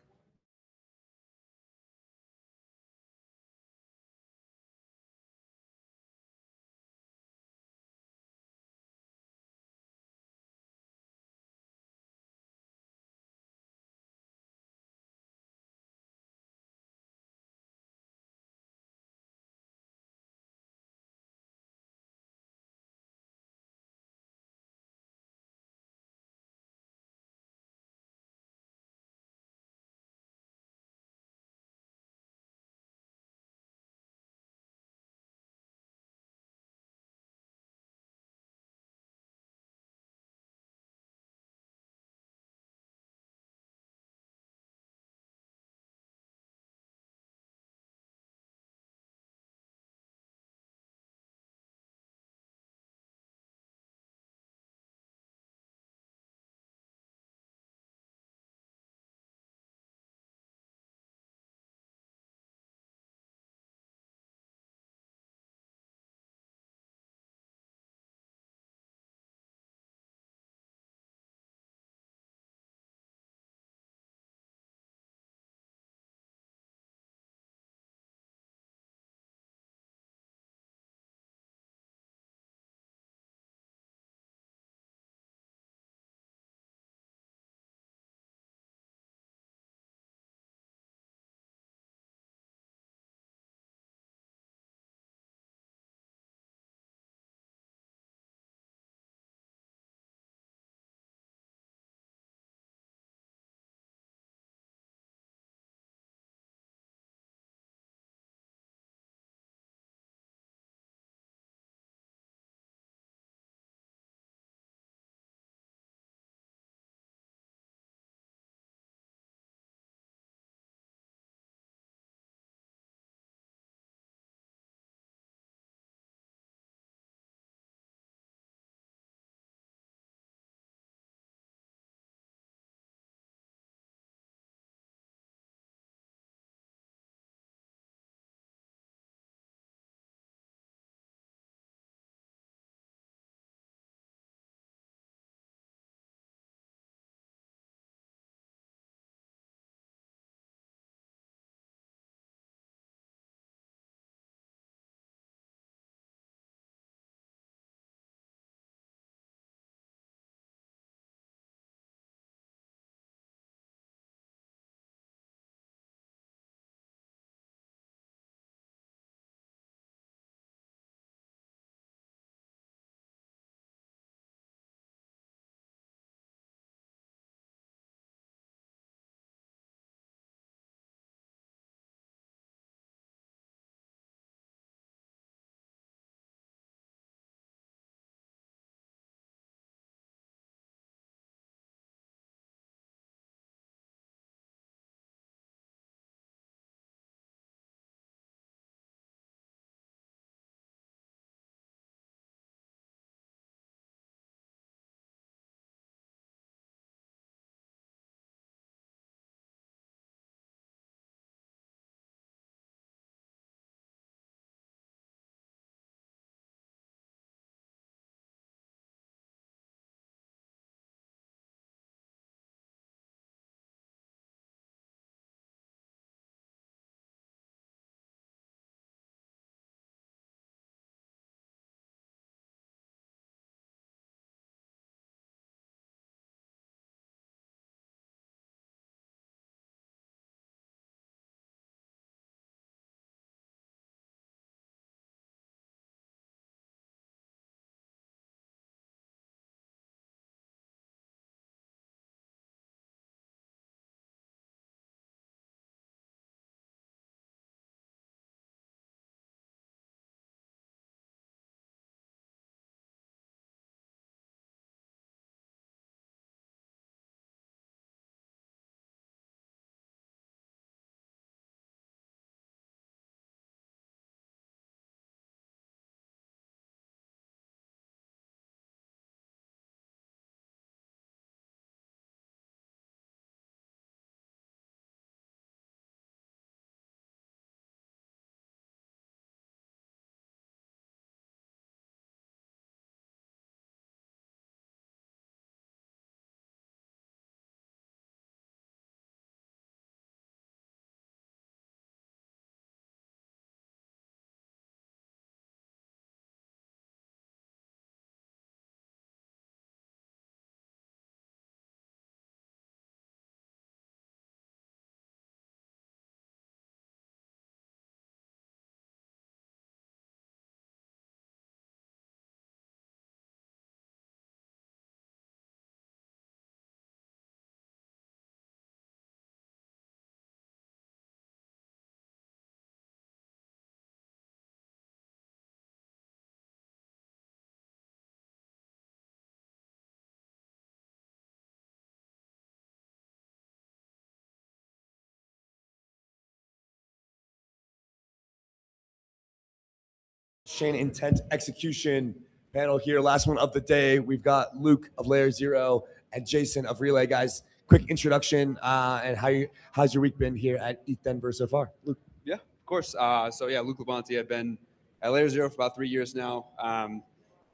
chain intent execution panel here. Last one of the day. We've got Luke of Layer Zero and Jason of Relay. Guys, quick introduction and how's your week been here at ETHDenver so far? Luke. Yeah, of course. So yeah, Luke Labonte. I've been at Layer Zero for about 3 years now,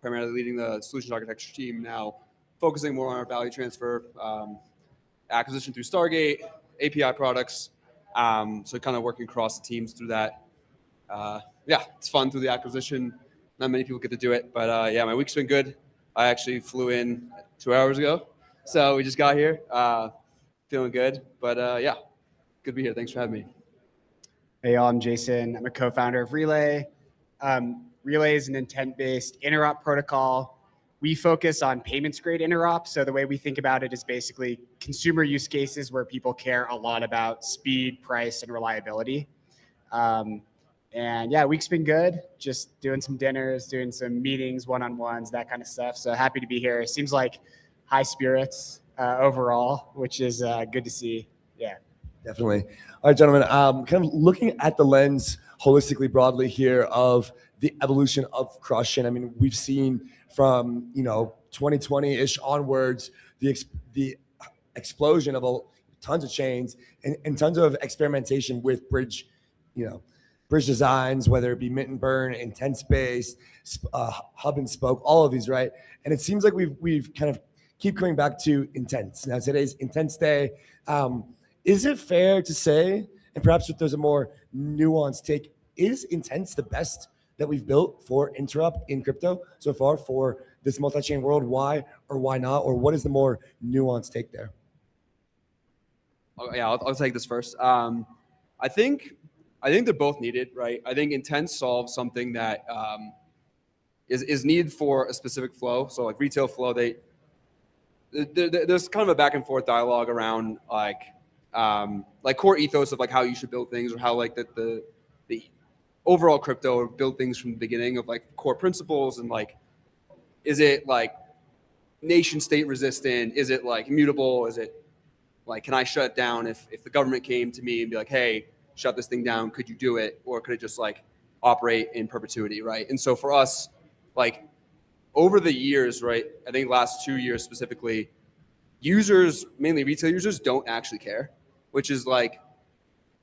primarily leading the solutions architecture team now, focusing more on our value transfer, acquisition through Stargate, API products. So kind of working across the teams through that. Yeah, it's fun through the acquisition. Not many people get to do it, but yeah, my week's been good. I actually flew in 2 hours ago, so we just got here, feeling good. But yeah, good to be here. Thanks for having me. Hey, y'all, I'm Jason. I'm a co-founder of Relay. Relay is an intent-based interop protocol. We focus on payments-grade interop. So the way we think about it is basically consumer use cases where people care a lot about speed, price, and reliability. And yeah, week's been good. Just doing some dinners, doing some meetings, one-on-ones, that kind of stuff. So happy to be here. It seems like high spirits overall, which is good to see. Yeah. Definitely. All right, gentlemen, kind of looking at the lens holistically, broadly here of the evolution of cross-chain. I mean, we've seen from, 2020-ish onwards, the explosion of tons of chains and tons of experimentation with bridge designs, whether it be mint and burn, intent-based, hub and spoke, all of these, right? And it seems like we've kind of keep coming back to intents. Now, today's Intents Day. Is it fair to say, and perhaps if there's a more nuanced take, is Intents the best that we've built for interop in crypto so far for this multi-chain world? Why or why not? Or what is the more nuanced take there? Yeah, I'll take this first. I think they're both needed, right? I think Intents solve something that is needed for a specific flow. So like retail flow, there's kind of a back and forth dialogue around like core ethos of like how you should build things, or how like the overall crypto, or build things from the beginning of like core principles, and like, is it like nation state resistant? Is it like immutable? Is it like, can I shut it down if the government came to me and be like, hey, shut this thing down, could you do it? Or could it just like operate in perpetuity, right? And so for us, like over the years, right, I think last 2 years specifically, users, mainly retail users, don't actually care, which is like,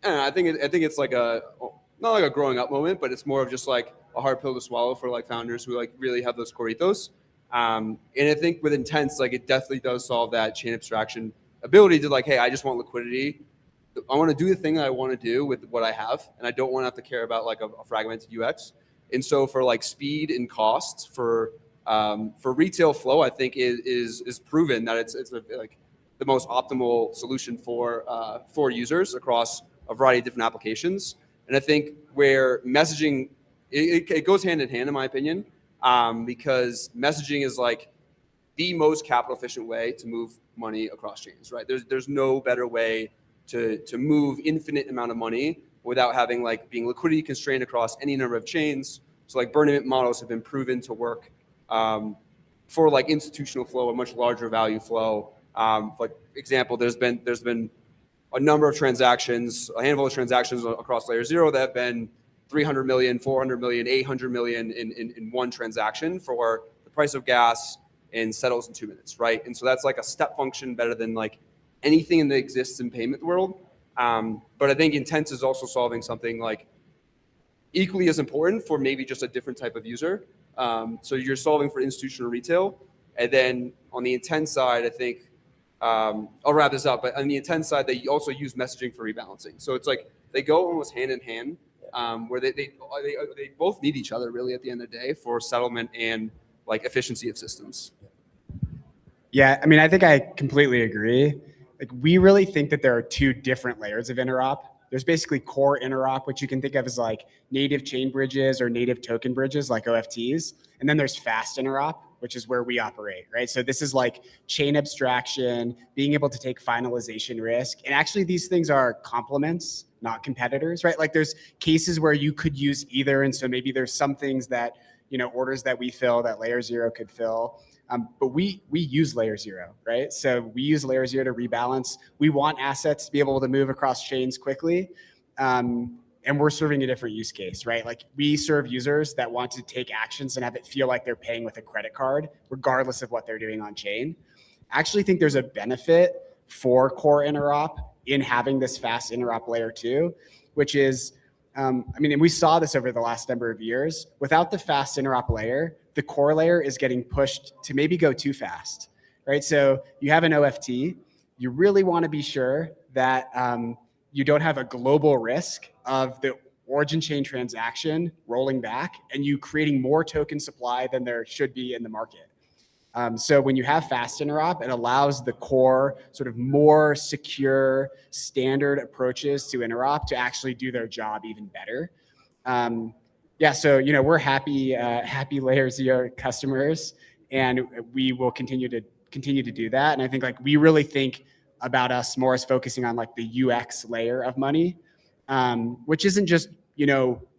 I think it's like not like a growing up moment, but it's more of just like a hard pill to swallow for like founders who like really have those core ethos. And I think with Intents, like it definitely does solve that chain abstraction ability to like, hey, I just want liquidity. I want to do the thing that I want to do with what I have, and I don't want to have to care about like a fragmented UX. And so for like speed and cost for retail flow, I think is proven that it's like the most optimal solution for users across a variety of different applications. And I think where messaging it goes hand in hand, in my opinion, because messaging is like the most capital efficient way to move money across chains, right? There's no better way to move infinite amount of money without having like being liquidity constrained across any number of chains. So like burn limit models have been proven to work for like institutional flow, a much larger value flow. For example, there's been a number of transactions, a handful of transactions across Layer Zero that have been 300 million, 400 million, 800 million in one transaction for the price of gas, and settles in 2 minutes, right? And so that's like a step function better than like anything that exists in payment world. But I think Intents is also solving something like equally as important for maybe just a different type of user. So you're solving for institutional retail. And then on the Intent side, I think, I'll wrap this up, but on the Intent side, they also use messaging for rebalancing. So it's like they go almost hand in hand, where they both need each other really at the end of the day for settlement and like efficiency of systems. Yeah, I mean, I think I completely agree. Like, we really think that there are two different layers of interop. There's basically core interop, which you can think of as like native chain bridges or native token bridges like OFTs. And then there's fast interop, which is where we operate, right? So this is like chain abstraction, being able to take finalization risk. And actually these things are complements, not competitors, right? Like there's cases where you could use either. And so maybe there's some things that, orders that we fill that Layer Zero could fill. But we use Layer Zero, right? So we use Layer Zero to rebalance. We want assets to be able to move across chains quickly. And and we're serving a different use case, right? Like we serve users that want to take actions and have it feel like they're paying with a credit card, regardless of what they're doing on chain. I actually think there's a benefit for core interop in having this fast interop layer 2, which is, and we saw this over the last number of years. Without the fast interop layer, the core layer is getting pushed to maybe go too fast, right? So you have an OFT, you really want to be sure that you don't have a global risk of the origin chain transaction rolling back and you creating more token supply than there should be in the market. So when you have fast interop, it allows the core sort of more secure standard approaches to interop to actually do their job even better. So we're happy layer 0 customers, and we will continue to do that. And I think like we really think about us more as focusing on like the UX layer of money, which isn't just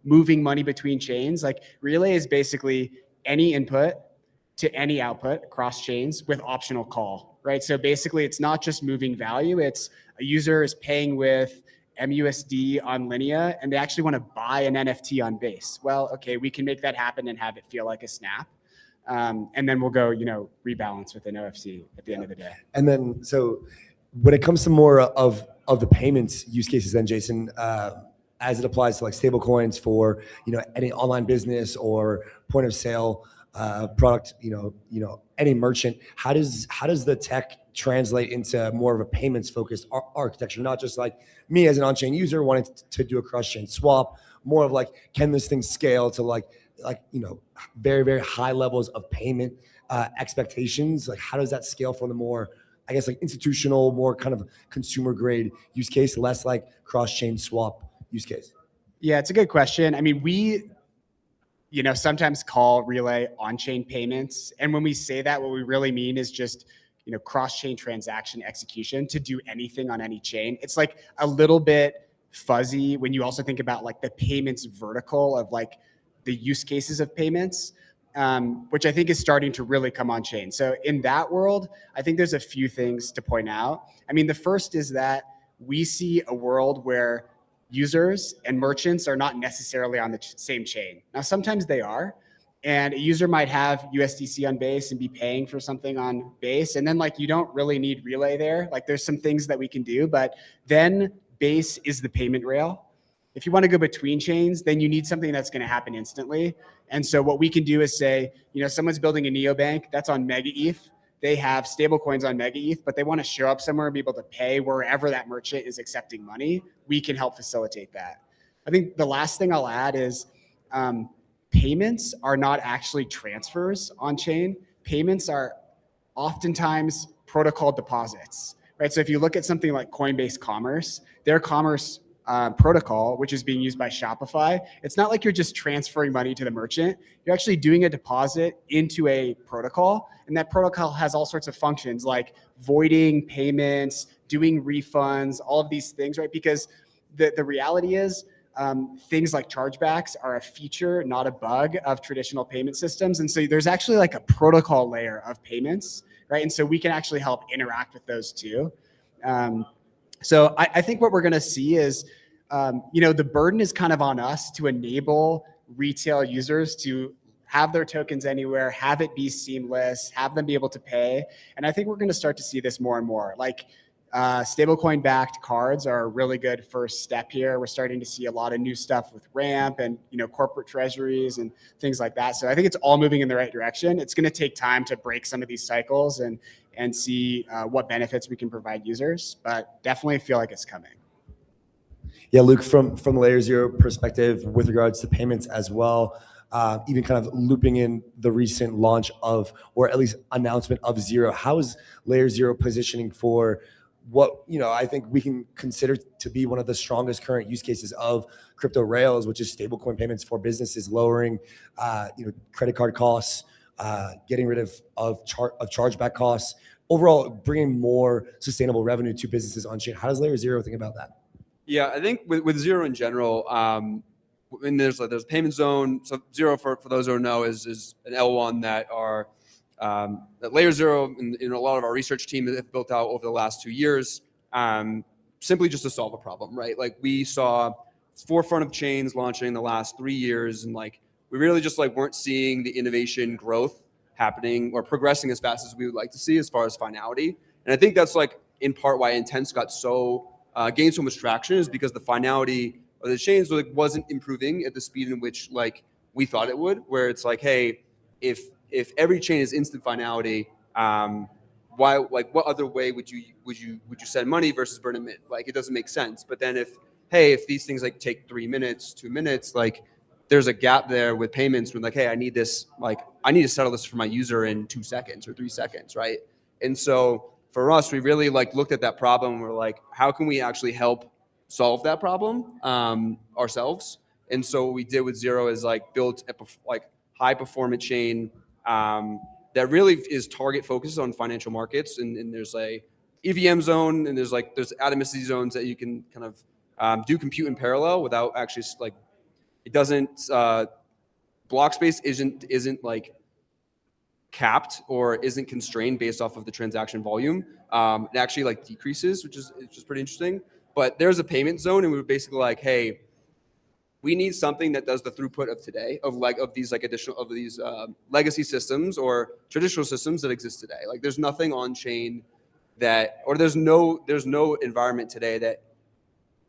moving money between chains. Like Relay is basically any input to any output across chains with optional call, right? So basically it's not just moving value, it's a user is paying with MUSD on Linea and they actually want to buy an NFT on Base. Well, okay, we can make that happen and have it feel like a snap. And then we'll go, rebalance with an OFC at the end of the day. And then, so when it comes to more of the payments use cases then, Jason, as it applies to like stable coins for, any online business or point of sale, product, any merchant, how does the tech translate into more of a payments focused architecture? Not just like me as an on-chain user wanting to do a cross-chain swap, more of like, can this thing scale to like very, very high levels of payment expectations? Like how does that scale from the more, I guess, like institutional, more kind of consumer grade use case, less like cross-chain swap use case? Yeah, it's a good question. I mean, we sometimes call Relay on-chain payments. And when we say that, what we really mean is just, cross-chain transaction execution to do anything on any chain. It's like a little bit fuzzy when you also think about like the payments vertical of like the use cases of payments, which I think is starting to really come on chain. So in that world, I think there's a few things to point out. I mean, the first is that we see a world where users and merchants are not necessarily on the same chain. Now, sometimes they are, and a user might have USDC on Base and be paying for something on Base, and then like you don't really need Relay there. Like there's some things that we can do, but then Base is the payment rail. If you want to go between chains, then you need something that's going to happen instantly. And so what we can do is say, someone's building a neobank that's on Mega ETH. They have stable coins on Mega ETH, but they want to show up somewhere and be able to pay wherever that merchant is accepting money. We can help facilitate that. I think the last thing I'll add is payments are not actually transfers on chain. Payments are oftentimes protocol deposits, right? So if you look at something like Coinbase Commerce, their commerce protocol, which is being used by Shopify, it's not like you're just transferring money to the merchant. You're actually doing a deposit into a protocol, and that protocol has all sorts of functions like voiding payments, doing refunds, all of these things, right? Because the reality is things like chargebacks are a feature, not a bug of traditional payment systems. And so there's actually like a protocol layer of payments, right? And so we can actually help interact with those too. So I think what we're going to see is, the burden is kind of on us to enable retail users to have their tokens anywhere, have it be seamless, have them be able to pay. And I think we're going to start to see this more and more. Like stablecoin backed cards are a really good first step here. We're starting to see a lot of new stuff with Ramp and corporate treasuries and things like that. So I think it's all moving in the right direction. It's going to take time to break some of these cycles and see what benefits we can provide users, but definitely feel like it's coming. Yeah, Luke, from the Layer 0 perspective with regards to payments as well, even kind of looping in the recent launch of, or at least announcement of Zero, how is Layer 0 positioning for what I think we can consider to be one of the strongest current use cases of crypto rails, which is stablecoin payments for businesses, lowering credit card costs, getting rid of chargeback costs, overall bringing more sustainable revenue to businesses on chain. How does Layer 0 think about that? Yeah, I think with Zero in general, and there's a payment zone. So Zero, for those who don't know, is an L1 that are that Layer 0 in a lot of our research team have built out over the last 2 years, simply just to solve a problem, right? Like we saw forefront of chains launching in the last 3 years, and like we really just like weren't seeing the innovation growth happening or progressing as fast as we would like to see as far as finality. And I think that's like in part why Intents got so gained so much traction, is because the finality of the chains like wasn't improving at the speed in which like we thought it would. Where it's like, hey, if every chain is instant finality, why, like, what other way would you send money versus burn a mint? Like, it doesn't make sense. But then if these things like take 3 minutes, 2 minutes, like there's a gap there with payments when like, hey, I need this, like I need to settle this for my user in 2 seconds or 3 seconds, right? And so for us, we really like looked at that problem and we're like, how can we actually help solve that problem ourselves? And so what we did with Zero is like built a like high performance chain that really is target focused on financial markets. And there's a EVM zone, and there's atomicity zones that you can kind of do compute in parallel without actually like, it doesn't, block space isn't like capped or isn't constrained based off of the transaction volume. It actually like decreases, which is pretty interesting. But there's a payment zone, and we were basically like, hey, we need something that does the throughput of today of these legacy systems or traditional systems that exist today. Like there's nothing on chain that, or there's no environment today that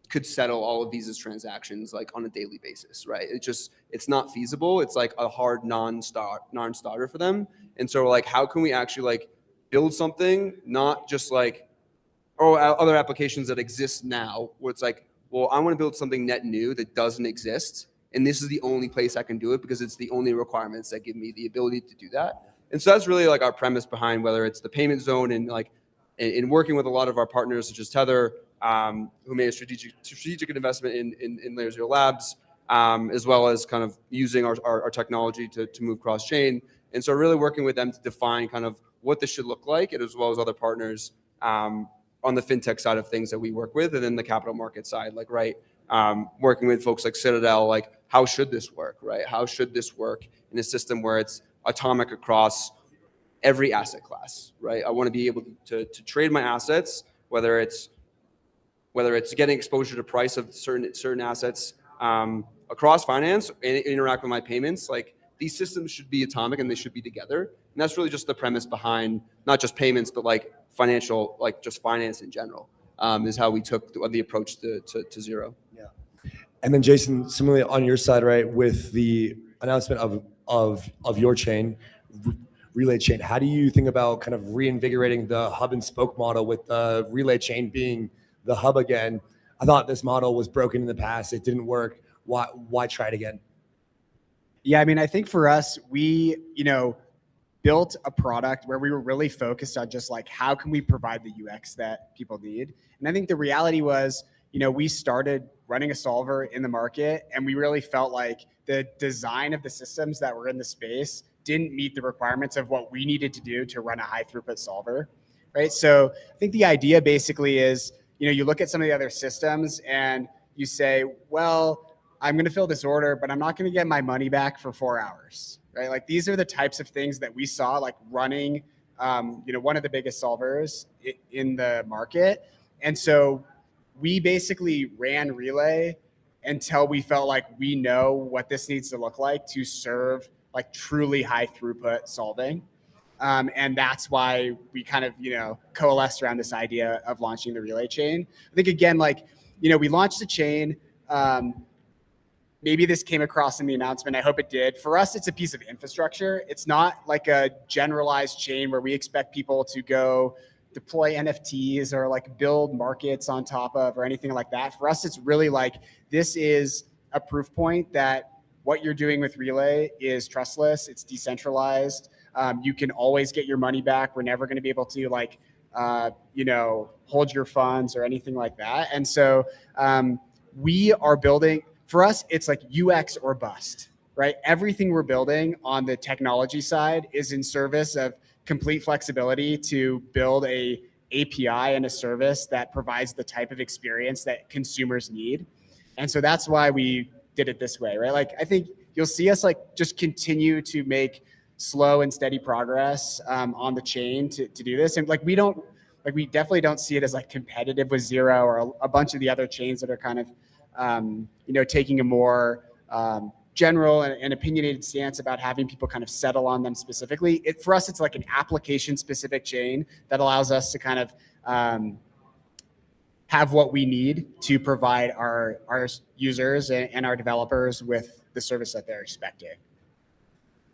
could settle all of these as transactions like on a daily basis, right? It's not feasible. It's like a hard non-starter for them. And so we're like, how can we actually like build something, not just like, or other applications that exist now, where it's like, well, I want to build something net new that doesn't exist, and this is the only place I can do it because it's the only requirements that give me the ability to do that. And so that's really like our premise behind whether it's the payment zone and like in working with a lot of our partners such as Tether, who made a strategic investment in Layer Zero Labs, as well as kind of using our technology to move cross chain. And so really working with them to define kind of what this should look like, and as well as other partners on the fintech side of things that we work with, and then the capital market side, like, right, working with folks like Citadel, like, how should this work, right? How should this work in a system where it's atomic across every asset class, right? I want to be able to trade my assets, whether it's getting exposure to price of certain assets across finance and interact with my payments. Like, these systems should be atomic and they should be together. And that's really just the premise behind not just payments, but like financial, like just finance in general, is how we took the approach to Zero. Yeah. And then Jason, similarly on your side, right, with the announcement of your chain, Relay chain, how do you think about kind of reinvigorating the hub and spoke model with the Relay chain being the hub again? I thought this model was broken in the past. It didn't work. Why try it again? Yeah, I mean, I think for us, we, built a product where we were really focused on just like, how can we provide the UX that people need? And I think the reality was, we started running a solver in the market, and we really felt like the design of the systems that were in the space didn't meet the requirements of what we needed to do to run a high throughput solver, right? So I think the idea basically is, you look at some of the other systems and you say, well, I'm going to fill this order, but I'm not going to get my money back for 4 hours, right? Like, these are the types of things that we saw like running, one of the biggest solvers in the market. And so we basically ran Relay until we felt like we know what this needs to look like to serve like truly high throughput solving. And that's why we kind of, coalesced around this idea of launching the Relay chain. I think, again, like, we launched the chain. Maybe this came across in the announcement. I hope it did. For us, it's a piece of infrastructure. It's not like a generalized chain where we expect people to go deploy NFTs or like build markets on top of or anything like that. For us, it's really like, this is a proof point that what you're doing with Relay is trustless. It's decentralized. You can always get your money back. We're never going to be able to like, hold your funds or anything like that. And so we are building, for us, it's like UX or bust, right? Everything we're building on the technology side is in service of complete flexibility to build a API and a service that provides the type of experience that consumers need. And so that's why we did it this way, right? Like, I think you'll see us like just continue to make slow and steady progress on the chain to do this. And like, we definitely don't see it as like competitive with Zero or a bunch of the other chains that are kind of taking a more general and opinionated stance about having people kind of settle on them specifically. For us, it's like an application-specific chain that allows us to kind of have what we need to provide our users and our developers with the service that they're expecting.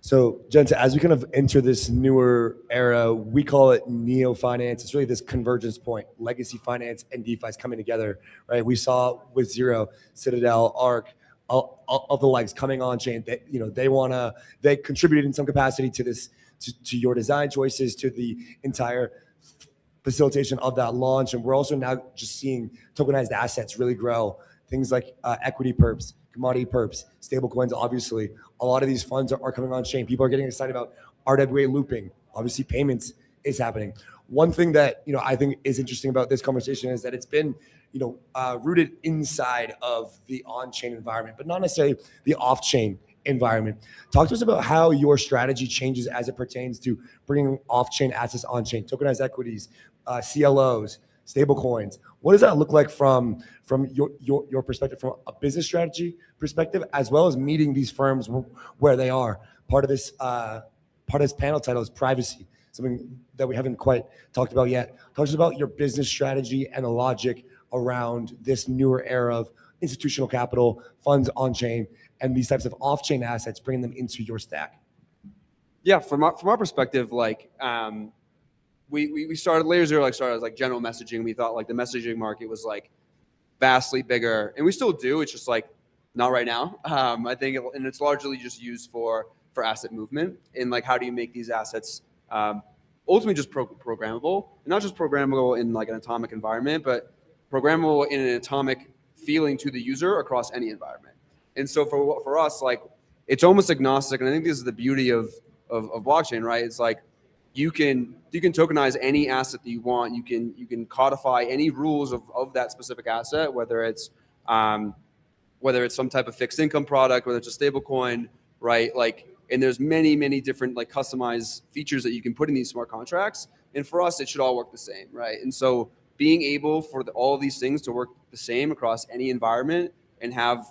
So, Genta, as we kind of enter this newer era, we call it neo finance. It's really this convergence point, legacy finance and DeFi is coming together, right? We saw with Zero, Citadel, Arc, all of the likes coming on chain. They contributed in some capacity to this, to your design choices, to the entire facilitation of that launch. And we're also now just seeing tokenized assets really grow. Things like equity perps, commodity perps, stable coins, obviously. A lot of these funds are coming on chain. People are getting excited about RWA looping. Obviously, payments is happening. One thing that I think is interesting about this conversation is that it's been rooted inside of the on-chain environment, but not necessarily the off-chain environment. Talk to us about how your strategy changes as it pertains to bringing off-chain assets on-chain, tokenized equities, CLOs, stable coins. What does that look like from your perspective, from a business strategy perspective, as well as meeting these firms where they are? Part of this panel title is privacy, something that we haven't quite talked about yet. Talk to us about your business strategy and the logic around this newer era of institutional capital, funds on-chain, and these types of off-chain assets, bringing them into your stack. Yeah, from our perspective, like we started Layer Zero, started as like general messaging. We thought like the messaging market was like vastly bigger, and we still do. It's just like not right now. I think, and it's largely just used for asset movement, and like how do you make these assets ultimately just programmable, and not just programmable in like an atomic environment, but programmable in an atomic feeling to the user across any environment. And so for us, like it's almost agnostic, and I think this is the beauty of blockchain, right? It's like you can tokenize any asset that you want. You can codify any rules of that specific asset, whether it's some type of fixed income product, whether it's a stable coin, right? Like, and there's many different like customized features that you can put in these smart contracts. And for us, it should all work the same, right? And so being able for all of these things to work the same across any environment and have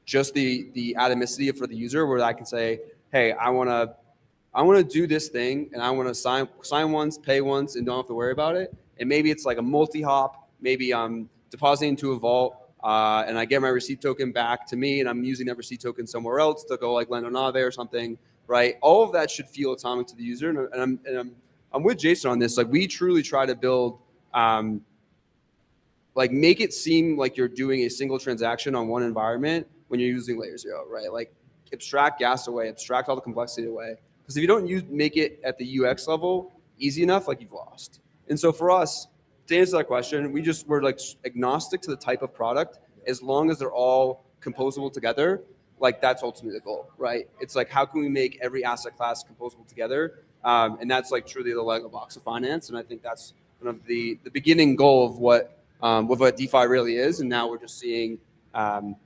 just the atomicity for the user, where I can say, hey, I want to do this thing, and I want to sign once, pay once, and don't have to worry about it. And maybe it's like a multi-hop. Maybe I'm depositing into a vault, and I get my receipt token back to me, and I'm using that receipt token somewhere else to go like lend on Aave or something, right? All of that should feel atomic to the user. And I'm with Jason on this. Like we truly try to build, like make it seem like you're doing a single transaction on one environment when you're using Layer Zero, right? Like abstract gas away, abstract all the complexity away. Because if you don't make it at the UX level easy enough, like you've lost. And so for us, to answer that question, we're like agnostic to the type of product, as long as they're all composable together. Like that's ultimately the goal, right? It's like how can we make every asset class composable together, and that's like truly the Lego box of finance. And I think that's kind of the beginning goal of what DeFi really is. And now we're just seeing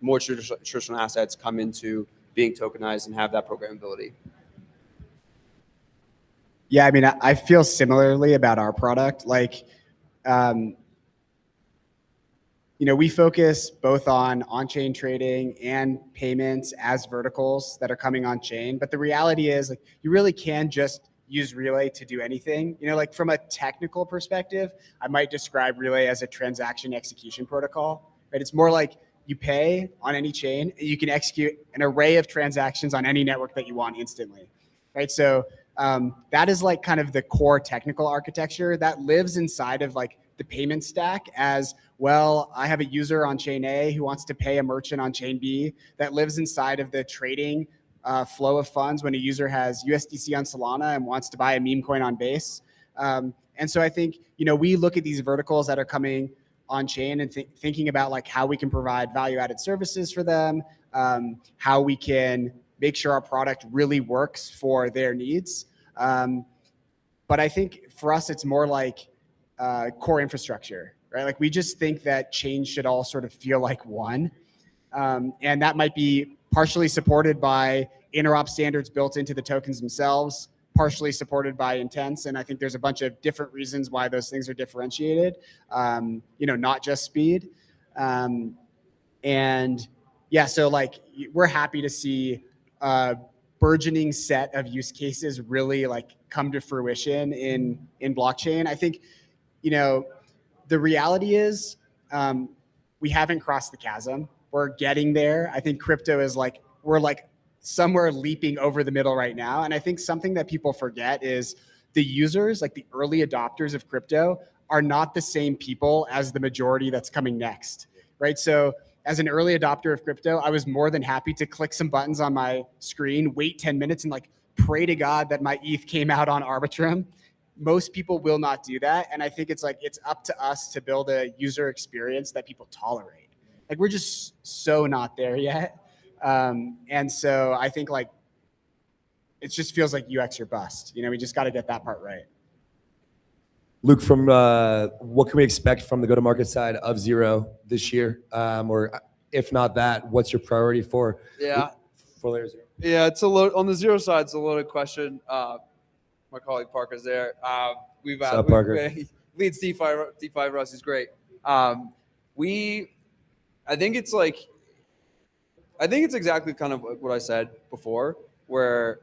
more traditional assets come into being tokenized and have that programmability. Yeah, I mean, I feel similarly about our product. Like, we focus both on on-chain trading and payments as verticals that are coming on-chain. But the reality is, like, you really can just use Relay to do anything. Like from a technical perspective, I might describe Relay as a transaction execution protocol, right? It's more like you pay on any chain, and you can execute an array of transactions on any network that you want instantly, right? So that is like kind of the core technical architecture that lives inside of like the payment stack as well. I have a user on chain A who wants to pay a merchant on chain B. That lives inside of the trading flow of funds when a user has USDC on Solana and wants to buy a meme coin on Base. And so I think, we look at these verticals that are coming on chain and thinking about like how we can provide value-added services for them, how we can make sure our product really works for their needs. But I think for us, it's more like core infrastructure, right? Like we just think that chains should all sort of feel like one. And that might be partially supported by interop standards built into the tokens themselves, partially supported by intents. And I think there's a bunch of different reasons why those things are differentiated, not just speed. And And yeah, so like we're happy to see a burgeoning set of use cases really like come to fruition in blockchain. I think, you know, the reality is we haven't crossed the chasm. We're getting there. I think crypto is like, we're like somewhere leaping over the middle right now. And I think something that people forget is the users, like the early adopters of crypto, are not the same people as the majority that's coming next, right? So as an early adopter of crypto, I was more than happy to click some buttons on my screen, wait 10 minutes and like pray to God that my ETH came out on Arbitrum. Most people will not do that. And I think it's like, it's up to us to build a user experience that people tolerate. Like we're just so not there yet. And so I think like, it just feels like UX or bust. You know, we just got to get that part right. Luke, from what can we expect from the go-to-market side of Zero this year? Or if not that, what's your priority for layer zero? Yeah, it's a load on the Zero side. It's a loaded question. My colleague Parker's there. Parker? Leads DeFi for us. He's great. I think it's exactly kind of what I said before, where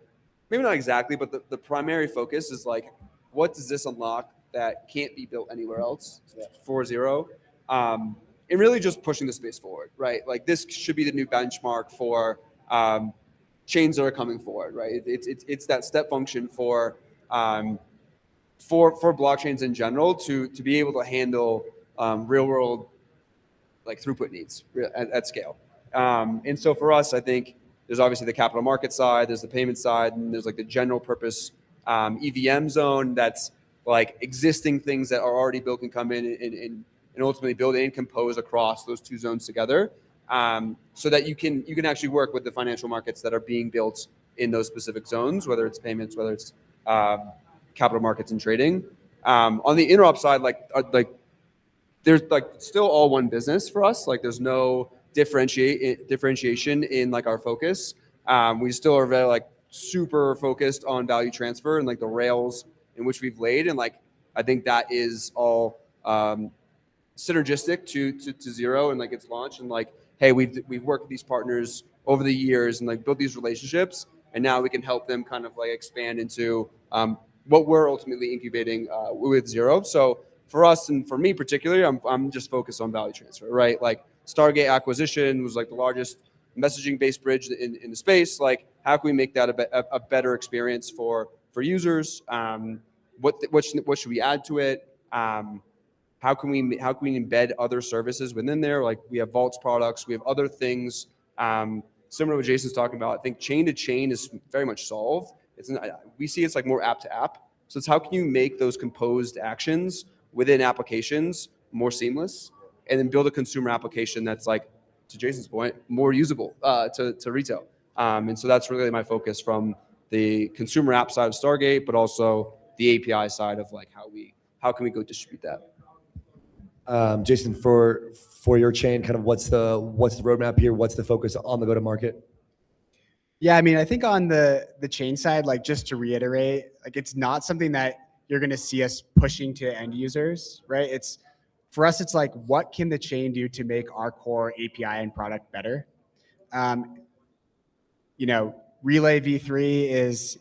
maybe not exactly, but the primary focus is like, what does this unlock that can't be built anywhere else for Zero? And really just pushing the space forward, right? Like this should be the new benchmark for chains that are coming forward, right? It's that step function for blockchains in general to be able to handle real world like throughput needs at scale. And so for us, I think there's obviously the capital market side, there's the payment side, and there's like the general purpose EVM zone that's like existing things that are already built and come in and ultimately build and compose across those two zones together, so that you can actually work with the financial markets that are being built in those specific zones, whether it's payments, whether it's capital markets and trading. On the interop side, there's like still all one business for us. Like there's no differentiation in like our focus. We still are very like super focused on value transfer and like the rails in which we've laid. And like, I think that is all synergistic to Zero and like its launch. And like, hey, we've worked with these partners over the years and like built these relationships. And now we can help them kind of like expand into what we're ultimately incubating with Zero. So for us and for me particularly, I'm just focused on value transfer, right? Like Stargate acquisition was like the largest messaging-based bridge in the space. Like, how can we make that a better experience for users? What should we add to it? How can we embed other services within there? Like we have Vaults products, we have other things similar to what Jason's talking about. I think chain to chain is very much solved. We see it's like more app to app. So it's how can you make those composed actions within applications more seamless, and then build a consumer application that's like, to Jason's point, more usable to retail. And so that's really my focus from the consumer app side of Stargate, but also the API side of like how can we go distribute that. Jason, for your chain, kind of what's the roadmap here? What's the focus on the go-to-market? Yeah, I mean, I think on the chain side, like just to reiterate, like it's not something that you're going to see us pushing to end users, right? For us, it's like, what can the chain do to make our core API and product better? Relay v3 is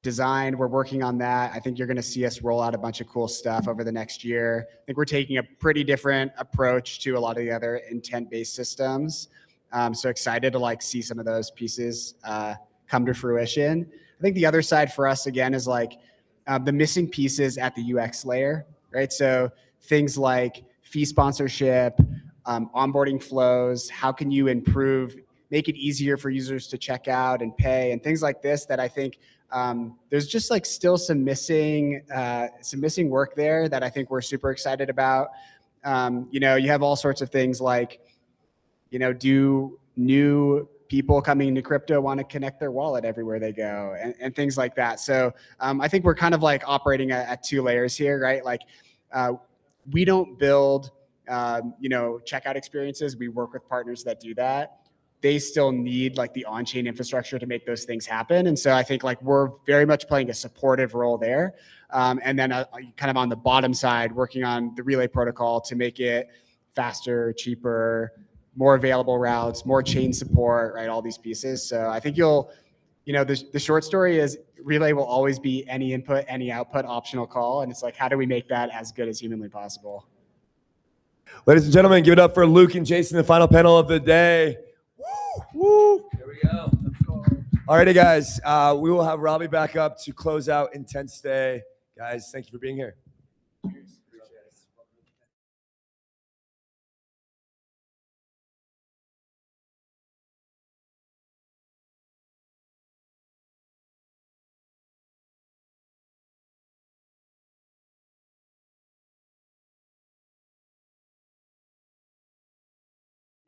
designed. We're working on that. I think you're going to see us roll out a bunch of cool stuff over the next year. I think we're taking a pretty different approach to a lot of the other intent-based systems. So excited to like see some of those pieces come to fruition. I think the other side for us again is like the missing pieces at the UX layer, right? So things like fee sponsorship, onboarding flows, how can you make it easier for users to check out and pay, and things like this that I think there's just like still some missing work there that I think we're super excited about. You have all sorts of things like, do new people coming into crypto want to connect their wallet everywhere they go, and things like that. So I think we're kind of like operating at two layers here, right? Like we don't build, checkout experiences. We work with partners that do that. They still need like the on-chain infrastructure to make those things happen. And so I think like we're very much playing a supportive role there. And then kind of on the bottom side, working on the Relay protocol to make it faster, cheaper, more available routes, more chain support, right? All these pieces. So I think the short story is Relay will always be any input, any output optional call. And it's like, how do we make that as good as humanly possible? Ladies and gentlemen, give it up for Luke and Jason, the final panel of the day. Woo! Here we go. Alrighty, guys. We will have Robbie back up to close out Intense Day. Guys, thank you for being here.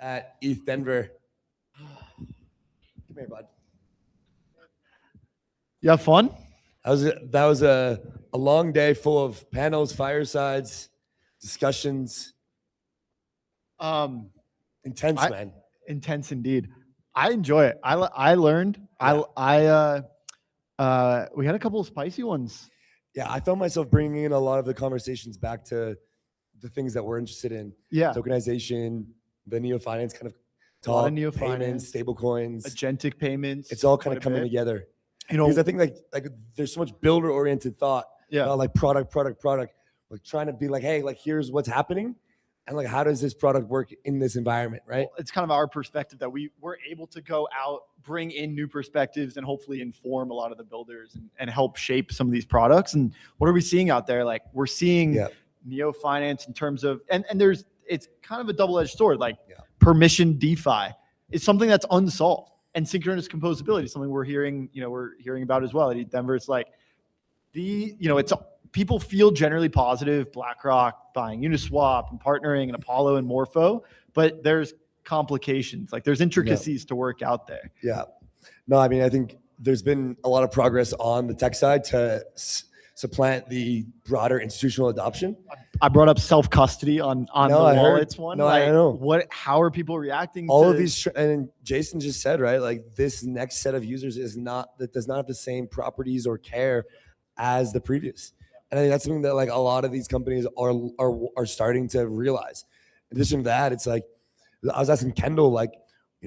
At ETHDenver. Come here, bud. You have fun? That was a long day full of panels, firesides, discussions. Intense, man. Intense indeed. I enjoy it. I learned. Yeah. We had a couple of spicy ones. Yeah, I found myself bringing in a lot of the conversations back to the things that we're interested in. Yeah. Tokenization, the neo-finance kind of A lot talk, of neo-finance, payments, stable coins, agentic payments. it's all kind of coming together. You know, because I think like there's so much builder-oriented thought. Yeah. About like product, like trying to be like, hey, like here's what's happening, and like how does this product work in this environment, right? Well, it's kind of our perspective that we're able to go out, bring in new perspectives, and hopefully inform a lot of the builders and help shape some of these products. And what are we seeing out there? Like we're seeing neo finance in terms of and it's kind of a double-edged sword. Like permission DeFi is something that's unsolved, and synchronous composability is something we're hearing about as well at ETHDenver. It's like it's people feel generally positive, BlackRock buying Uniswap and partnering and Apollo and Morpho, but there's complications, like there's intricacies to work out there. Yeah. No, I mean, I think there's been a lot of progress on the tech side to supplant the broader institutional adoption. I brought up self-custody on the wallets one. No, like, I know. How are people reacting all to of these? And Jason just said, right, like this next set of users does not have the same properties or care as the previous. And I think that's something that like a lot of these companies are starting to realize. In addition to that, it's like, I was asking Kendall, like,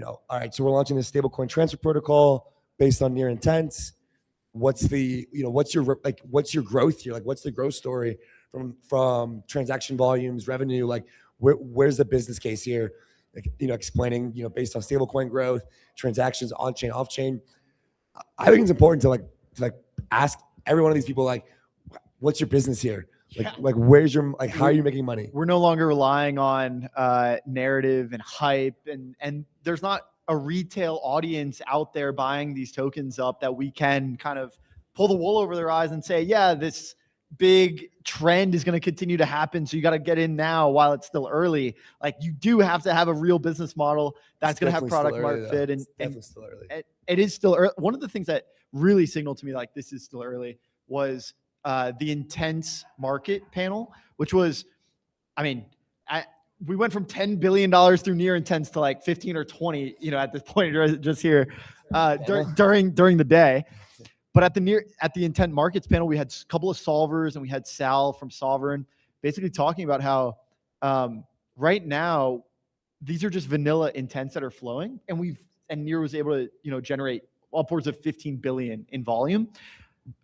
all right, so we're launching this stablecoin transfer protocol based on near intents. What's your growth here? Like, what's the growth story from transaction volumes, revenue? Like, where's the business case here? Like, explaining, based on stablecoin growth, transactions on chain, off chain. I think it's important to ask every one of these people, like, what's your business here? Like where's your, like, how are you making money? We're no longer relying on narrative and hype, and there's not a retail audience out there buying these tokens up that we can kind of pull the wool over their eyes and say, yeah, this big trend is going to continue to happen, so you got to get in now while it's still early. Like, you do have to have a real business model that's going to have product market fit, and still early. It is still early. One of the things that really signaled to me like this is still early was the Intense Market panel, which was, I mean, we went from $10 billion through near intents to like 15 or 20, at this point just here during the day. But at the Intent Markets panel, we had a couple of solvers, and we had Sal from Sovereign basically talking about how right now these are just vanilla intents that are flowing, and Near was able to generate upwards of 15 billion in volume.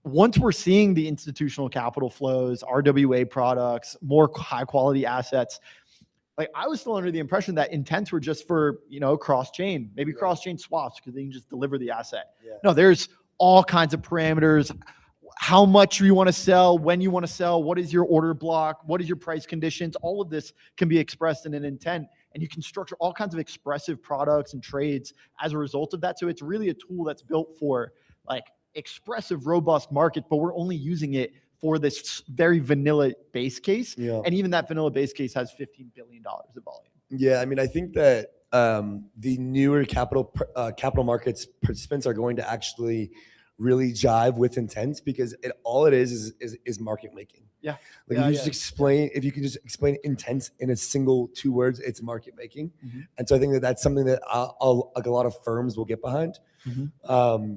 Once we're seeing the institutional capital flows, RWA products, more high quality assets, like I was still under the impression that intents were just for, cross-chain, maybe cross-chain swaps because they can just deliver the asset. Yeah. No, there's all kinds of parameters, how much you want to sell, when you want to sell, what is your order block, what is your price conditions. All of this can be expressed in an intent, and you can structure all kinds of expressive products and trades as a result of that. So it's really a tool that's built for like expressive, robust market, but we're only using it for this very vanilla base case. Yeah. And even that vanilla base case has $15 billion of volume. Yeah, I mean, I think that the newer capital markets participants are going to actually really jive with intents, because all it is market making. Yeah. Like if you can just explain intents in a single 2 words, it's market making. Mm-hmm. And so I think that's something that like a lot of firms will get behind. Mm-hmm.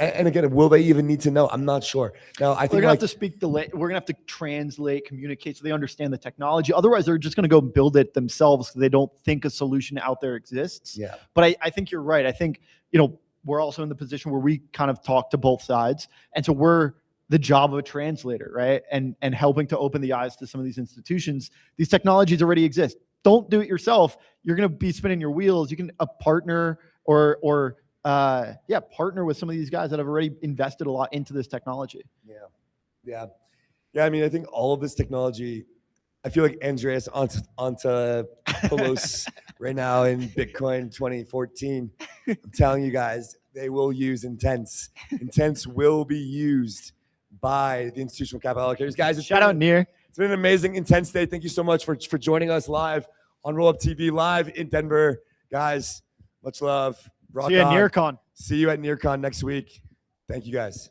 And again, will they even need to know? I'm not sure. Now, I They're think gonna have to speak we're gonna have to translate, communicate, so they understand the technology. Otherwise, they're just gonna go build it themselves because they don't think a solution out there exists. Yeah. But I think you're right. I think we're also in the position where we kind of talk to both sides, and so we're the job of a translator, right? And helping to open the eyes to some of these institutions. These technologies already exist. Don't do it yourself. You're gonna be spinning your wheels. You can partner or partner with some of these guys that have already invested a lot into this technology. Yeah. I mean, I think all of this technology, I feel like Andreas onto Pelos right now in Bitcoin 2014. I'm telling you guys, they will use Intense. Intense will be used by the institutional capital allocators. Guys, shout out Near. It's been an amazing Intense day. Thank you so much for joining us live on Rollup TV, live in Denver. Guys, much love. Rock See you at on. NearCon. See you at NearCon next week. Thank you, guys.